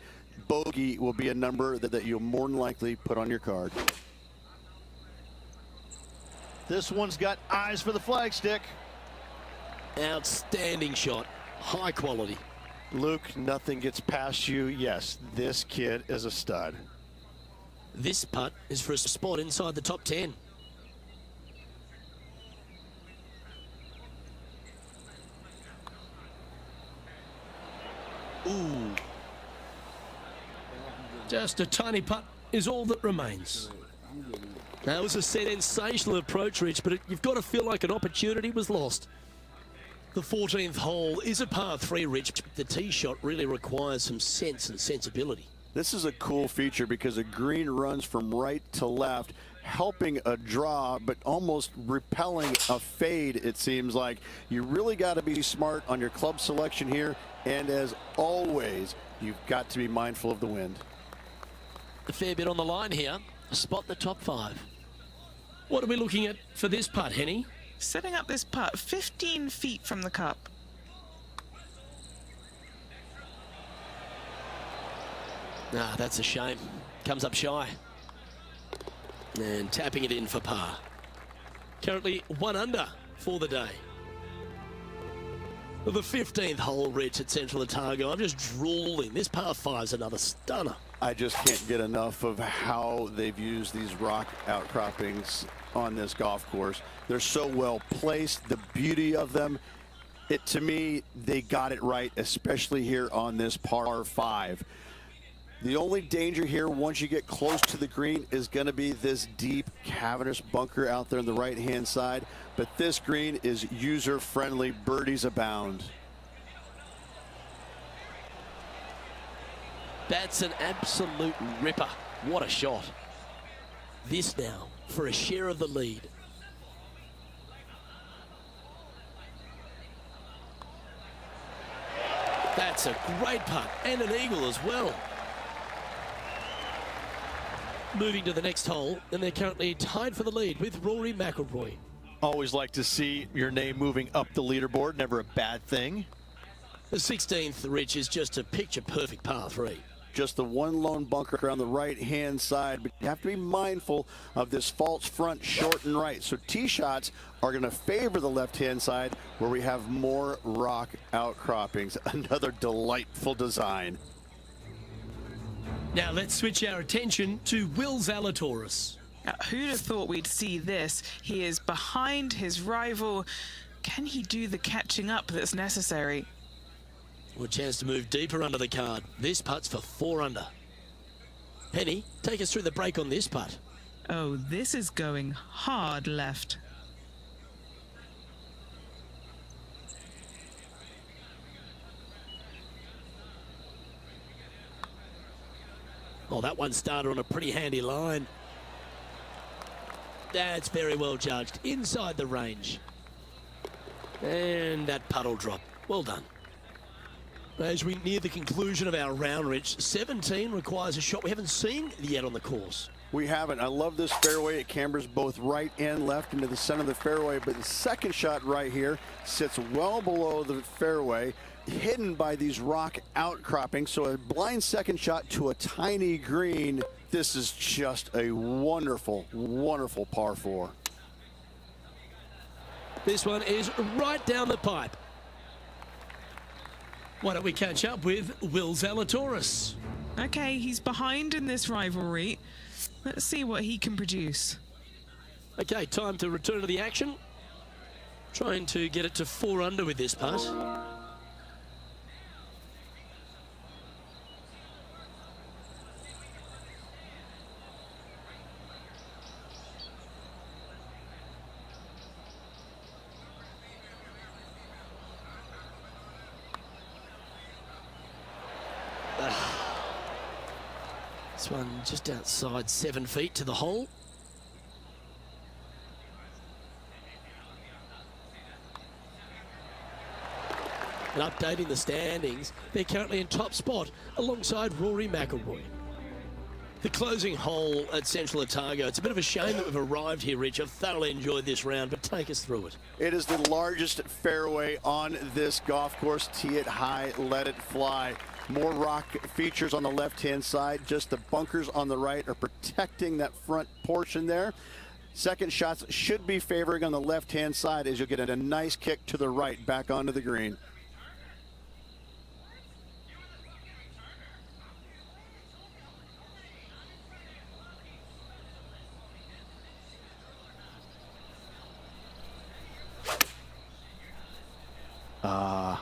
Bogey will be a number that you'll more than likely put on your card. This one's got eyes for the flagstick. Outstanding shot. High quality. Luke, nothing gets past you. Yes, this kid is a stud. This putt is for a spot inside the top 10. Ooh. Just a tiny putt is all that remains. That was a sensational approach, Rich, but you've got to feel like an opportunity was lost. The 14th hole is a par 3, Rich. The tee shot really requires some sense and sensibility. This is a cool feature because the green runs from right to left, helping a draw, but almost repelling a fade, it seems like. You really got to be smart on your club selection here, and as always, you've got to be mindful of the wind. A fair bit on the line here. Spot the top 5. What are we looking at for this putt, Henny? Setting up this putt 15 feet from the cup. Ah, that's a shame. Comes up shy. And tapping it in for par. Currently 1 under for the day. The 15th hole, Rich, at Central Otago. I'm just drooling. This par 5's another stunner. I just can't get enough of how they've used these rock outcroppings on this golf course. They're so well placed, the beauty of them. To me, they got it right, especially here on this par 5. The only danger here once you get close to the green is going to be this deep, cavernous bunker out there on the right-hand side. But this green is user-friendly. Birdies abound. That's an absolute ripper. What a shot. This now for a share of the lead. That's a great putt and an eagle as well. Moving to the next hole, and they're currently tied for the lead with Rory McIlroy. Always like to see your name moving up the leaderboard. Never a bad thing. The 16th, Rich, is just a picture-perfect par 3. Just the one lone bunker on the right-hand side, but you have to be mindful of this false front short and right. So tee shots are going to favor the left-hand side where we have more rock outcroppings. Another delightful design. Now let's switch our attention to Will Zalatoris. Now, who'd have thought we'd see this? He is behind his rival. Can he do the catching up that's necessary? Well, a chance to move deeper under the card. This putt's for 4 under. Penny, take us through the break on this putt. Oh, this is going hard left. Oh, that one started on a pretty handy line. That's very well judged. Inside the range. And that putt will drop. Well done. As we near the conclusion of our round, Rich, 17 requires a shot we haven't seen yet on the course. We haven't. I love this fairway. It cambers both right and left into the center of the fairway, but the second shot right here sits well below the fairway, hidden by these rock outcroppings. So a blind second shot to a tiny green. this is just a wonderful, wonderful par 4. This one is right down the pipe. Why don't we catch up with Will Zalatoris? Okay, he's behind in this rivalry. Let's see what he can produce. Okay, time to return to the action. Trying to get it to 4 under with this putt. This one just outside 7 feet to the hole. And updating the standings, they're currently in top spot alongside Rory McIlroy. The closing hole at Central Otago. It's a bit of a shame that we've arrived here, Rich. I've thoroughly enjoyed this round, but take us through it. It is the largest fairway on this golf course. Tee it high, let it fly. More rock features on the left-hand side. Just the bunkers on the right are protecting that front portion there. Second shots should be favoring on the left-hand side as you'll get a nice kick to the right back onto the green.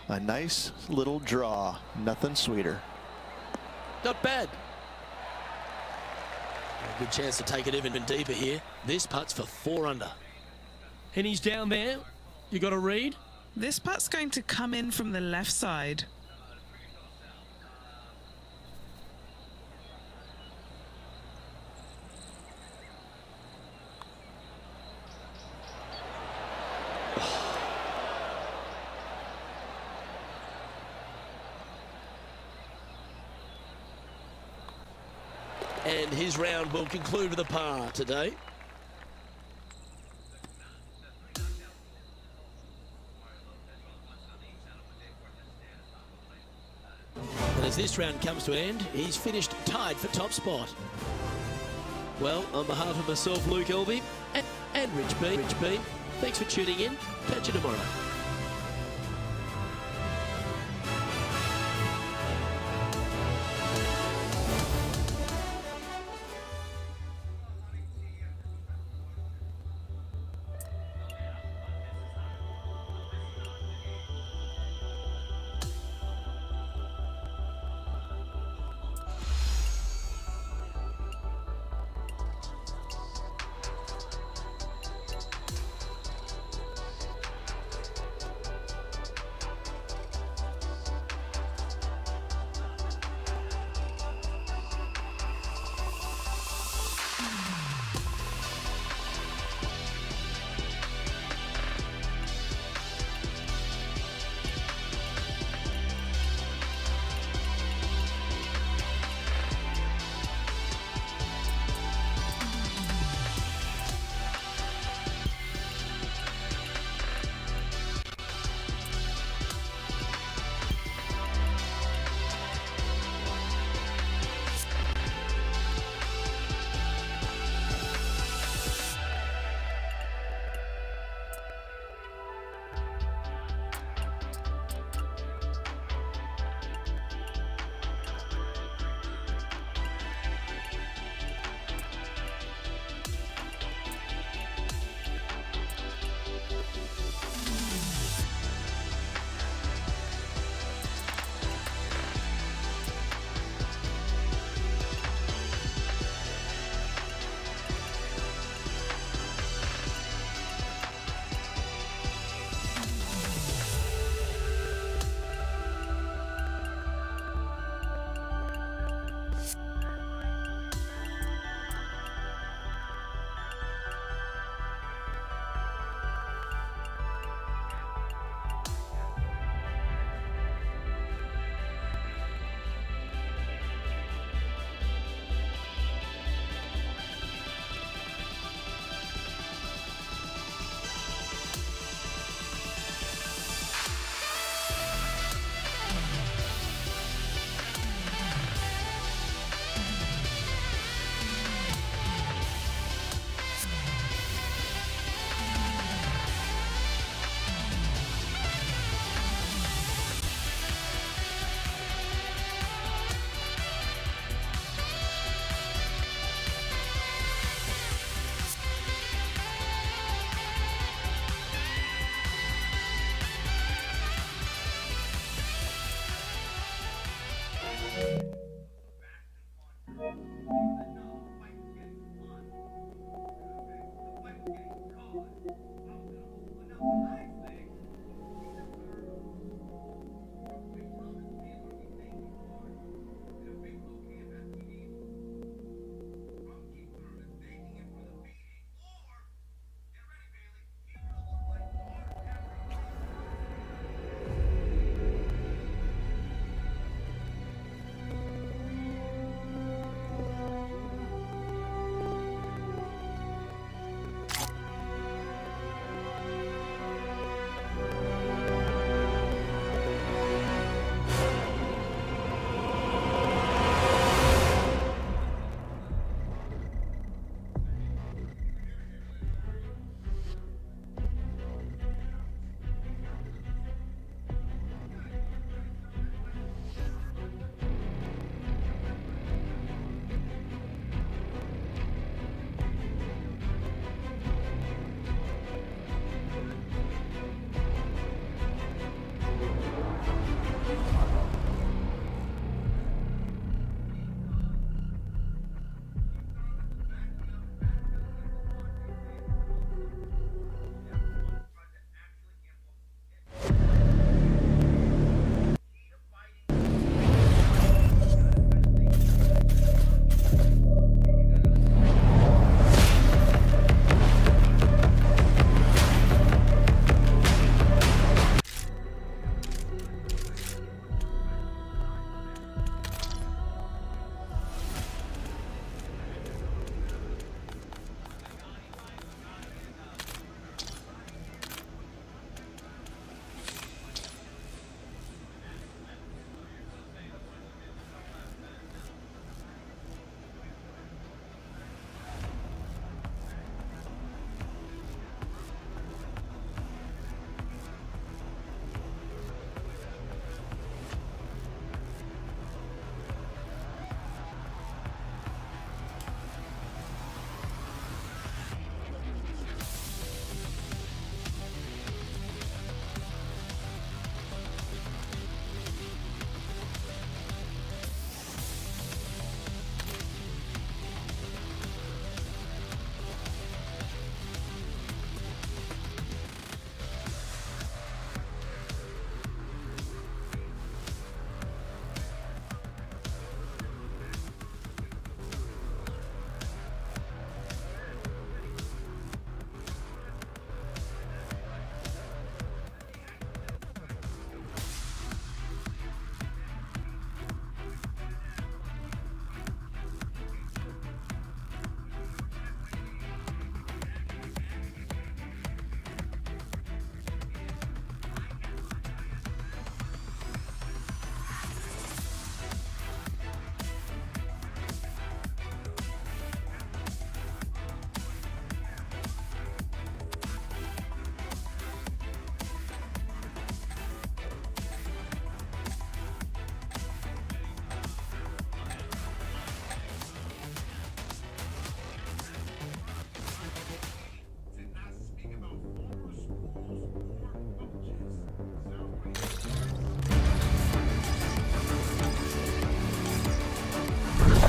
A nice little draw. Nothing sweeter. Not bad. A good chance to take it even deeper here. This putt's for 4 under. And he's down there. You got a read? This putt's going to come in from the left side. And his round will conclude with a par today. And as this round comes to an end, he's finished tied for top spot. Well, on behalf of myself, Luke Elvey, and Rich Beam, thanks for tuning in. Catch you tomorrow.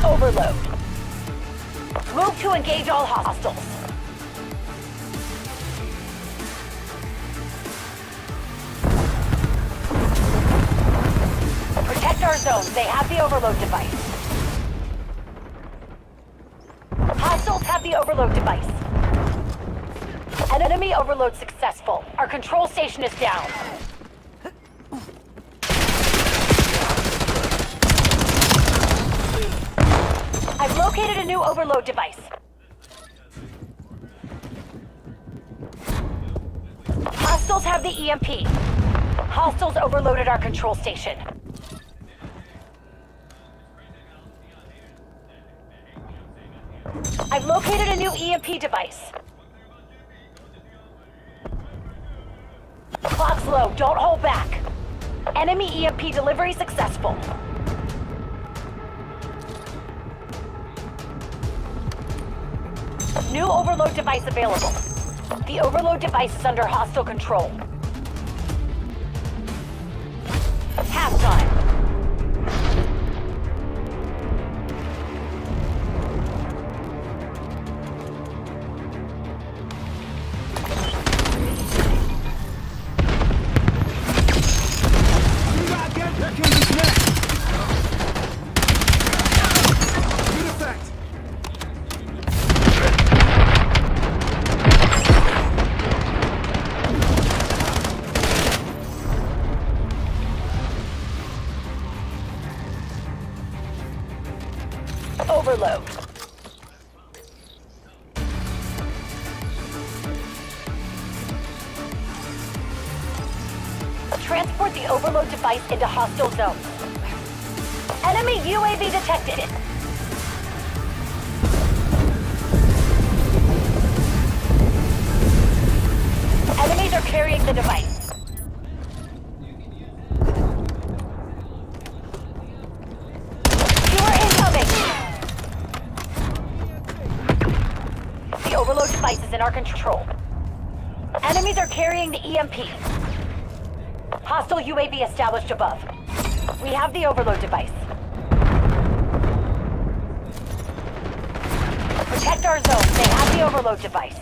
Overload. Move to engage all hostiles. Protect our zones. They have the overload device. Hostiles have the overload device. An enemy overload successful. Our control station is down. I've located a new overload device. Hostiles have the EMP. Hostiles overloaded our control station. I've located a new EMP device. Clock's low, don't hold back. Enemy EMP delivery successful. New overload device available. The overload device is under hostile control. Halftime. Overload. Transport the overload device into hostile zone. Enemy UAV detected. Enemies are carrying the device. Skewer incoming. The overload device is in our control. Enemies are carrying the EMP. Hostile UAV established above. We have the overload device. Protect our zone. They have the overload device.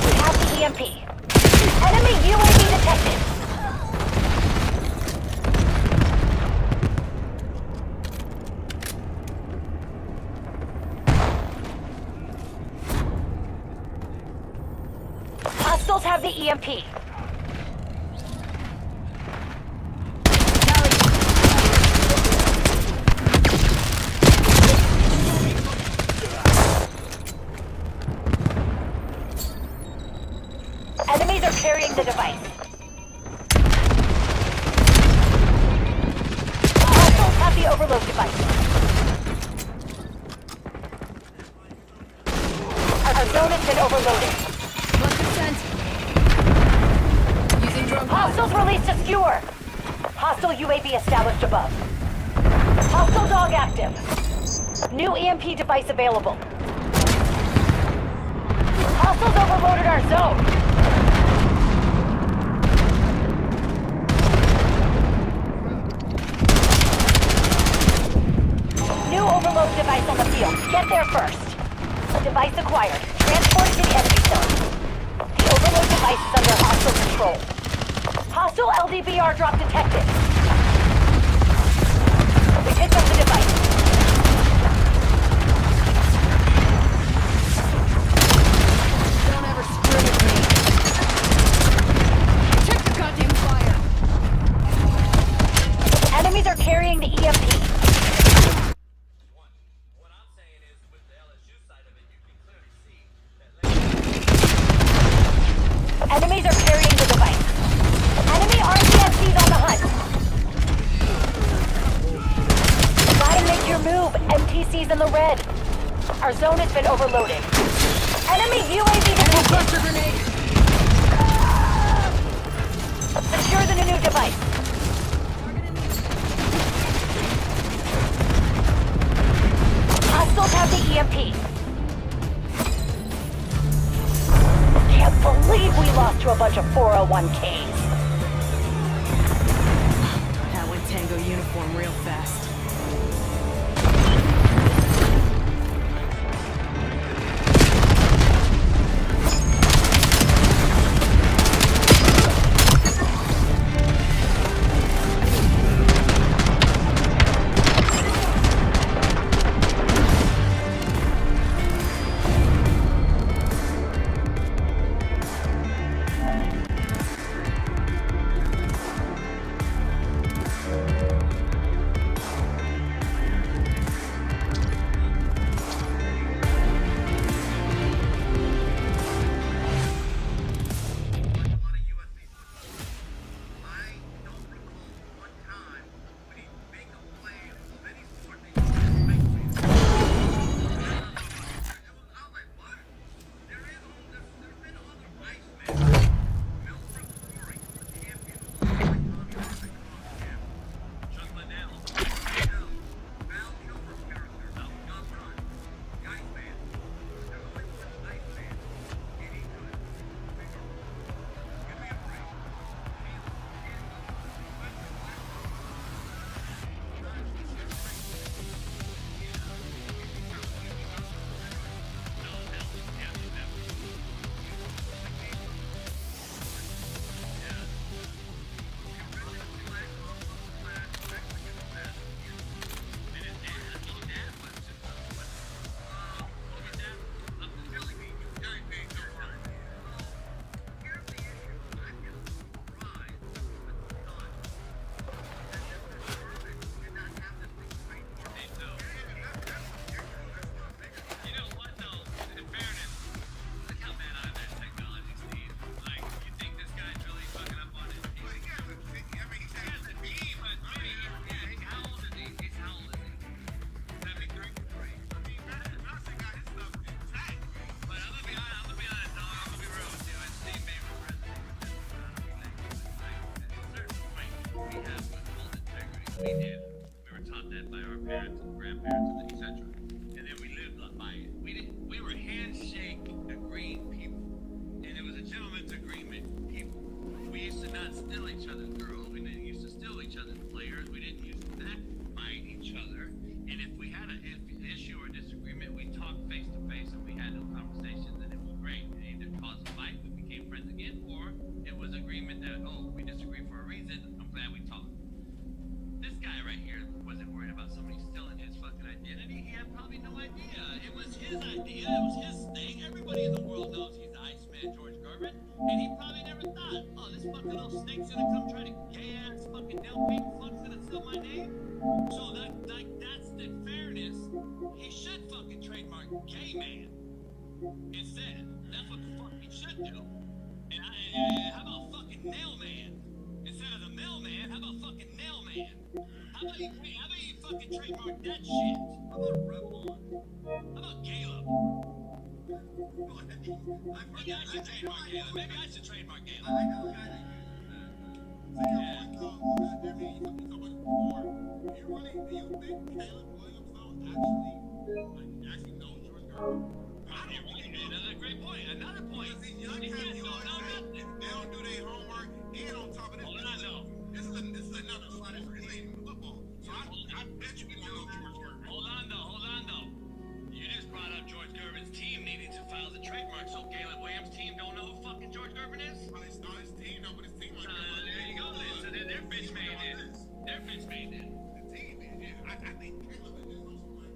We have the EMP. Enemy UAV detected. Hostiles have the EMP. Enemies are carrying the device. Hostiles have the overload device. Our zone has been overloaded. Hostiles released a skewer. Hostile UAV established above. Hostile dog active. New EMP device available. Hostiles overloaded our zone. New overload device on the field. Get there first. Device acquired. Transported to the enemy zone. The overload device is under hostile control. Hostile LDBR drop detected. We picked up the device. Don't ever screw with me. Check the goddamn fire. Enemies are carrying the EMP. Enemies are carrying the device. Enemy RCXD's on the hunt. Gotta make your move. MTC's in the red. Our zone has been overloaded. Enemy UAV detected. Cluster grenade. Secure the new device. Hostiles have the EMP. Can't believe we lost to a bunch of 401ks. That went Tango uniform real fast. we did. We were taught that by our parents and grandparents and etc. And then we lived by it. We were handshake agreeing people. And it was a gentleman's agreement people. We used to not steal each other's girls. We didn't used to steal each other's players. We didn't use to backbite each other. And if we had an issue or disagreement, we talked face to face and we had those conversations, and it was great. It either caused a fight, we became friends again, or it was agreement that, oh, we disagree for a reason. I'm glad we talked. This guy right here wasn't worried about somebody stealing his fucking identity. He had probably no idea. It was his idea. It was his thing. Everybody in the world knows he's the Iceman, George Gervin. And he probably never thought, oh, this fucking little snake's gonna come try to gay-ass fucking nail paint fuck's gonna steal my name. So that's the fairness. He should fucking trademark gay man instead. That's what the fuck he should do. And how about fucking nail man? Instead of the mailman, how about fucking nail man? How about you fucking trademark that shit? How about Revlon? How about Caleb? Maybe I should trademark Caleb. Maybe I should trademark Caleb. I know a guy that do you think Caleb Williams actually knows George Gervin? Another great point. Another point. These young cats don't know nothing. They don't do their homework. And on top of this, this is another slide. This ain't football. So I bet you don't know George Gervin. Hold on though. You just brought up George Gervin's team needing to file the trademark, so Caleb Williams' team don't know who fucking George Gervin is? Well, it's not his team, no, but his team. There you go then. So they're bitch made then. They're bitch made then. The team is, yeah. I think Caleb is just also like,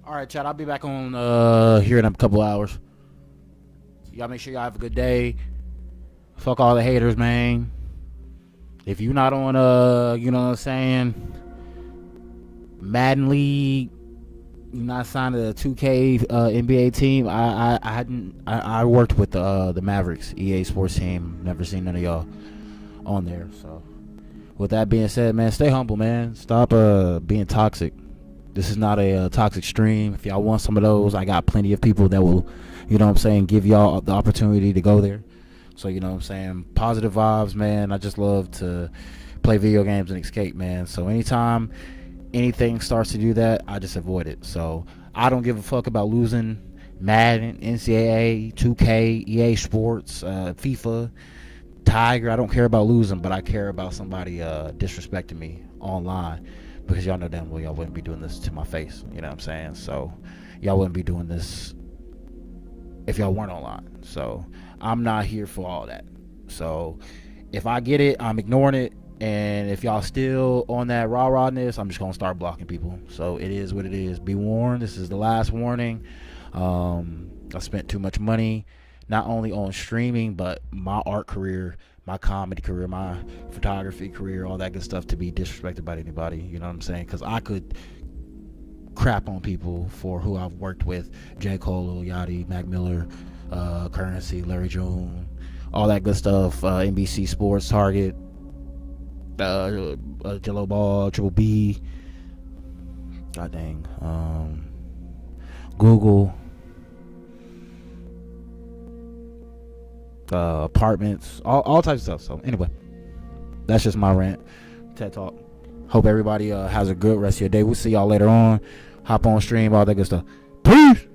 All right, Chad, I'll be back on here in a couple hours. Y'all make sure y'all have a good day. Fuck all the haters, man. If you're not on, you know what I'm saying, Madden League, you're not signed to the 2K NBA team. I worked with the Mavericks EA Sports team. Never seen none of y'all on there. So, with that being said, man, stay humble, man. Stop being toxic. This is not a toxic stream. If y'all want some of those, I got plenty of people that will, you know what I'm saying, give y'all the opportunity to go there. So, you know what I'm saying, positive vibes, man. I just love to play video games and escape, man. So anytime anything starts to do that, I just avoid it. So I don't give a fuck about losing Madden, NCAA, 2K, EA Sports, FIFA, Tiger. I don't care about losing, but I care about somebody disrespecting me online. Because y'all know damn well y'all wouldn't be doing this to my face. You know what I'm saying? So y'all wouldn't be doing this if y'all weren't online. So I'm not here for all that. So if I get it, I'm ignoring it. And if y'all still on that rah-rahness, I'm just going to start blocking people. So it is what it is. Be warned. This is the last warning. I spent too much money, not only on streaming, but my art career, my comedy career, my photography career, all that good stuff, to be disrespected by anybody. You know what I'm saying? Because I could crap on people for who I've worked with. J. Cole, Lil Yachty, Mac Miller, Currency, Larry June, all that good stuff. NBC Sports, Target, Jello Ball, Triple B, god dang, Google, apartments, all types of stuff. So anyway, that's just my rant. TED Talk. Hope everybody has a good rest of your day. We'll see y'all later on. Hop on stream, all that good stuff. Peace.